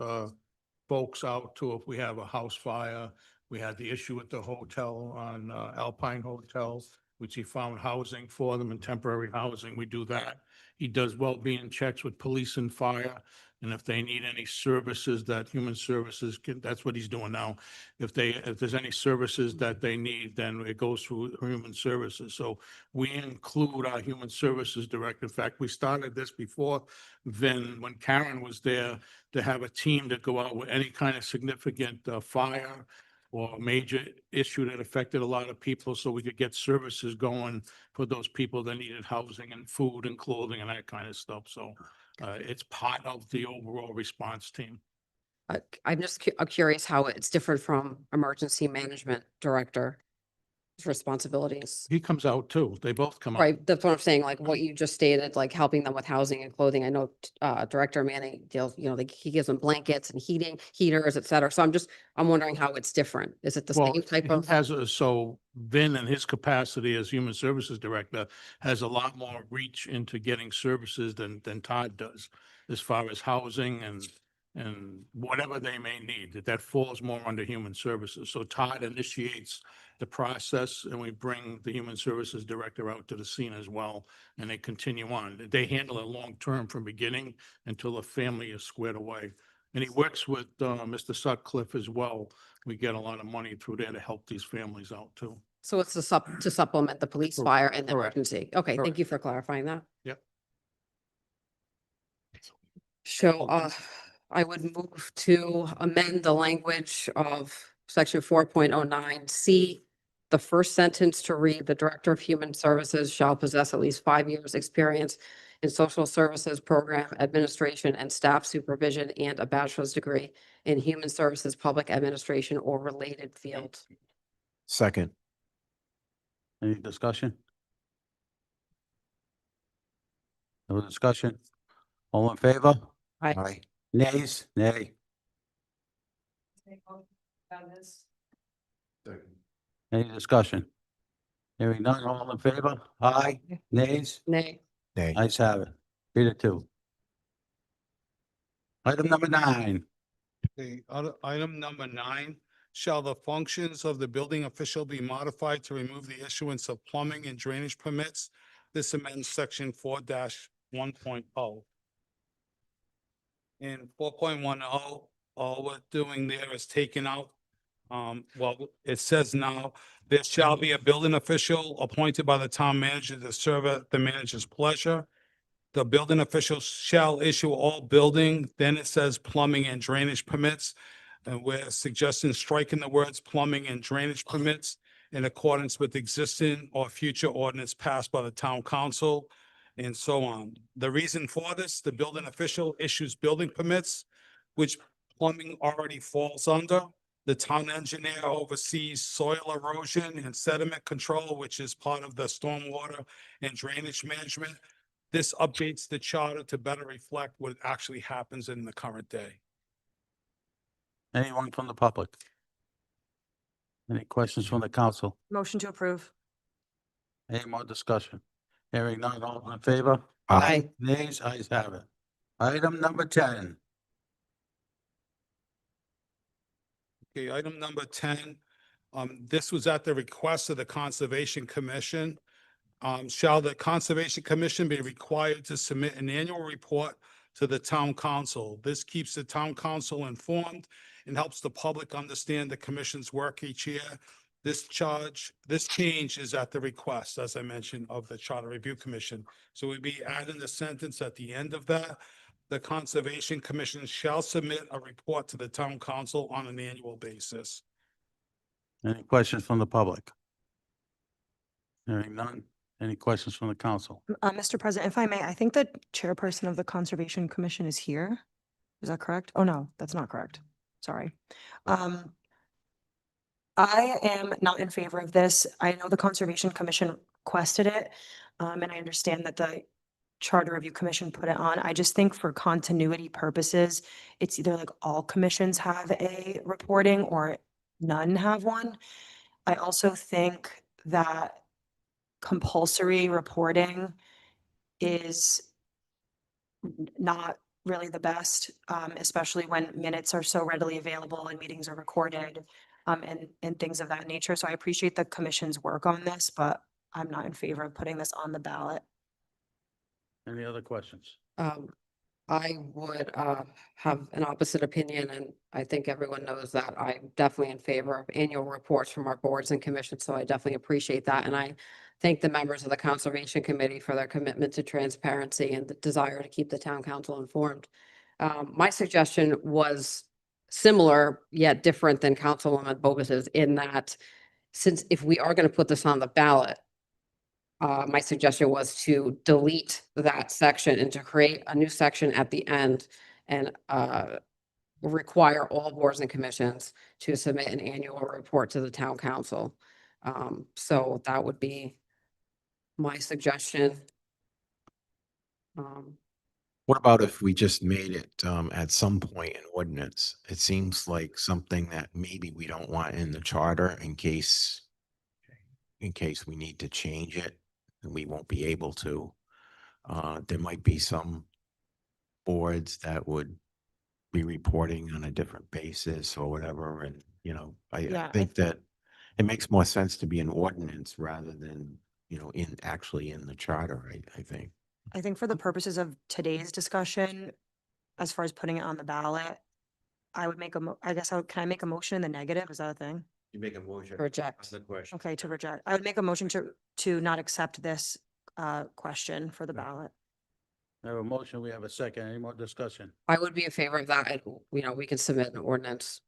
folks out to if we have a house fire. We had the issue with the hotel on Alpine Hotel, which he found housing for them and temporary housing. We do that. He does well-being checks with police and fire. And if they need any services that human services can, that's what he's doing now. If there's any services that they need, then it goes through human services. So we include our human services director. In fact, we started this before then, when Karen was there, to have a team that go out with any kind of significant fire or major issue that affected a lot of people, so we could get services going for those people that needed housing and food and clothing and that kind of stuff. So it's part of the overall response team. I'm just curious how it's different from emergency management director responsibilities. He comes out too. They both come out. Right, that's what I'm saying, like what you just stated, like helping them with housing and clothing. I know Director Manning deals, he gives them blankets and heaters, et cetera. So I'm wondering how it's different. Is it the Well, same type he of? so Vin, in his capacity as human services director, has a lot more reach into getting services than Todd does, as far as housing and whatever they may need. That falls more under human services. So Todd initiates the process, and we bring the human services director out to the scene as well, and they continue on. They handle it long-term from beginning until the family is squared away. And he works with Mr. Sutcliffe as well. We get a lot of money through there to help these families out too. So it's to supplement the police, Correct. fire, and the Correct. emergency. Okay, Correct. thank you for clarifying that. Yep. So I would move to amend the language of section 4.09C. The first sentence to read, the Director of Human Services shall possess at least 5 years' experience in social services program administration and staff supervision, and a bachelor's degree in human services, public administration, or related field. Second. Any discussion? No discussion? All in favor? Aye. Aye. Nays? Nay. Any discussion? Hearing none, all in favor? Aye. Nays? Nay. Nay. Ayes have it. 3-2. Item number 9. Okay, item number 9, shall the functions of the building official be modified to remove the issuance of plumbing and drainage permits? This amends section 4-1.0. In 4.10, all we're doing there is taking out, it says now, there shall be a building official appointed by the town manager to serve at the manager's pleasure. The building official shall issue all building, then it says plumbing and drainage permits. And we're suggesting striking the words plumbing and drainage permits in accordance with existing or future ordinance passed by the town council and so on. The reason for this, the building official issues building permits, which plumbing already falls under. The town engineer oversees soil erosion and sediment control, which is part of the stormwater and drainage management. This updates the charter to better reflect what actually happens in the current day. Anyone from the public? Any questions from the council? Motion to approve. Any more discussion? Hearing none, all in favor? Aye. Nays? Ayes have it. Item number 10. Okay, item number 10, this was at the request of the Conservation Commission. Shall the Conservation Commission be required to submit an annual report to the town council. This keeps the town council informed and helps the public understand the commission's work each year. This change is at the request, as I mentioned, of the Charter Review Commission. So we'd be adding the sentence at the end of that. The Conservation Commission shall submit a report to the town council on an annual basis. Any questions from the public? Hearing none. Any questions from the council? Mr. President, if I may, I think the chairperson of the Conservation Commission is here. Is that correct? Oh, no, that's not correct. Sorry. I am not in favor of this. I know the Conservation Commission requested it, and I understand that the Charter Review Commission put it on. I just think for continuity purposes, it's either like all commissions have a reporting or none have one. I also think that compulsory reporting is not really the best, especially when minutes are so readily available and meetings are recorded, and things of that nature. So I appreciate the commission's work on this, but I'm not in favor of putting this on the ballot. Any other questions? I would have an opposite opinion, and I think everyone knows that I'm definitely in favor of annual reports from our boards and commissions, so I definitely appreciate that. And I thank the members of the Conservation Committee for their commitment to transparency and the desire to keep the town council informed. My suggestion was similar yet different than Councilwoman Bobus's in that since if we are going to put this on the ballot, my suggestion was to delete that section and to create a new section at the end and require all boards and commissions to submit an annual report to the town council. So that would be my suggestion. What about if we just made it at some point an ordinance? It seems like something that maybe we don't want in the charter in case we need to change it and we won't be able to. There might be some boards that would be reporting on a different basis or whatever. And, you know, I think that it makes more sense to be an ordinance rather than, you know, actually in the charter, I think. I think for the purposes of today's discussion, as far as putting it on the ballot, I would make can I make a motion in the negative? Is that a thing? You make a motion. Reject. The question. Okay, to reject. I would make a motion to not accept this question for the ballot. We have a motion, we have a second. Any more discussion? I would be in favor of that. And, you know, we can submit an ordinance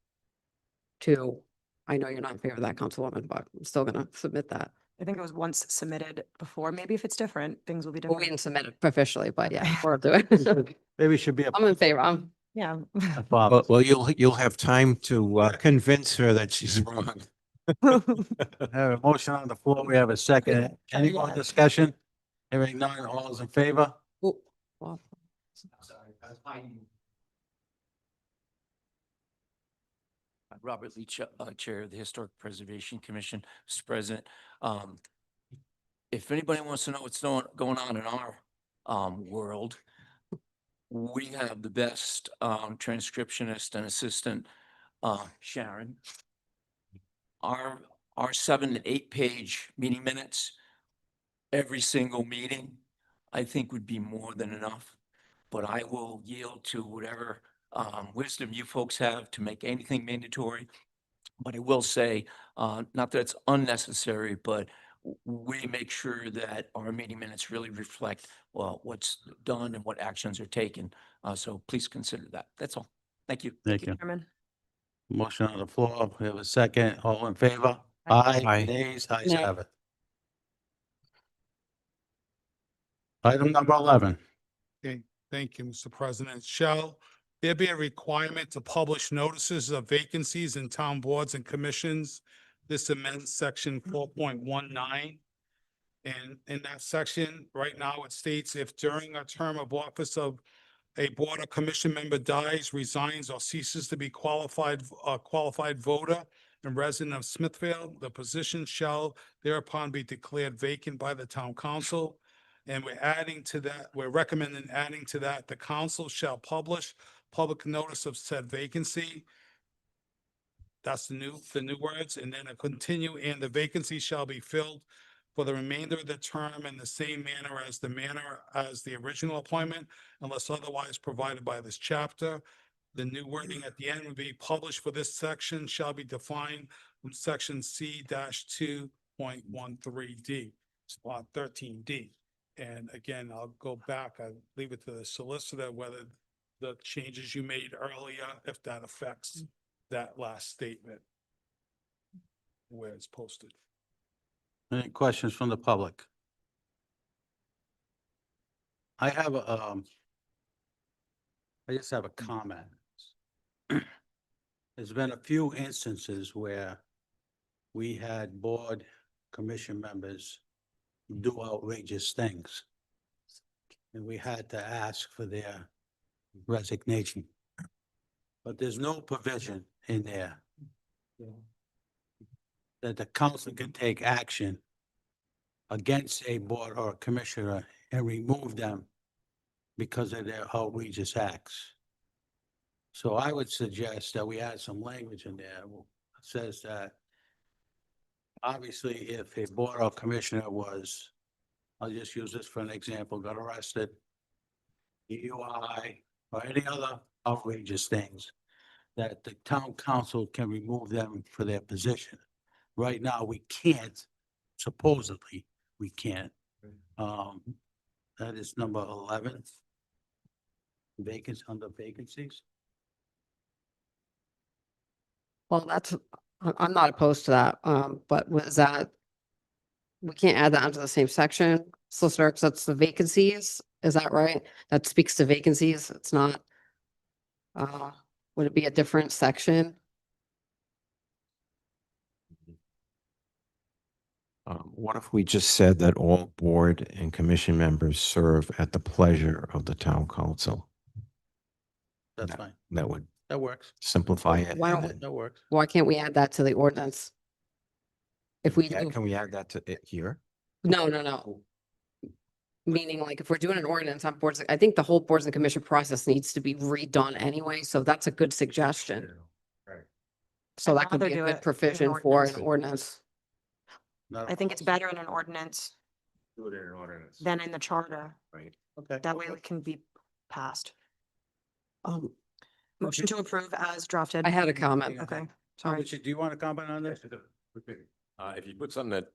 to, I know you're not in favor of that, Councilwoman, but I'm still gonna submit that. I think it was once submitted before. Maybe if it's different, things will be Well, we different. didn't submit it officially, but yeah, we're doing. Maybe it should be a. I'm in favor. Yeah. Well, you'll have time to convince her that she's wrong. I have a motion on the floor. We have a second. Any more discussion? Hearing none, all those in favor? Robert Leach, Chair of the Historic Preservation Commission. Mr. President, if anybody wants to know what's going on in our world, we have the best transcriptionist and assistant, Sharon. Our 7 to 8 page meeting minutes, every single meeting, I think would be more than enough. But I will yield to whatever wisdom you folks have to make anything mandatory. But I will say, not that it's unnecessary, but we make sure that our meeting minutes really reflect, well, what's done and what actions are taken. So please consider that. That's all. Thank you. Thank you. Chairman. Motion on the floor. We have a second. All in favor? Aye. Aye. Nays, ayes Nay. have it. Item number 11. Okay, thank you, Mr. President. Shall there be a requirement to publish notices of vacancies in town boards and commissions? This amends section 4.19. And in that section, right now, it states if during a term of office of a board or commission member dies, resigns, or ceases to be qualified voter and resident of Smithfield, the position shall thereupon be declared vacant by the town council. And we're recommending adding to that, the council shall publish public notice of said vacancy. That's the new words, and then a continue, and the vacancy shall be filled for the remainder of the term in the same manner as the original appointment, unless otherwise provided by this chapter. The new wording at the end would be published for this section shall be defined from section C-2.13D, spot 13D. And again, I'll go back, I leave it to the solicitor whether the changes you made earlier, if that affects that last statement where it's posted. Any questions from the public? I have a, I just have a comment. There's been a few instances where we had board commission members do outrageous things. And we had to ask for their resignation. But there's no provision in there that the council can take action against a board or a commissioner and remove them because of their outrageous acts. So I would suggest that we add some language in there that says that obviously if a board or commissioner was, I'll just use this for an example, got arrested, DUI, or any other outrageous things, that the town council can remove them for their position. Right now, we can't, supposedly, we can't. That is number 11. Vacancies, under vacancies. Well, that's, I'm not opposed to that, but was that, we can't add that onto the same section, solicitor, because that's the vacancies, is that right? That speaks to vacancies, it's not, would it be a different section? What if we just said that all board and commission members serve at the pleasure of the town council? That's fine. That would That works. simplify it. Why and don't then- That works. Why can't we add that to the ordinance? If we Yeah, do, can we add that to it here? no. Meaning like if we're doing an ordinance on boards, I think the whole boards and commission process needs to be redone anyway, so that's a good suggestion. Right. So I'd that could rather be do a it in good an provision for an ordinance. ordinance. Not I think it's better in an ordinance Do it in an ordinance. than in the charter. Right. Okay. That way it can be passed. Motion to approve as drafted. I had a comment. Okay, Sorry, sorry. do you want to comment on this? If you put something that,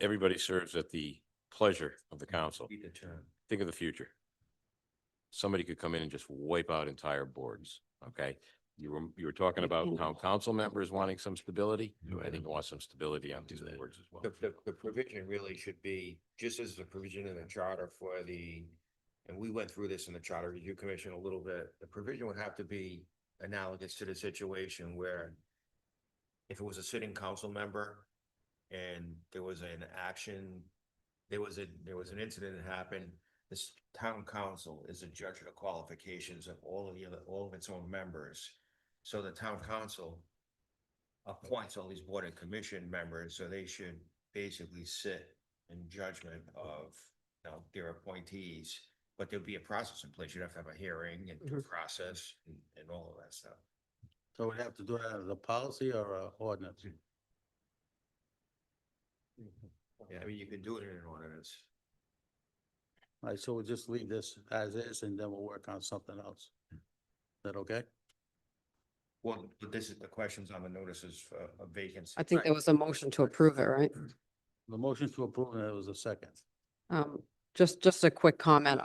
everybody serves at the pleasure of the council, Be the term. think of the future. Somebody could come in and just wipe out entire boards, okay? You were talking about town council members wanting some stability. I think you want some stability on these boards as well. The provision really should be, just as the provision in the charter for the, and we went through this in the Charter Review Commission a little bit, the provision would have to be analogous to the situation where if it was a sitting council member and there was an action, there was an incident that happened, this town council is a judge of the qualifications of all of its own members. So the town council appoints all these board and commission members, so they should basically sit in judgment of, their appointees. But there'll be a process in place. You'd have to have a hearing and due process and all of that stuff. So we have to do that as a policy or a ordinance? Yeah, I mean, you can do it in an ordinance. All right, so we'll just leave this as is and then we'll work on something else. Is that okay? Well, but this is the questions on the notices of vacancy. I think there was a motion to approve it, right? The motion to approve, and it was a second. Just a quick comment.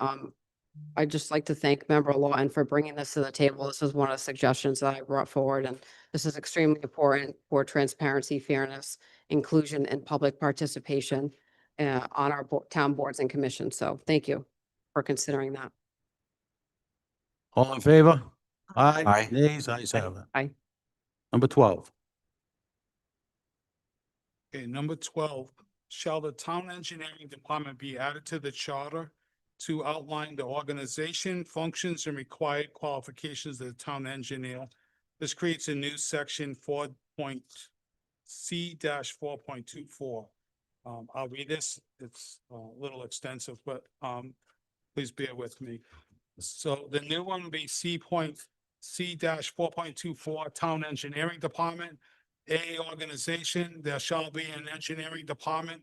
I'd just like to thank Member Lawton for bringing this to the table. This is one of the suggestions that I brought forward, and this is extremely important for transparency, fairness, inclusion, and public participation on our town boards and commissions. So thank you for considering that. All in favor? Aye. Aye. Nays, ayes have it. Aye. Number 12. Okay, number 12, shall the town engineering department be added to the charter to outline the organization, functions, and required qualifications of the town engineer? This creates a new section C-4.24. I'll read this. It's a little extensive, but please bear with me. So the new one will be C-4.24, Town Engineering Department. A organization, there shall be an engineering department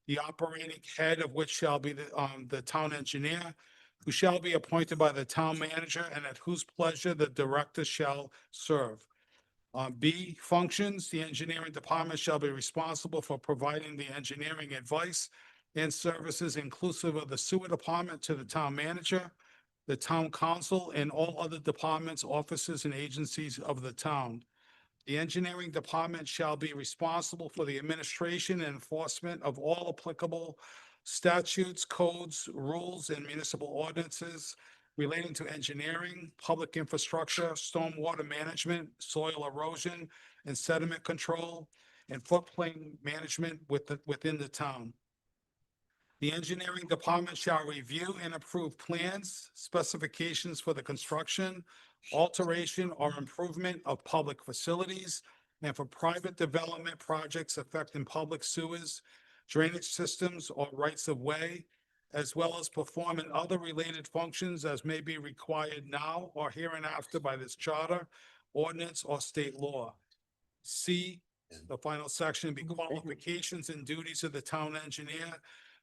the operating head of which shall be the town engineer, who shall be appointed by the town manager and at whose pleasure the director shall serve. B, functions, the engineering department shall be responsible for providing the engineering advice and services inclusive of the sewer department to the town manager, the town council, and all other departments, offices, and agencies of the town. The engineering department shall be responsible for the administration and enforcement of all applicable statutes, codes, rules, and municipal ordinances relating to engineering, public infrastructure, stormwater management, soil erosion and sediment control, and floodplain management within the town. The engineering department shall review and approve plans, specifications for the construction, alteration, or improvement of public facilities, and for private development projects affecting public sewers, drainage systems, or rights of way, as well as performing other related functions as may be required now or hereinafter by this charter, ordinance, or state law. C, the final section, be qualifications and duties of the town engineer.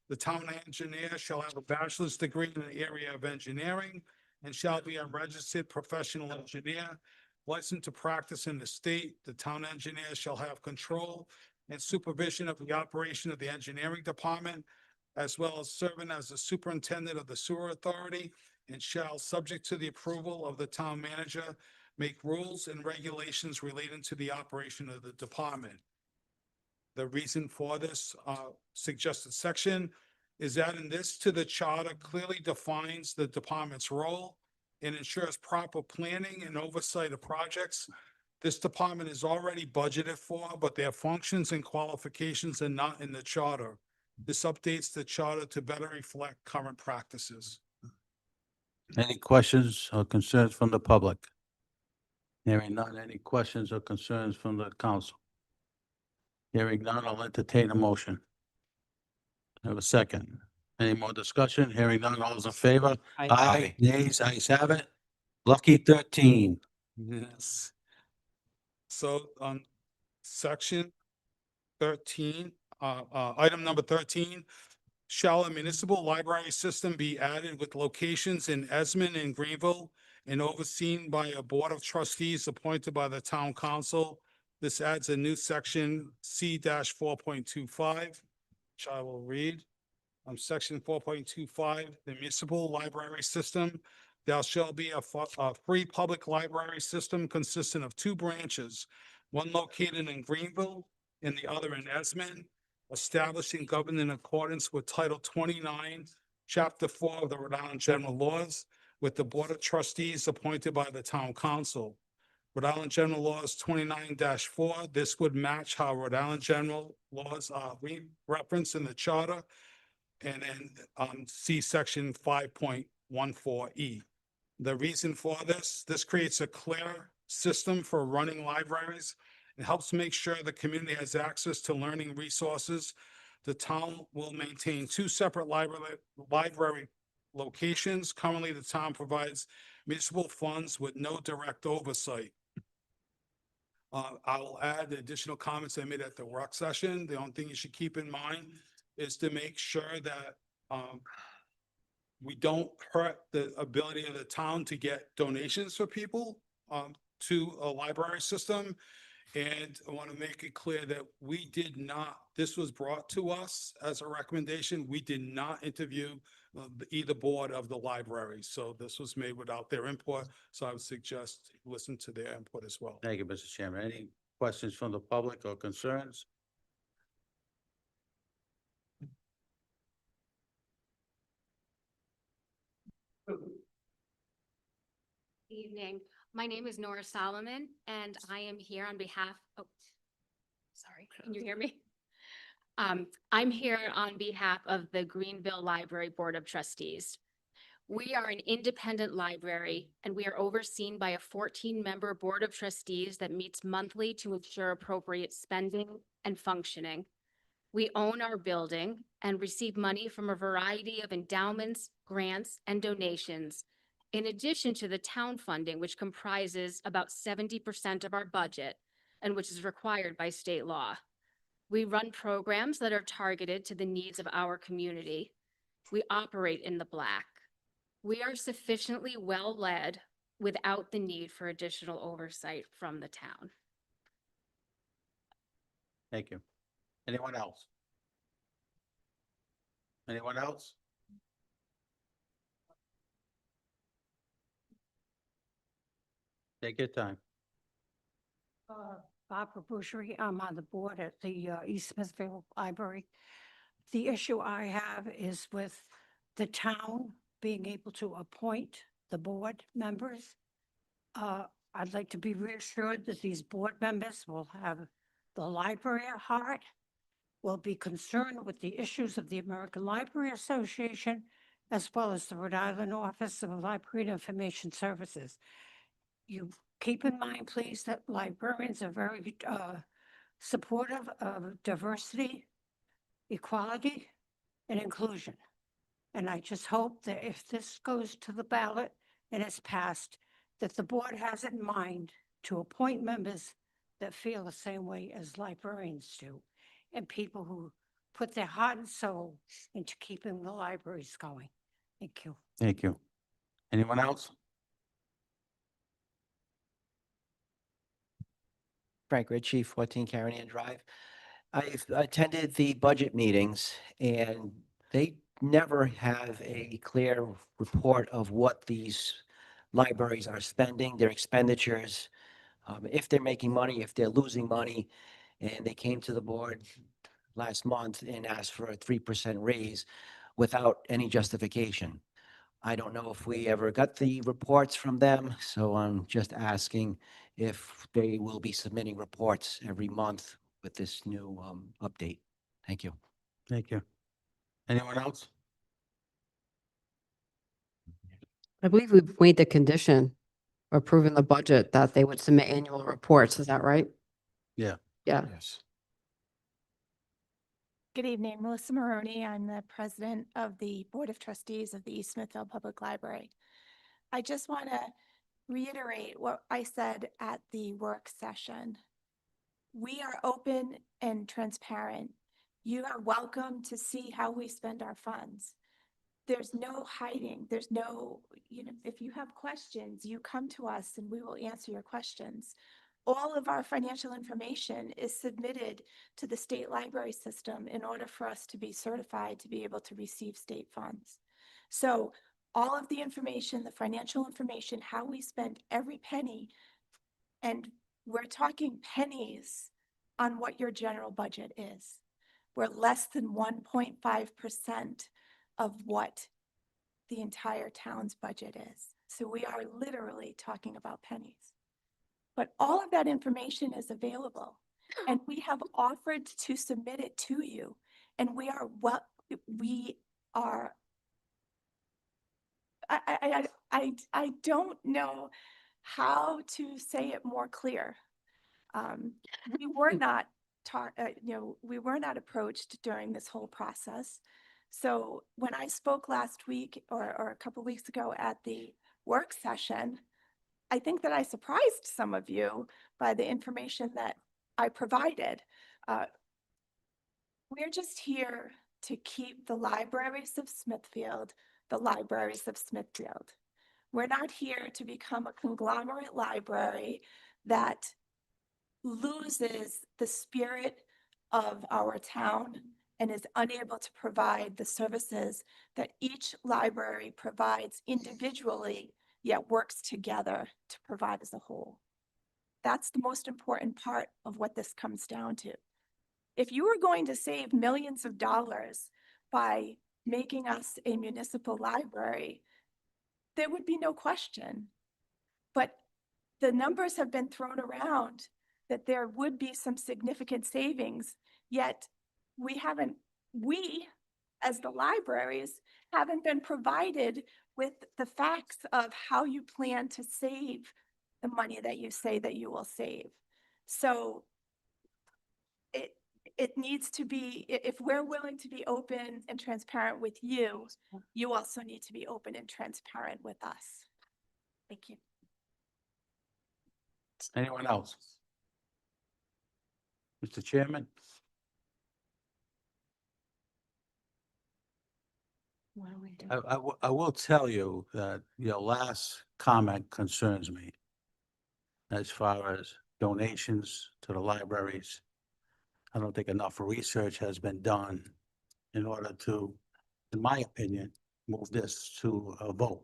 The town engineer shall have a bachelor's degree in the area of engineering and shall be a registered professional engineer, licensed to practice in the state. The town engineer shall have control and supervision of the operation of the engineering department, as well as serving as the superintendent of the sewer authority, and shall, subject to the approval of the town manager, make rules and regulations relating to the operation of the department. The reason for this suggested section is adding this to the charter clearly defines the department's role and ensures proper planning and oversight of projects. This department is already budgeted for, but their functions and qualifications are not in the charter. This updates the charter to better reflect current practices. Any questions or concerns from the public? Hearing none, any questions or concerns from the council? Hearing none, I'll entertain a motion. Have a second. Any more discussion? Hearing none, all those in favor? Aye. Nays, ayes have it. Lucky 13. Yes. So, section 13, item number 13, shall a municipal library system be added with locations in Esmond and Greenville and overseen by a board of trustees appointed by the town council? This adds a new section C-4.25, which I will read. Section 4.25, the municipal library system. There shall be a free public library system consisting of two branches, one located in Greenville and the other in Esmond, established and governed in accordance with Title 29, Chapter 4 of the Rhode Island General Laws, with the Board of Trustees appointed by the Town Council. Rhode Island General Laws 29-4, this would match how Rhode Island General Laws are referenced in the charter. And then see section 5.14E. The reason for this creates a clear system for running libraries. It helps make sure the community has access to learning resources. The town will maintain two separate library locations. Currently, the town provides municipal funds with no direct oversight. I'll add the additional comments I made at the work session. The only thing you should keep in mind is to make sure that we don't hurt the ability of the town to get donations for people to a library system. And I want to make it clear that we did not, this was brought to us as a recommendation. We did not interview either board of the library. So this was made without their input. So I would suggest listen to their input as well. Thank you, Mr. Chairman. Any questions from the public or concerns? Evening. My name is Nora Solomon, and I am here on behalf, sorry, can you hear me? I'm here on behalf of the Greenville Library Board of Trustees. We are an independent library, and we are overseen by a 14-member Board of Trustees that meets monthly to ensure appropriate spending and functioning. We own our building and receive money from a variety of endowments, grants, and donations, in addition to the town funding, which comprises about 70% of our budget and which is required by state law. We run programs that are targeted to the needs of our community. We operate in the black. We are sufficiently well-led without the need for additional oversight from the town. Thank you. Anyone else? Anyone else? Take your time. Barbara Boucherie, I'm on the board at the East Smithfield Library. The issue I have is with the town being able to appoint the board members. I'd like to be reassured that these board members will have the library at heart, will be concerned with the issues of the American Library Association, as well as the Rhode Island Office of Library and Information Services. You keep in mind, please, that librarians are very supportive of diversity, equality, and inclusion. And I just hope that if this goes to the ballot and is passed, that the board has it in mind to appoint members that feel the same way as librarians do, and people who put their heart and soul into keeping the libraries going. Thank you. Thank you. Anyone else? Frank Ritchie, 14 Carinahan Drive. I've attended the budget meetings and they never have a clear report of what these libraries are spending, their expenditures, if they're making money, if they're losing money. And they came to the board last month and asked for a 3% raise without any justification. I don't know if we ever got the reports from them, so I'm just asking if they will be submitting reports every month with this new update. Thank you. Thank you. Anyone else? I believe we've made the condition of approving the budget that they would submit annual reports. Is that right? Yeah. Yeah. Yes. Good evening, Melissa Maroney. I'm the president of the Board of Trustees of the East Smithfield Public Library. I just want to reiterate what I said at the work session. We are open and transparent. You are welcome to see how we spend our funds. There's no hiding. There's no, if you have questions, you come to us and we will answer your questions. All of our financial information is submitted to the state library system in order for us to be certified to be able to receive state funds. So all of the information, the financial information, how we spend every penny, and we're talking pennies on what your general budget is. We're less than 1.5% of what the entire town's budget is. So we are literally talking about pennies. But all of that information is available, and we have offered to submit it to you. And I don't know how to say it more clear. We were not we were not approached during this whole process. So when I spoke last week or a couple weeks ago at the work session, I think that I surprised some of you by the information that I provided. We're just here to keep the libraries of Smithfield, the libraries of Smithfield. We're not here to become a conglomerate library that loses the spirit of our town and is unable to provide the services that each library provides individually, yet works together to provide as a whole. That's the most important part of what this comes down to. If you were going to save millions of dollars by making us a municipal library, there would be no question. But the numbers have been thrown around that there would be some significant savings, yet we, as the libraries, haven't been provided with the facts of how you plan to save the money that you say that you will save. So it needs to be, if we're willing to be open and transparent with you, you also need to be open and transparent with us. Thank you. Anyone else? Mr. Chairman? I will tell you that your last comment concerns me as far as donations to the libraries. I don't think enough research has been done in order to, in my opinion, move this to a vote.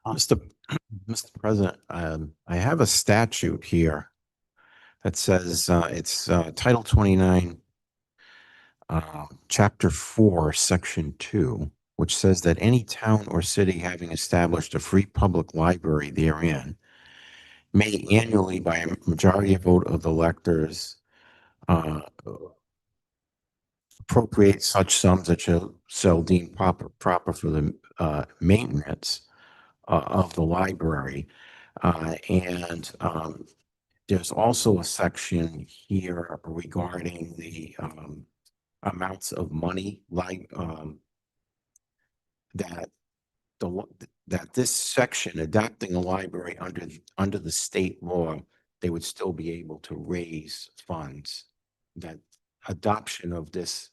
Mr. President, I have a statute here that says, it's, Title 29, Chapter 4, Section 2, which says that any town or city having established a free public library therein may annually, by a majority vote of the electors, appropriate such sums that shall deem proper for the maintenance of the library. And there's also a section here regarding the amounts of money, like that that this section, adopting a library under the state law, they would still be able to raise funds. That adoption of this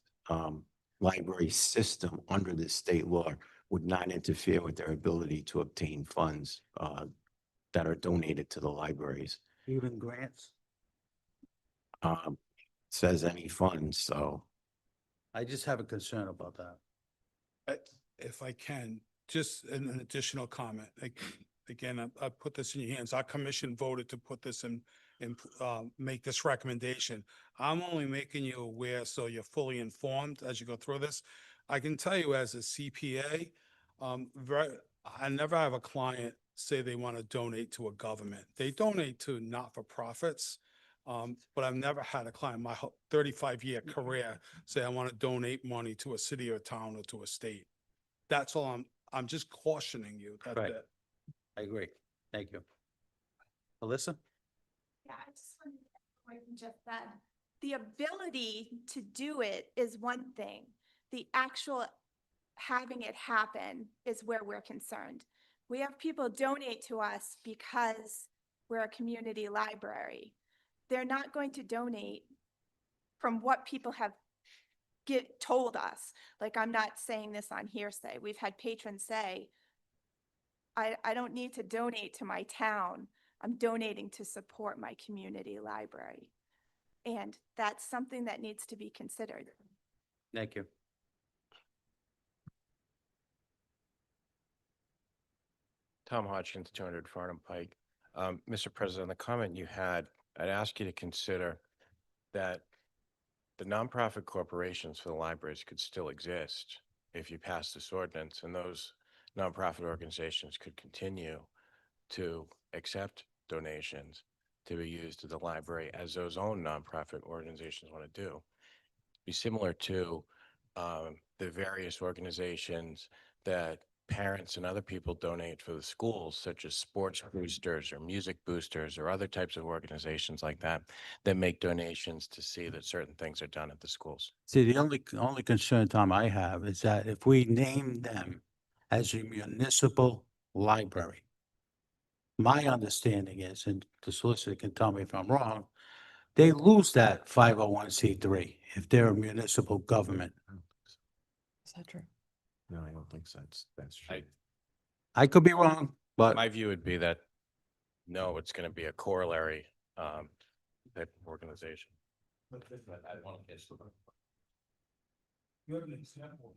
library system under the state law would not interfere with their ability to obtain funds that are donated to the libraries. Even grants? Says any funds, so. I just have a concern about that. If I can, just an additional comment. Again, I put this in your hands. Our commission voted to put this in, make this recommendation. I'm only making you aware so you're fully informed as you go through this. I can tell you as a CPA, I never have a client say they want to donate to a government. They donate to not-for-profits. But I've never had a client, my 35-year career, say I want to donate money to a city or a town or to a state. That's all I'm just cautioning you. That's Right. it. I agree. Thank you. Alyssa? Yeah, I just wanted to add what you just said. The ability to do it is one thing. The actual having it happen is where we're concerned. We have people donate to us because we're a community library. They're not going to donate from what people have told us. Like, I'm not saying this on hearsay. We've had patrons say, I don't need to donate to my town. I'm donating to support my community library. And that's something that needs to be considered. Thank you. Tom Hodgkins, 200 Farnham Pike. Mr. President, the comment you had, I'd ask you to consider that the nonprofit corporations for the libraries could still exist if you pass this ordinance, and those nonprofit organizations could continue to accept donations to be used to the library as those own nonprofit organizations want to do. Be similar to the various organizations that parents and other people donate for the schools, such as sports boosters or music boosters or other types of organizations like that, that make donations to see that certain things are done at the schools. See, the only concern, Tom, I have is that if we name them as a municipal library, my understanding is, and the solicitor can tell me if I'm wrong, they lose that 501c3 if they're a municipal government. Is that true? No, I don't think so. That's true. I could be wrong, but My view would be that, no, it's going to be a corollary type of organization. You have an example of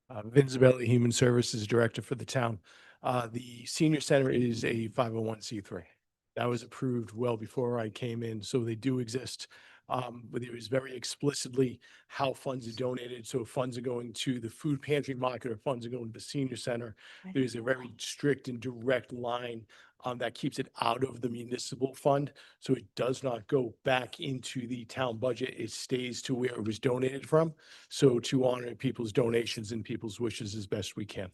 one. Vince Zabelli, Human Services Director for the town. The senior center is a 501c3. That was approved well before I came in, so they do exist. But it was very explicitly how funds are donated. So if funds are going to the food pantry market or funds are going to the senior center, there's a very strict and direct line that keeps it out of the municipal fund. So it does not go back into the town budget. It stays to where it was donated from. So to honor people's donations and people's wishes as best we can.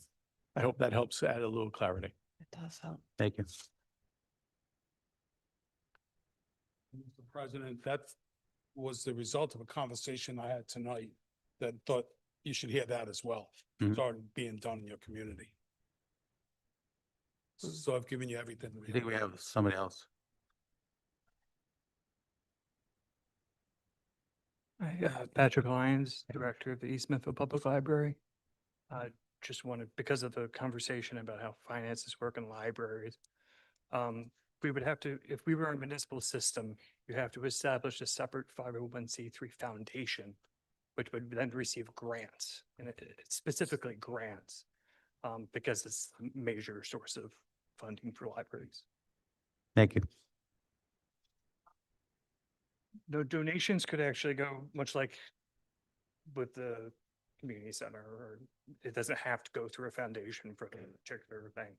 I hope that helps add a little clarity. It does help. thank you. Mr. President, that was the result of a conversation I had tonight that thought you should hear that as well. It's already being done in your community. So I've given you everything. I think we have somebody else. Patrick Lyons, Director of the East Smithfield Public Library. Just wanted, because of the conversation about how finances work in libraries, we would have to, if we were a municipal system, you have to establish a separate 501c3 foundation, which would then receive grants, and it's specifically grants, because it's a major source of funding for libraries. Thank you. The donations could actually go much like with the community center, or it doesn't have to go through a foundation for a particular thing.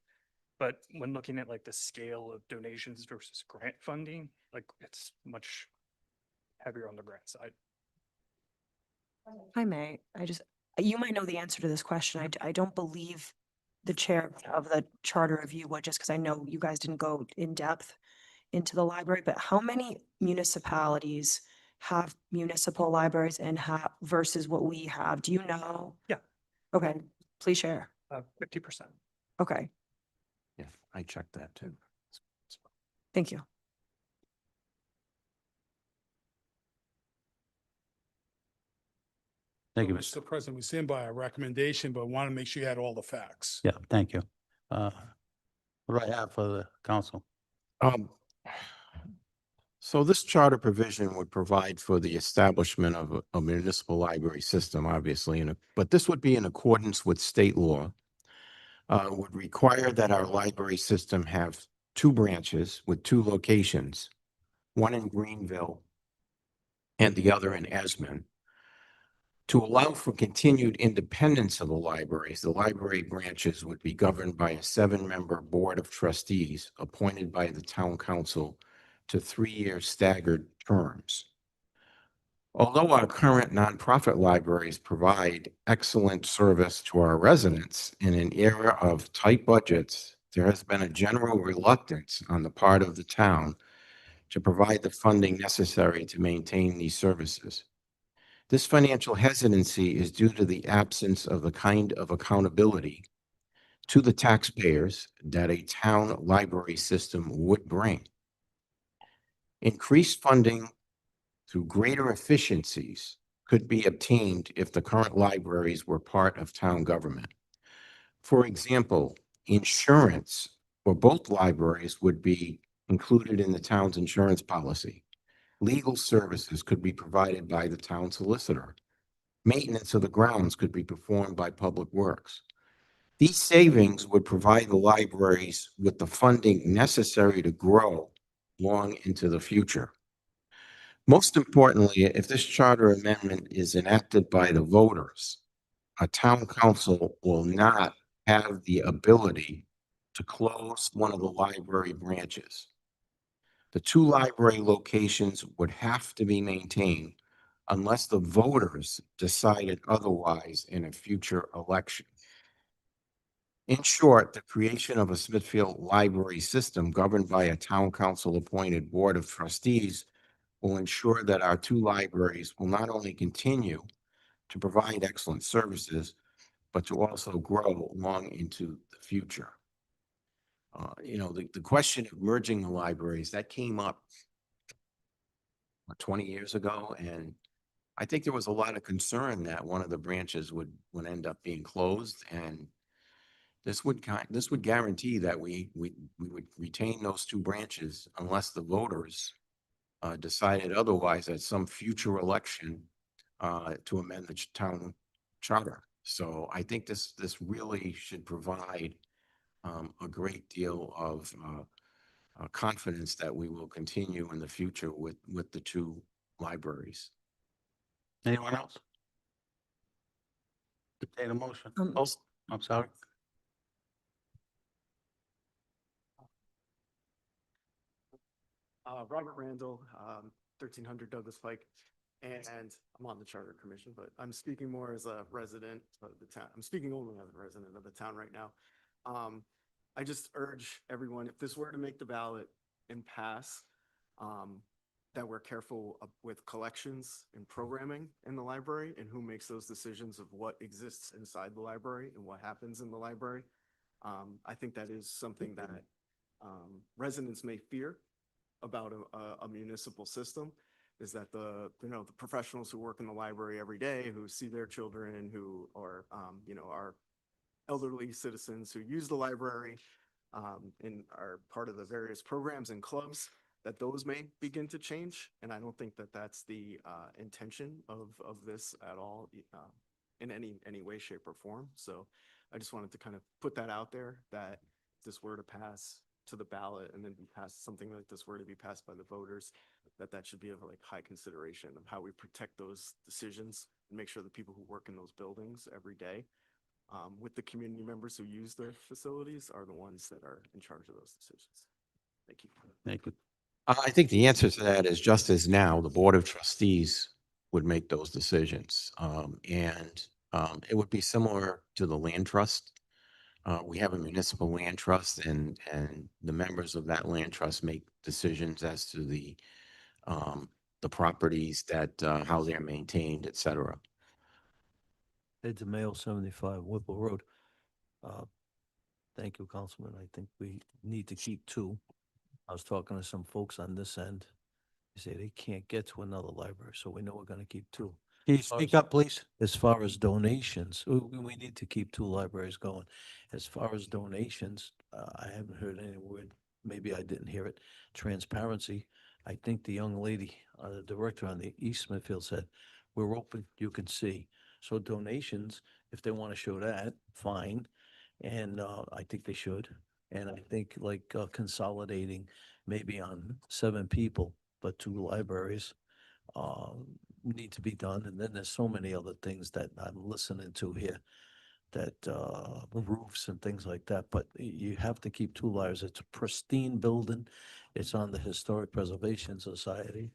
But when looking at like the scale of donations versus grant funding, like it's much heavier on the grant side. If I may, you might know the answer to this question. I don't believe the chair of the charter review would, just because I know you guys didn't go in depth into the library, but how many municipalities have municipal libraries and have versus what we have? Do you know? Yeah. Okay, please share. 50%. Okay, Yeah, I checked that too. thank you. Thank you, Mr. President, we stand by our recommendation, but want to make sure you had all the facts. Yeah, thank you. What do I have for the council? So this charter provision would provide for the establishment of a municipal library system, obviously, but this would be in accordance with state law. Would require that our library system have 2 branches with 2 locations, one in Greenville and the other in Esmond. To allow for continued independence of the libraries, the library branches would be governed by a 7-member board of trustees appointed by the town council to 3-year staggered terms. Although our current nonprofit libraries provide excellent service to our residents in an era of tight budgets, there has been a general reluctance on the part of the town to provide the funding necessary to maintain these services. This financial hesitancy is due to the absence of the kind of accountability to the taxpayers that a town library system would bring. Increased funding through greater efficiencies could be obtained if the current libraries were part of town government. For example, insurance for both libraries would be included in the town's insurance policy. Legal services could be provided by the town solicitor. Maintenance of the grounds could be performed by Public Works. These savings would provide the libraries with the funding necessary to grow long into the future. Most importantly, if this charter amendment is enacted by the voters, a town council will not have the ability to close one of the library branches. The 2 library locations would have to be maintained unless the voters decided otherwise in a future election. In short, the creation of a Smithfield library system governed by a town council appointed board of trustees will ensure that our 2 libraries will not only continue to provide excellent services, but to also grow long into the future. The question of merging the libraries, that came up 20 years ago, and I think there was a lot of concern that one of the branches would end up being closed, and this would guarantee that we would retain those 2 branches unless the voters decided otherwise at some future election to amend the town charter. So I think this really should provide a great deal of confidence that we will continue in the future with the 2 libraries. Anyone else? Entertain a motion. Oh, I'm sorry. Robert Randall, 1300 Douglas Pike, and I'm on the Charter Commission, but I'm speaking more as a resident of the town. I'm speaking only as a resident of the town right now. I just urge everyone, if this were to make the ballot and pass, that we're careful with collections and programming in the library and who makes those decisions of what exists inside the library and what happens in the library. I think that is something that residents may fear about a municipal system, is that the professionals who work in the library every day, who see their children, who are, are elderly citizens who use the library, and are part of the various programs and clubs, that those may begin to change. And I don't think that that's the intention of this at all, in any way, shape, or form. So I just wanted to kind of put that out there, that if this were to pass to the ballot and then be passed, something like this were to be passed by the voters, that should be of like high consideration of how we protect those decisions and make sure the people who work in those buildings every day, with the community members who use their facilities, are the ones that are in charge of those decisions. Thank you. Thank you. I think the answer to that is just as now, the Board of Trustees would make those decisions. It would be similar to the land trust. We have a municipal land trust, and the members of that land trust make decisions as to the properties that, how they're maintained, et cetera. It's Mayo 75 Whipple Road. Thank you, Councilman. I think we need to keep two. I was talking to some folks on this end. They say they can't get to another library, so we know we're gonna keep two. Can you speak up, please? As far as donations, we need to keep two libraries going. As far as donations, I haven't heard any word, maybe I didn't hear it. Transparency, I think the young lady, the director on the East Smithfield said, we're open, you can see. So donations, if they want to show that, fine. And I think they should. And I think like consolidating maybe on 7 people, but 2 libraries need to be done. And then there's so many other things that I'm listening to here, that roofs and things like that. But you have to keep 2 libraries. It's a pristine building. It's on the Historic Preservation Society.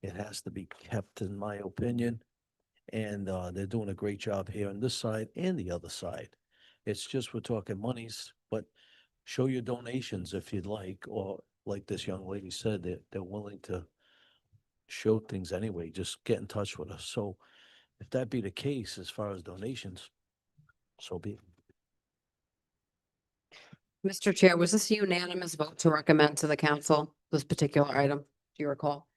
It has to be kept, in my opinion. And they're doing a great job here on this side and the other side. It's just we're talking monies, but show your donations if you'd like, or like this young lady said, they're willing to show things anyway. Just get in touch with us. So if that be the case, as far as donations, so be it. Mr. Chair, was this a unanimous vote to recommend to the council this particular item? Do you recall?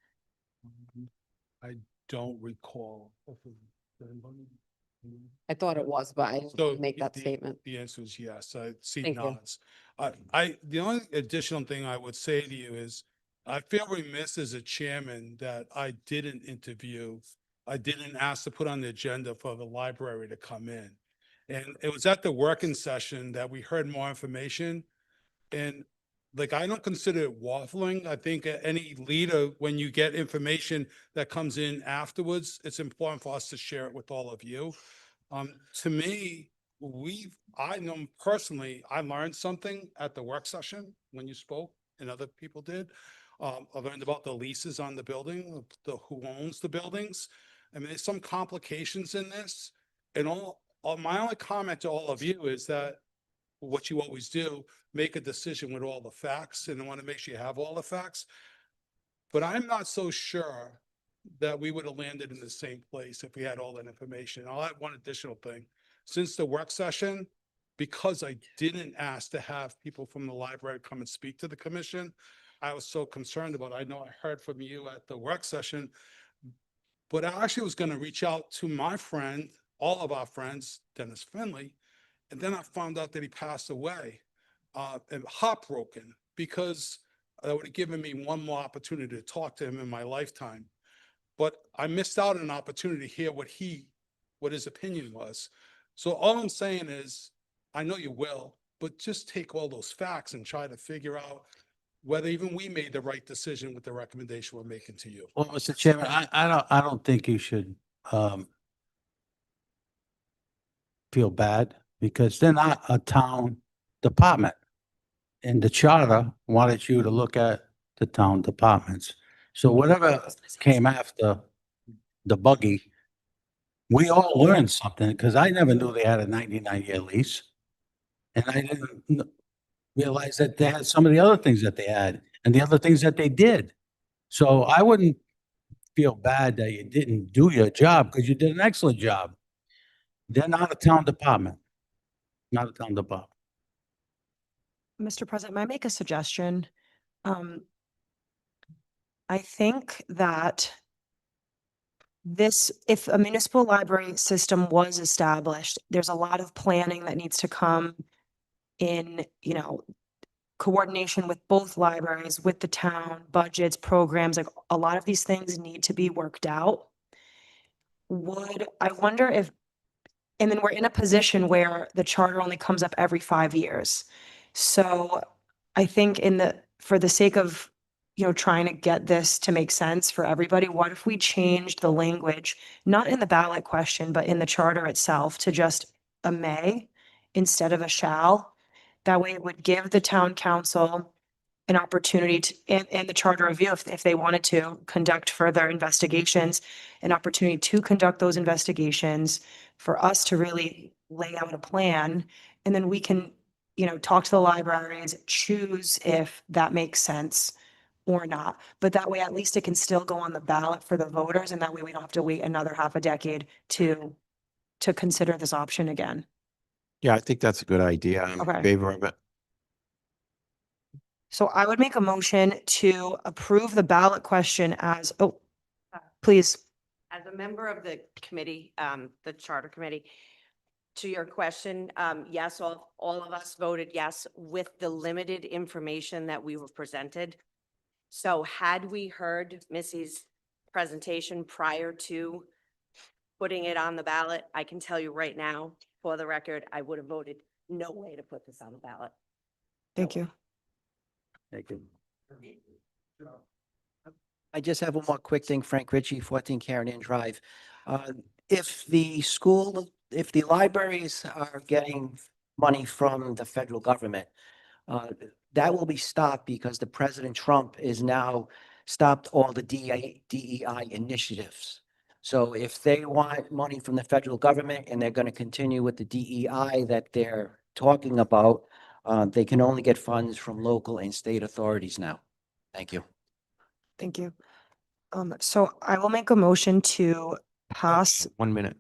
I don't recall. I thought it was, but I So didn't make that the- statement. The answer is yes. I see Thank you. nods. The only additional thing I would say to you is, I feel remiss as a chairman that I didn't ask to put on the agenda for the library to come in. And it was at the working session that we heard more information. And like, I don't consider it waffling. I think any leader, when you get information that comes in afterwards, it's important for us to share it with all of you. To me, I know personally, I learned something at the work session when you spoke and other people did. I learned about the leases on the building, who owns the buildings. I mean, there's some complications in this. And my only comment to all of you is that what you always do, make a decision with all the facts, and I want to make sure you have all the facts. But I'm not so sure that we would have landed in the same place if we had all that information. I'll add one additional thing. Since the work session, because I didn't ask to have people from the library come and speak to the commission, I was so concerned about, I know I heard from you at the work session, but I actually was going to reach out to my friend, all of our friends, Dennis Finley. And then I found out that he passed away, and heartbroken, because that would have given me one more opportunity to talk to him in my lifetime. But I missed out on an opportunity to hear what his opinion was. So all I'm saying is, I know you will, but just take all those facts and try to figure out whether even we made the right decision with the recommendation we're making to you. Well, Mr. Chairman, I don't think you should feel bad, because they're not a town department. And the charter wanted you to look at the town departments. So whatever came after the buggy, we all learned something, because I never knew they had a 99-year lease. And I didn't realize that they had some of the other things that they had and the other things that they did. So I wouldn't feel bad that you didn't do your job, because you did an excellent job. They're not a town department. Not a town department. Mr. President, may I make a suggestion? I think that this, if a municipal library system was established, there's a lot of planning that needs to come in, you know, coordination with both libraries, with the town, budgets, programs, like a lot of these things need to be worked out. I wonder if, and then we're in a position where the charter only comes up every 5 years. So I think for the sake of, you know, trying to get this to make sense for everybody, what if we changed the language, not in the ballot question, but in the charter itself to just a may instead of a shall? That way it would give the town council an opportunity to, and the charter review, if they wanted to conduct further investigations, an opportunity to conduct those investigations, for us to really lay out a plan, and then we can, you know, talk to the libraries, choose if that makes sense or not. But that way, at least it can still go on the ballot for the voters, and that way we don't have to wait another half a decade to consider this option again. Yeah, I think that's a good idea. I'm in Okay. favor of it. So I would make a motion to approve the ballot question as, oh, please. As a member of the committee, the charter committee, to your question, yes, all of us voted yes with the limited information that we were presented. So had we heard Missy's presentation prior to putting it on the ballot, I can tell you right now, for the record, I would have voted no way to put this on the ballot. Thank you. Thank you. I just have one more quick thing, Frank Ritchie, 14 Karen Ann Drive. If the libraries are getting money from the federal government, that will be stopped because the President Trump is now stopped all the DEI initiatives. So if they want money from the federal government and they're going to continue with the DEI that they're talking about, they can only get funds from local and state authorities now. Thank you. Thank you. So I will make a motion to pass. 1 minute.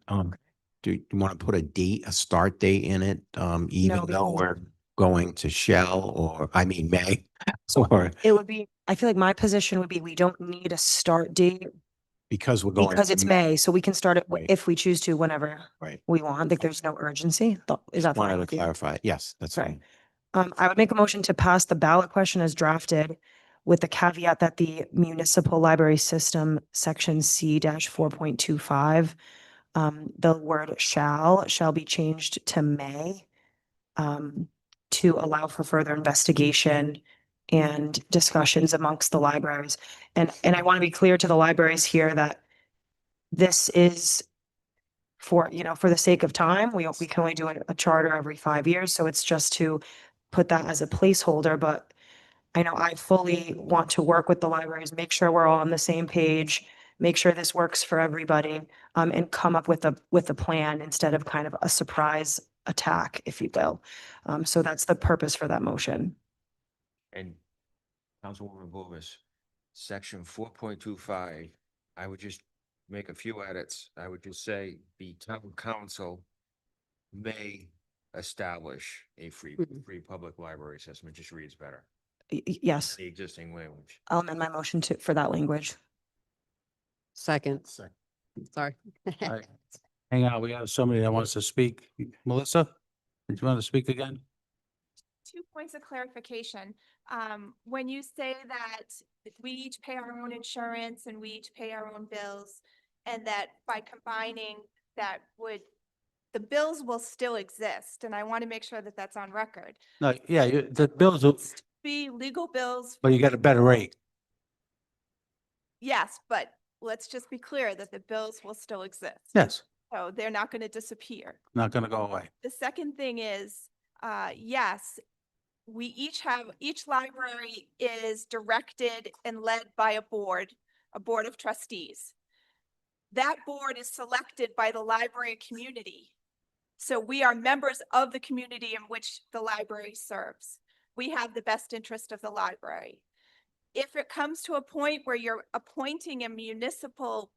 Do you want to put a start date in it? Even though because- we're going to shall, or I mean, may, or It would be, I feel like my position would be, we don't need a start date because we're going. because it's May, so we can start it Right. if we choose to, whenever Right. we want. Like, there's no urgency. Is that fine Wanted to with you? clarify. Yes, that's Right. fine. I would make a motion to pass the ballot question as drafted with the caveat that the municipal library system, section C-4.25, the word shall be changed to may, to allow for further investigation and discussions amongst the libraries. And I want to be clear to the libraries here that this is for, you know, for the sake of time, we can only do a charter every 5 years. So it's just to put that as a placeholder, but I know I fully want to work with the libraries, make sure we're all on the same page, make sure this works for everybody, and come up with a plan instead of kind of a surprise attack, if you will. So that's the purpose for that motion. And Councilwoman Bovis, section 4.25, I would just make a few edits. I would just say the town council may establish a free public library system. It just reads better. Yes, The existing language. I'll amend my motion for that language. Second. Sorry. All right. Hang on, we have somebody that wants to speak. Melissa, did you want to speak again? 2 points of clarification. When you say that we each pay our own insurance and we each pay our own bills, and that by combining that the bills will still exist, and I want to make sure that that's on record. No, yeah, the bills, will- Be legal bills, but you get a better rate. yes, but let's just be clear that the bills will still exist. Yes, So they're not going to disappear. not going to go away. The second thing is, yes, each library is directed and led by a board of trustees. That board is selected by the library community. So we are members of the community in which the library serves. We have the best interest of the library. If it comes to a point where you're appointing a municipal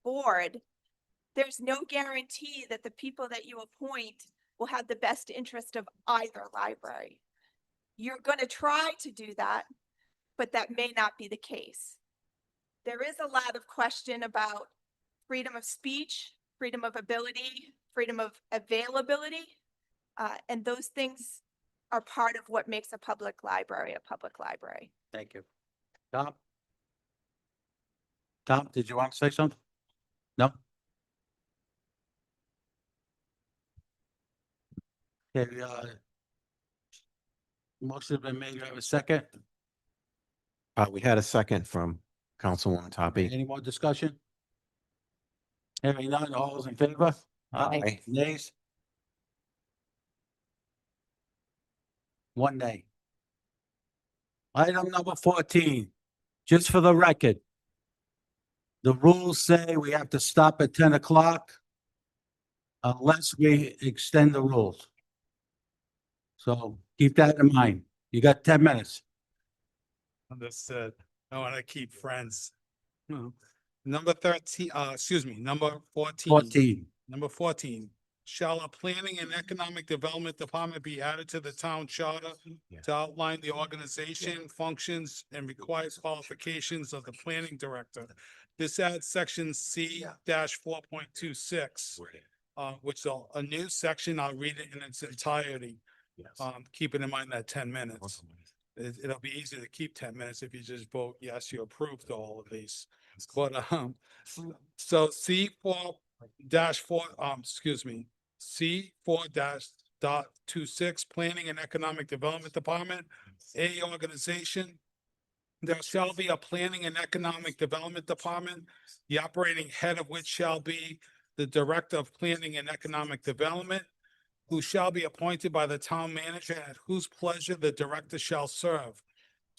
board, there's no guarantee that the people that you appoint will have the best interest of either library. You're going to try to do that, but that may not be the case. There is a lot of question about freedom of speech, freedom of ability, freedom of availability. And those things are part of what makes a public library a public library. Thank you. Tom? Tom, did you want to say something? No? Okay, motion has been made. Do I have a second? We had a second from Councilwoman Toppy. Any more discussion? Hearing none, all those in favor? Aye. Nays? One nay. Item number 14, just for the record. The rules say we have to stop at 10 o'clock unless we extend the rules. So keep that in mind. You got 10 minutes. Understood. I want to keep friends. Number 13, number 14. 14. Number 14, shall a planning and economic development department be added to the town charter to outline the organization, functions, and required qualifications of the planning director? This adds section C-4.26, which is a new section. I'll read it in its entirety. Keeping in mind that 10 minutes. It'll be easy to keep 10 minutes if you just vote yes, you approved all of these. But so C4-26 Planning and Economic Development Department, a organization. There shall be a Planning and Economic Development Department, the operating head of which shall be the Director of Planning and Economic Development, who shall be appointed by the town manager, at whose pleasure the director shall serve.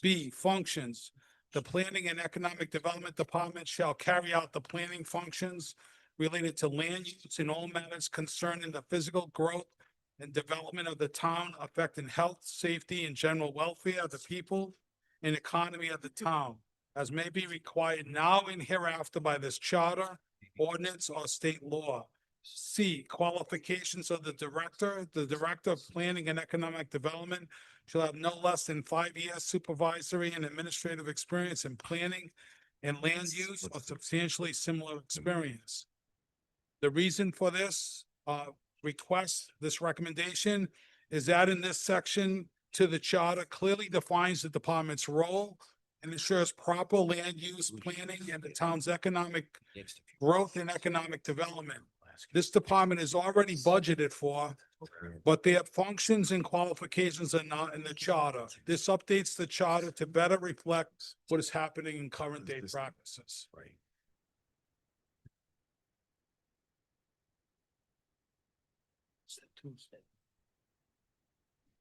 B, functions. The Planning and Economic Development Department shall carry out the planning functions related to land use in all matters concerning the physical growth and development of the town, affecting health, safety, and general welfare of the people and economy of the town, as may be required now and hereafter by this charter, ordinance, or state law. C, qualifications of the director. The Director of Planning and Economic Development shall have no less than 5 years supervisory and administrative experience in planning and land use or substantially similar experience. The reason for this request, this recommendation, is that in this section to the charter clearly defines the department's role and ensures proper land use planning and the town's economic growth and economic development. This department is already budgeted for, but their functions and qualifications are not in the charter. This updates the charter to better reflect what is happening in current day practices.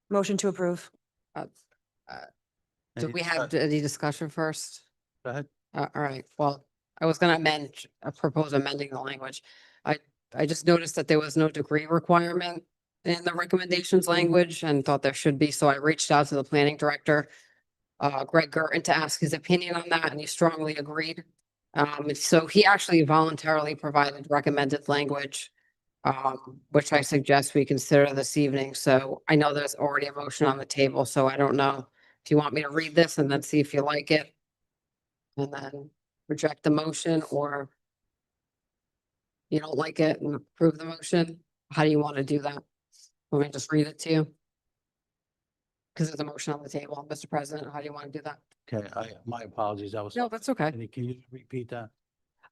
Motion to approve. Do we have any discussion first? Go ahead. All right, well, I was gonna propose amending the language. I just noticed that there was no degree requirement in the recommendations language and thought there should be, so I reached out to the planning director, Greg Gerton, to ask his opinion on that, and he strongly agreed. So he actually voluntarily provided recommended language, which I suggest we consider this evening. So I know there's already a motion on the table, so I don't know if you want me to read this and then see if you like it, and then reject the motion, or you don't like it and approve the motion. How do you want to do that? Let me just read it to you. Because there's a motion on the table, Mr. President. How do you want to do that? Okay, my apologies. I was. No, that's okay. Can you repeat that?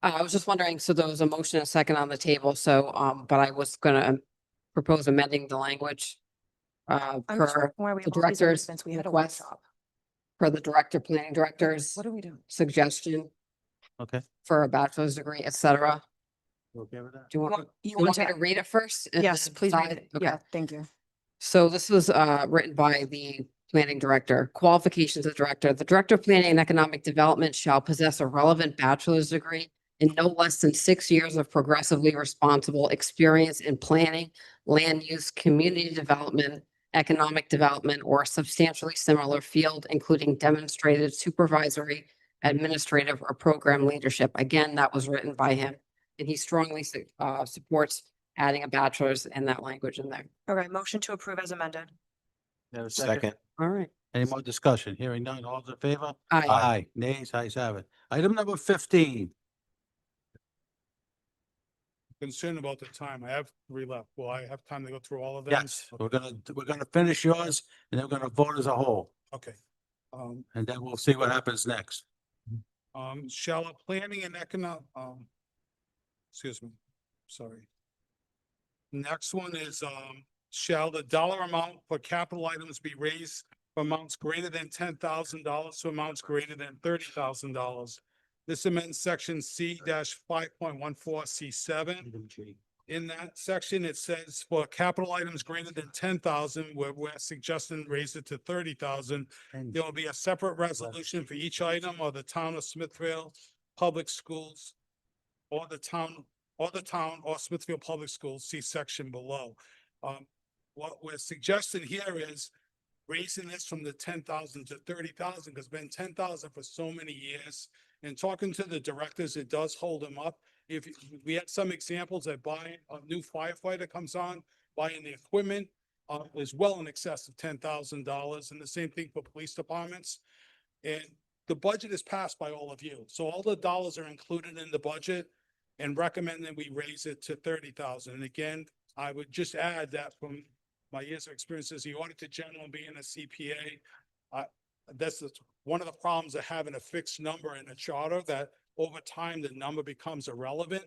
I was just wondering, so there was a motion, a second on the table, so, but I was gonna propose amending the language. Per the director's request, per the planning director's What are we doing? suggestion Okay. for a bachelor's degree, et cetera. You okay with that? Do you want, You you want me want to to- read it first? and Yes, then please read decide? it. Okay. Yeah, thank you. So this was written by the planning director. Qualifications of director. The director of planning and economic development shall possess a relevant bachelor's degree in no less than 6 years of progressively responsible experience in planning, land use, community development, economic development, or a substantially similar field, including demonstrated supervisory, administrative, or program leadership. Again, that was written by him, and he strongly supports adding a bachelor's in that language in there. Okay, motion to approve as amended. You have a Second. All right. Any more discussion? Hearing none, all in favor? Aye. Aye. Nays, ayes have it. Item number 15. concerned about the time. I have 3 left. Will I have time to go through all of them? Yes, we're gonna finish yours and then we're gonna vote as a whole, Okay. and then we'll see what happens next. Shall a planning and excuse me, sorry. Next one is, shall the dollar amount for capital items be raised from amounts greater than $10,000 to amounts greater than $30,000? This amends section C-5.14C7. In that section, it says for capital items greater than 10,000, we're suggesting raise it to 30,000. There will be a separate resolution for each item or the town of Smithfield Public Schools or the town or Smithfield Public Schools, see section below. What we're suggesting here is raising this from the 10,000 to 30,000, because it's been 10,000 for so many years. And talking to the directors, it does hold them up. If we had some examples that buying a new firefighter comes on, buying the equipment is well in excess of $10,000, and the same thing for police departments. And the budget is passed by all of you, so all the dollars are included in the budget, and recommend that we raise it to 30,000. And again, I would just add that from my years of experience as the Auditor General and being a CPA, that's one of the problems of having a fixed number in a charter, that over time, the number becomes irrelevant.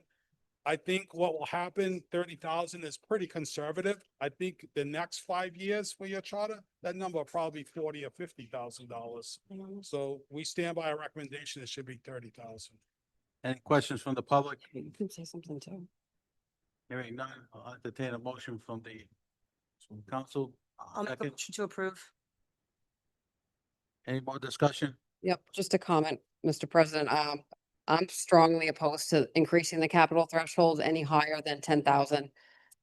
I think what will happen, 30,000 is pretty conservative. I think the next 5 years for your charter, that number will probably be $40,000 or $50,000. So we stand by our recommendation, it should be 30,000. Any questions from the public? You can say something too. Hearing none, I'll entertain a motion from the council. I'll make a Second. motion to approve. Any more discussion? Yep, just a comment, Mr. President. I'm strongly opposed to increasing the capital threshold any higher than 10,000,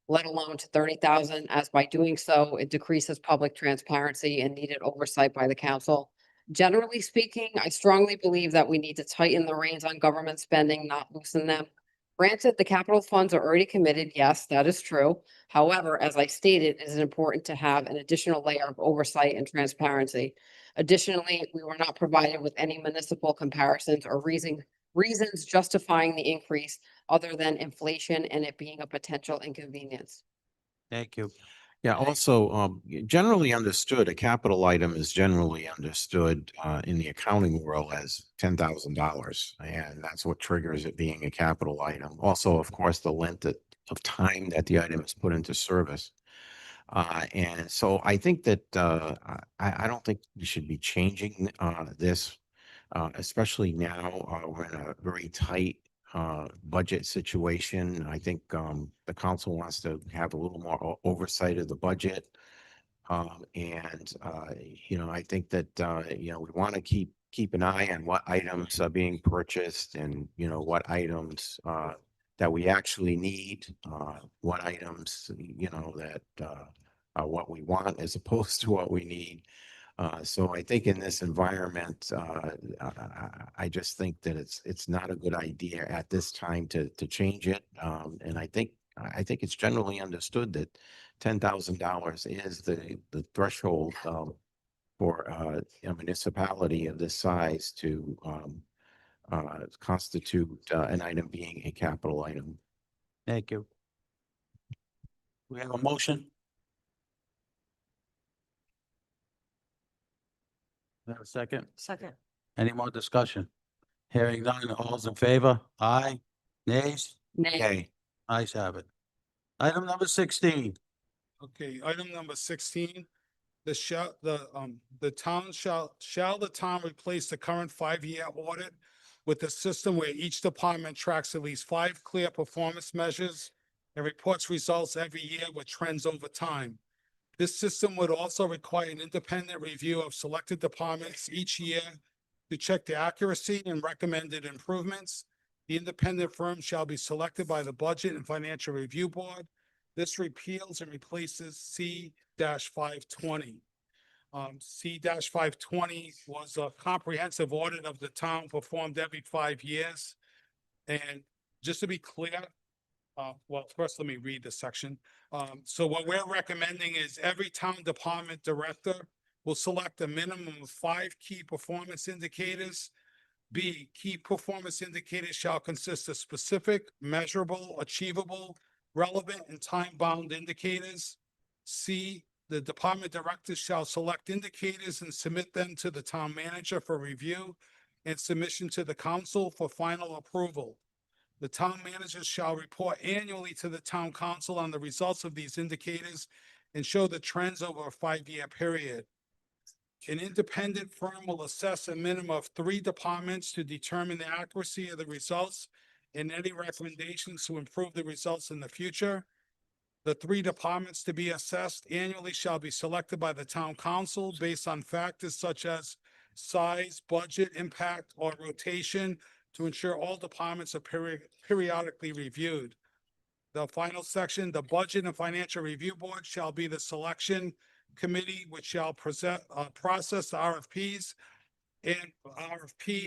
let alone to 30,000, as by doing so, it decreases public transparency and needed oversight by the council. Generally speaking, I strongly believe that we need to tighten the reins on government spending, not loosen them. Granted, the capital funds are already committed. Yes, that is true. However, as I stated, it is important to have an additional layer of oversight and transparency. Additionally, we were not provided with any municipal comparisons or reasons justifying the increase other than inflation and it being a potential inconvenience. Thank you. Yeah, also, generally understood, a capital item is generally understood in the accounting world as $10,000. And that's what triggers it being a capital item. Also, of course, the length of time that the item is put into service. And so I think that I don't think we should be changing this, especially now we're in a very tight budget situation. I think the council wants to have a little more oversight of the budget. I think that we want to keep an eye on what items are being purchased and what items that we actually need, what items that are what we want as opposed to what we need. So I think in this environment, I just think that it's not a good idea at this time to change it. And I think it's generally understood that $10,000 is the threshold for a municipality of this size to constitute an item being a capital item. Thank you. We have a motion. Have a second? Second. Any more discussion? Hearing none, all's in favor? Aye. Nays? Nay. Ayes have it. Item number 16. Okay, item number 16, the town shall the town replace the current 5-year audit with a system where each department tracks at least 5 clear performance measures and reports results every year with trends over time. This system would also require an independent review of selected departments each year to check the accuracy and recommended improvements. The independent firm shall be selected by the Budget and Financial Review Board. This repeals and replaces C-520. C-520 was a comprehensive audit of the town performed every 5 years. And just to be clear, well, first let me read the section. So what we're recommending is every town department director will select a minimum of 5 key performance indicators B, key performance indicators shall consist of specific, measurable, achievable, relevant, and time-bound indicators. C, the department directors shall select indicators and submit them to the town manager for review and submission to the council for final approval. The town manager shall report annually to the town council on the results of these indicators and show the trends over a 5-year period. An independent firm will assess a minimum of 3 departments to determine the accuracy of the results and any recommendations to improve the results in the future. The 3 departments to be assessed annually shall be selected by the town council based on factors such as size, budget, impact, or rotation to ensure all departments are periodically reviewed. The final section, the Budget and Financial Review Board shall be the selection committee which shall process the RFP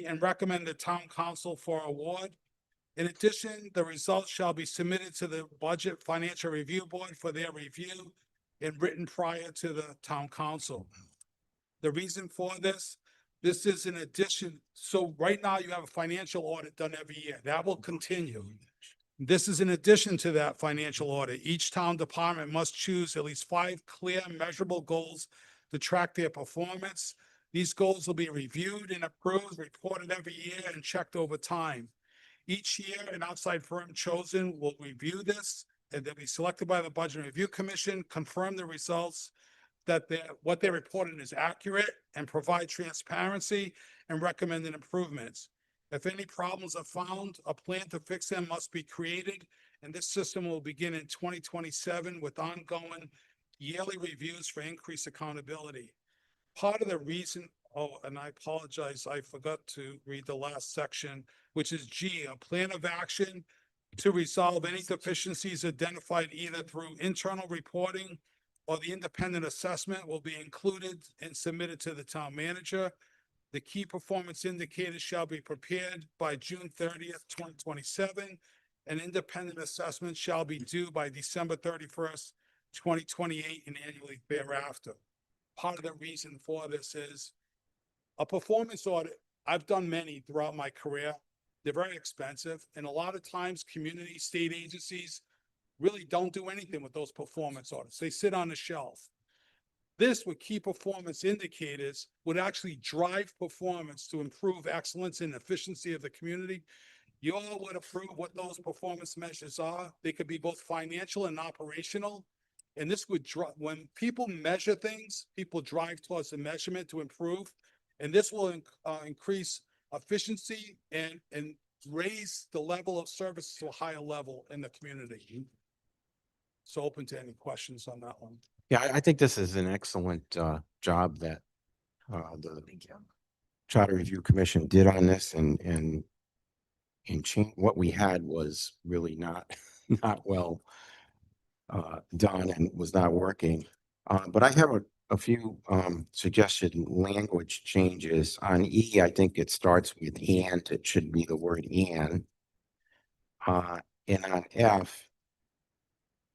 and recommend the town council for award. In addition, the results shall be submitted to the Budget Financial Review Board for their review and written prior to the town council. The reason for this is in addition, so right now you have a financial audit done every year. That will continue. This is in addition to that financial audit. Each town department must choose at least 5 clear measurable goals to track their performance. These goals will be reviewed and approved, reported every year, and checked over time. Each year, an outside firm chosen will review this, and they'll be selected by the Budget Review Commission, confirm the results, that what they reported is accurate, and provide transparency and recommended improvements. If any problems are found, a plan to fix them must be created, and this system will begin in 2027 with ongoing yearly reviews for increased accountability. Part of the reason, and I apologize, I forgot to read the last section, which is G, a plan of action to resolve any deficiencies identified either through internal reporting or the independent assessment will be included and submitted to the town manager. The key performance indicators shall be prepared by June 30th, 2027. An independent assessment shall be due by December 31st, 2028, and annually thereafter. Part of the reason for this is a performance audit. I've done many throughout my career. They're very expensive, and a lot of times community state agencies really don't do anything with those performance audits. They sit on the shelf. This with key performance indicators would actually drive performance to improve excellence and efficiency of the community. You all would approve what those performance measures are. They could be both financial and operational. And this would drive, when people measure things, people drive towards the measurement to improve. And this will increase efficiency and raise the level of service to a higher level in the community. So open to any questions on that one. Yeah, I think this is an excellent job that the Charter Review Commission did on this, and change what we had was really not well done and was not working. But I have a few suggested language changes. On E, I think it starts with and. It should be the word and. And on F,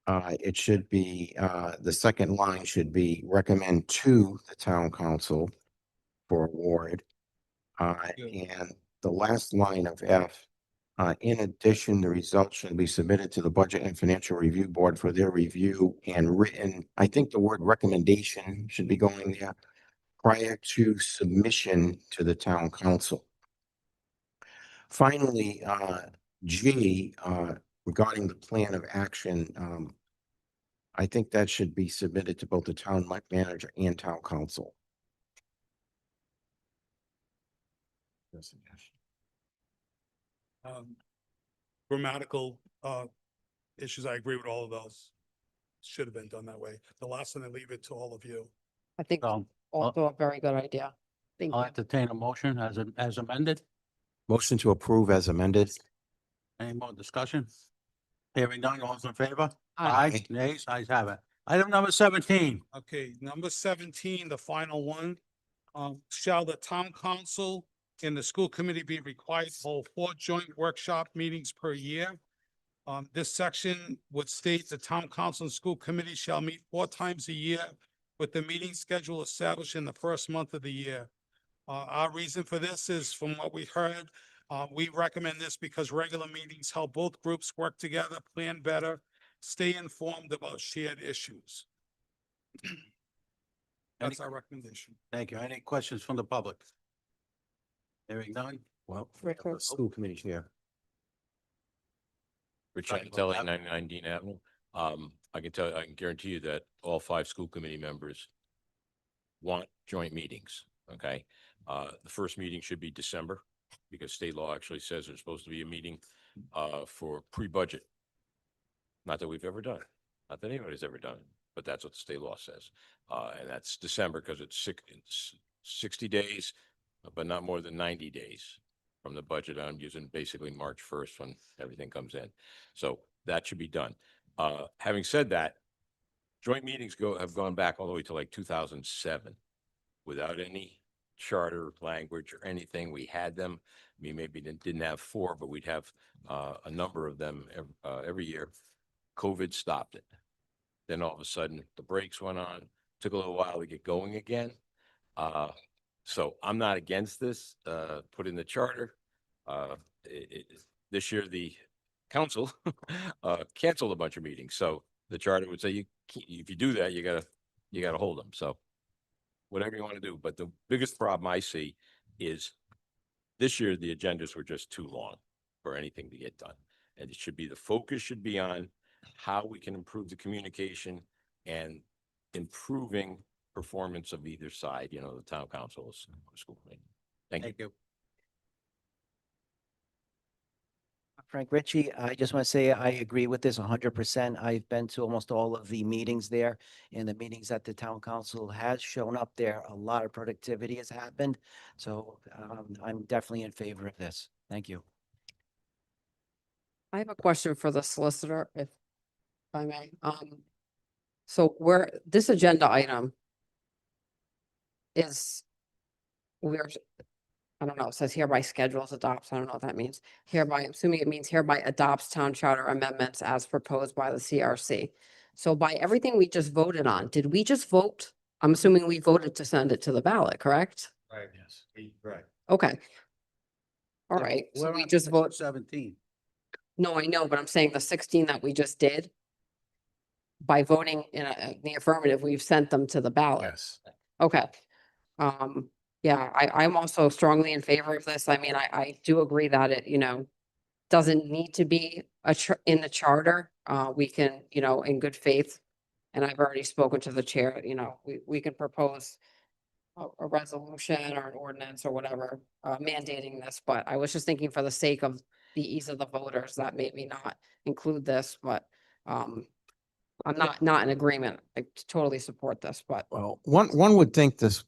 it should be, the second line should be recommend to the town council for award. And the last line of F, in addition, the results should be submitted to the Budget and Financial Review Board for their review and written. I think the word recommendation should be going there prior to submission to the town council. Finally, G, regarding the plan of action, I think that should be submitted to both the town manager and town council. Grammatical issues, I agree with all of those. Should have been done that way. The last one, I leave it to all of you. I think also a very good idea. Thank I'll you. entertain a motion as amended. Motion to approve as amended. Any more discussion? Hearing none, all those in favor? Aye. Nays, ayes have it. Item number 17. Okay, number 17, the final one. Shall the town council and the school committee be required to hold 4 joint workshop meetings per year? This section would state the town council and school committee shall meet 4 times a year with the meeting schedule established in the first month of the year. Our reason for this is from what we heard, we recommend this because regular meetings help both groups work together, plan better, stay informed about shared issues. That's our recommendation. Thank you. Any questions from the public? Hearing none? Well, Rick, Rick. school committee chair. Rich Talk about Anatelli, that. 99 Dean Avenue. I can guarantee you that all 5 school committee members want joint meetings, okay? The first meeting should be December because state law actually says there's supposed to be a meeting for pre-budget. Not that we've ever done it, not that anybody's ever done it, but that's what the state law says. And that's December because it's 60 days, but not more than 90 days from the budget. I'm using basically March 1st when everything comes in. So that should be done. Having said that, joint meetings have gone back all the way to like 2007 without any charter language or anything. We had them. We maybe didn't have 4, but we'd have a number of them every year. COVID stopped it. Then all of a sudden the brakes went on. Took a little while to get going again. So I'm not against this, put in the charter. This year, the council canceled a bunch of meetings. So the charter would say, if you do that, you gotta hold them. So whatever you want to do. But the biggest problem I see is this year, the agendas were just too long for anything to get done. And it should be, the focus should be on how we can improve the communication and improving performance of either side, the town council, school committee. Thank you. Thank you. Frank Ritchie, I just want to say I agree with this 100%. I've been to almost all of the meetings there, and the meetings that the town council has shown up there. A lot of productivity has happened. So I'm definitely in favor of this. Thank you. I have a question for the solicitor, if I may. So this agenda item is, I don't know, it says hereby schedules, adopts, I don't know what that means. Hereby, I'm assuming it means hereby adopts town charter amendments as proposed by the CRC. So by everything we just voted on, did we just vote? I'm assuming we voted to send it to the ballot, correct? Right, yes, right. Okay. All right, so we just vote. 17. No, I know, but I'm saying the 16 that we just did, by voting in the affirmative, we've sent them to the ballot. Yes. Okay. Yeah, I'm also strongly in favor of this. I mean, I do agree that it, doesn't need to be in the charter. We can, in good faith, and I've already spoken to the chair, we can propose a resolution or an ordinance or whatever, mandating this, but I was just thinking for the sake of the ease of the voters that maybe not include this, but, I'm not in agreement. I totally support this, but. Well, one would think this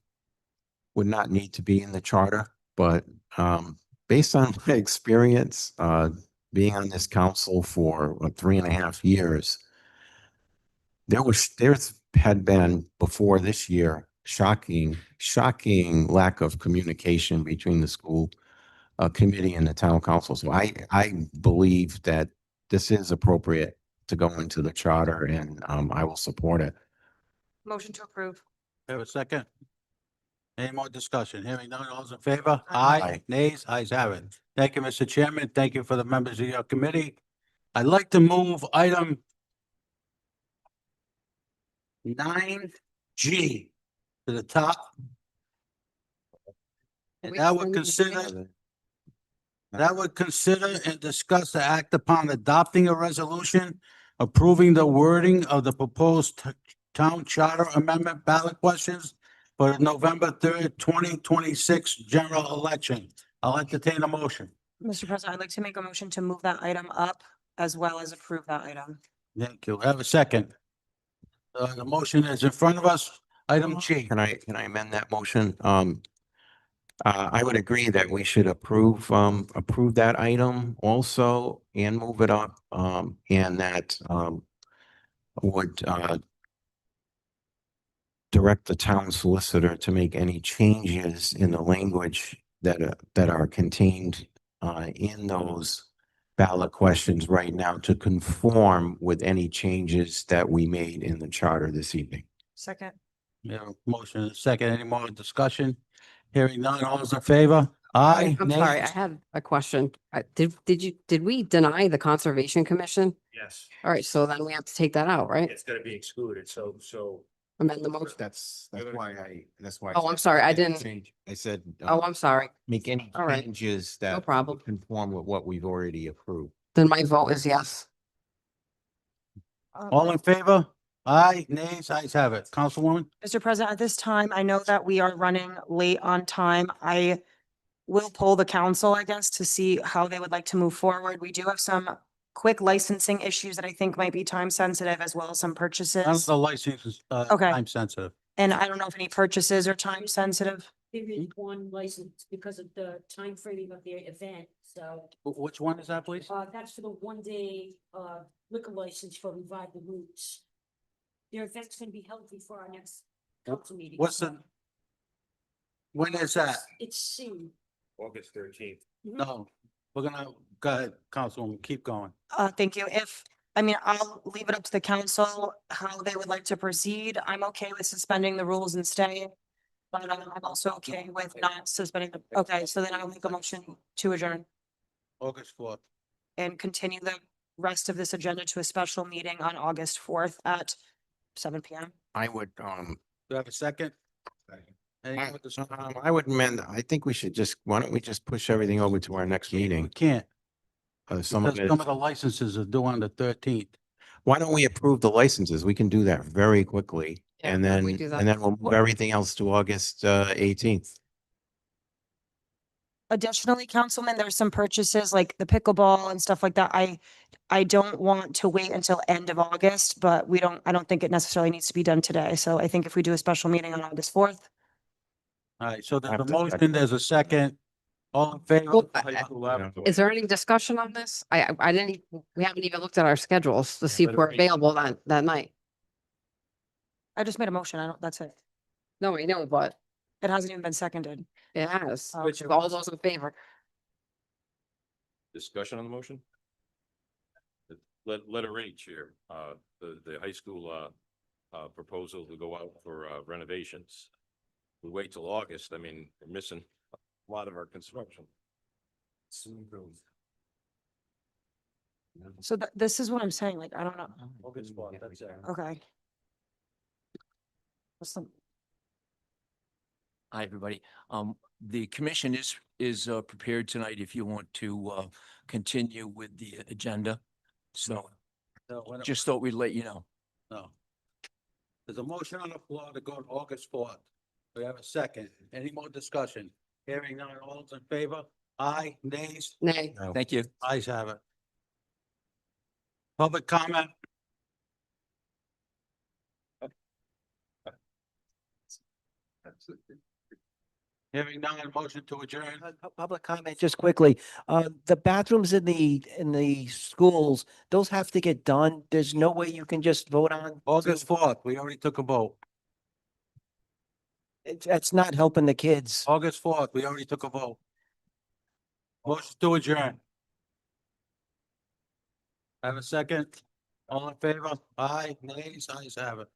would not need to be in the charter, but based on my experience, being on this council for 3.5 years, there's had been before this year, shocking lack of communication between the school committee and the town council. So I believe that this is appropriate to go into the charter, and I will support it. Motion to approve. Have a second? Any more discussion? Hearing none, all those in favor? Aye. Nays? Ayes have it. Thank you, Mr. Chairman. Thank you for the members of your committee. I'd like to move item 9G to the top. And that would consider and discuss the act upon adopting a resolution approving the wording of the proposed town charter amendment ballot questions for the November 3rd, 2026 general election. I'll entertain a motion. Mr. President, I'd like to make a motion to move that item up as well as approve that item. Thank you. Have a second. The motion is in front of us. Item G. Can I amend that motion? I would agree that we should approve that item also and move it up, and that would direct the town solicitor to make any changes in the language that are contained in those ballot questions right now to conform with any changes that we made in the charter this evening. Second. Yeah, motion is second. Any more discussion? Hearing none, all those in favor? Aye. I'm sorry, I nays? have a question. Did we deny the Conservation Commission? Yes, All right, so then we have to take that out, right? it's gonna be excluded, so. Amend the motion. That's why. Oh, I'm sorry, I didn't. Change. I said. Oh, I'm sorry. Make any All right. changes No that. problem. Conform with what we've already approved. Then my vote is yes. All in favor? Aye. Nays? Ayes have it. Councilwoman? Mr. President, at this time, I know that we are running late on time. I will poll the council, I guess, to see how they would like to move forward. We do have some quick licensing issues that I think might be time sensitive, as well as some None of purchases. the license is, Okay. time sensitive. And I don't know if any purchases are time sensitive. There is one license because of the time framing of the event, so. Which one is that, please? That's for the 1-day, liquor license for Revive the Roots. Their event's gonna be held before our next council meeting. What's so the, when is that? It's soon. August 13th. No, we're gonna, go ahead, Councilwoman, keep going. Thank you. I'll leave it up to the council how they would like to proceed. I'm okay with suspending the rules and staying. But I'm also okay with not suspending them. Okay, so then I'll make a motion to adjourn August 4th. and continue the rest of this agenda to a special meeting on August 4th at 7 PM. I would, Do you have a second? Any more discussion? I would amend, I think we should just, why don't we just push everything over to our next We meeting? can't, Someone because some is, of the licenses are due on the 13th. why don't we approve the licenses? We can do that very quickly. Yeah, And why don't then, we do that? and then we'll move everything else to August 18th. Additionally, Councilman, there's some purchases like the pickleball and stuff like that. I don't want to wait until end of August, but I don't think it necessarily needs to be done today. So I think if we do a special meeting on August 4th, All right, so there's a After- motion, there's a second. All in favor? Well, Is there any discussion on this? I didn't, we haven't even looked at our schedules to see if we're available that night. I just made a motion. That's it. No, I know, but It hasn't even been seconded. it has. Oh, Which okay. all those in favor? Discussion on the motion? Letter H here, the high school, proposal to go out for renovations. We wait till August, I mean, we're missing a lot of our construction. So this is what I'm saying, like, I don't know. August 4th, that's it. Okay. What's the- Hi, everybody. The commission is prepared tonight if you want to continue with the agenda. So No, when- just thought we'd let you know. No. There's a motion on the floor to go to August 4th. We have a second. Any more discussion? Hearing none, all those in favor? Aye, nays? Nay. No. Thank you. Ayes have it. Public comment? Hearing none, motion to adjourn. Public comment, just quickly. The bathrooms in the schools, those have to get done. There's no way you can just vote on. August 4th, we already took a vote. It's not helping the kids. August 4th, we already took a vote. Motion to adjourn. Have a second? All in favor? Aye, nays, ayes have it.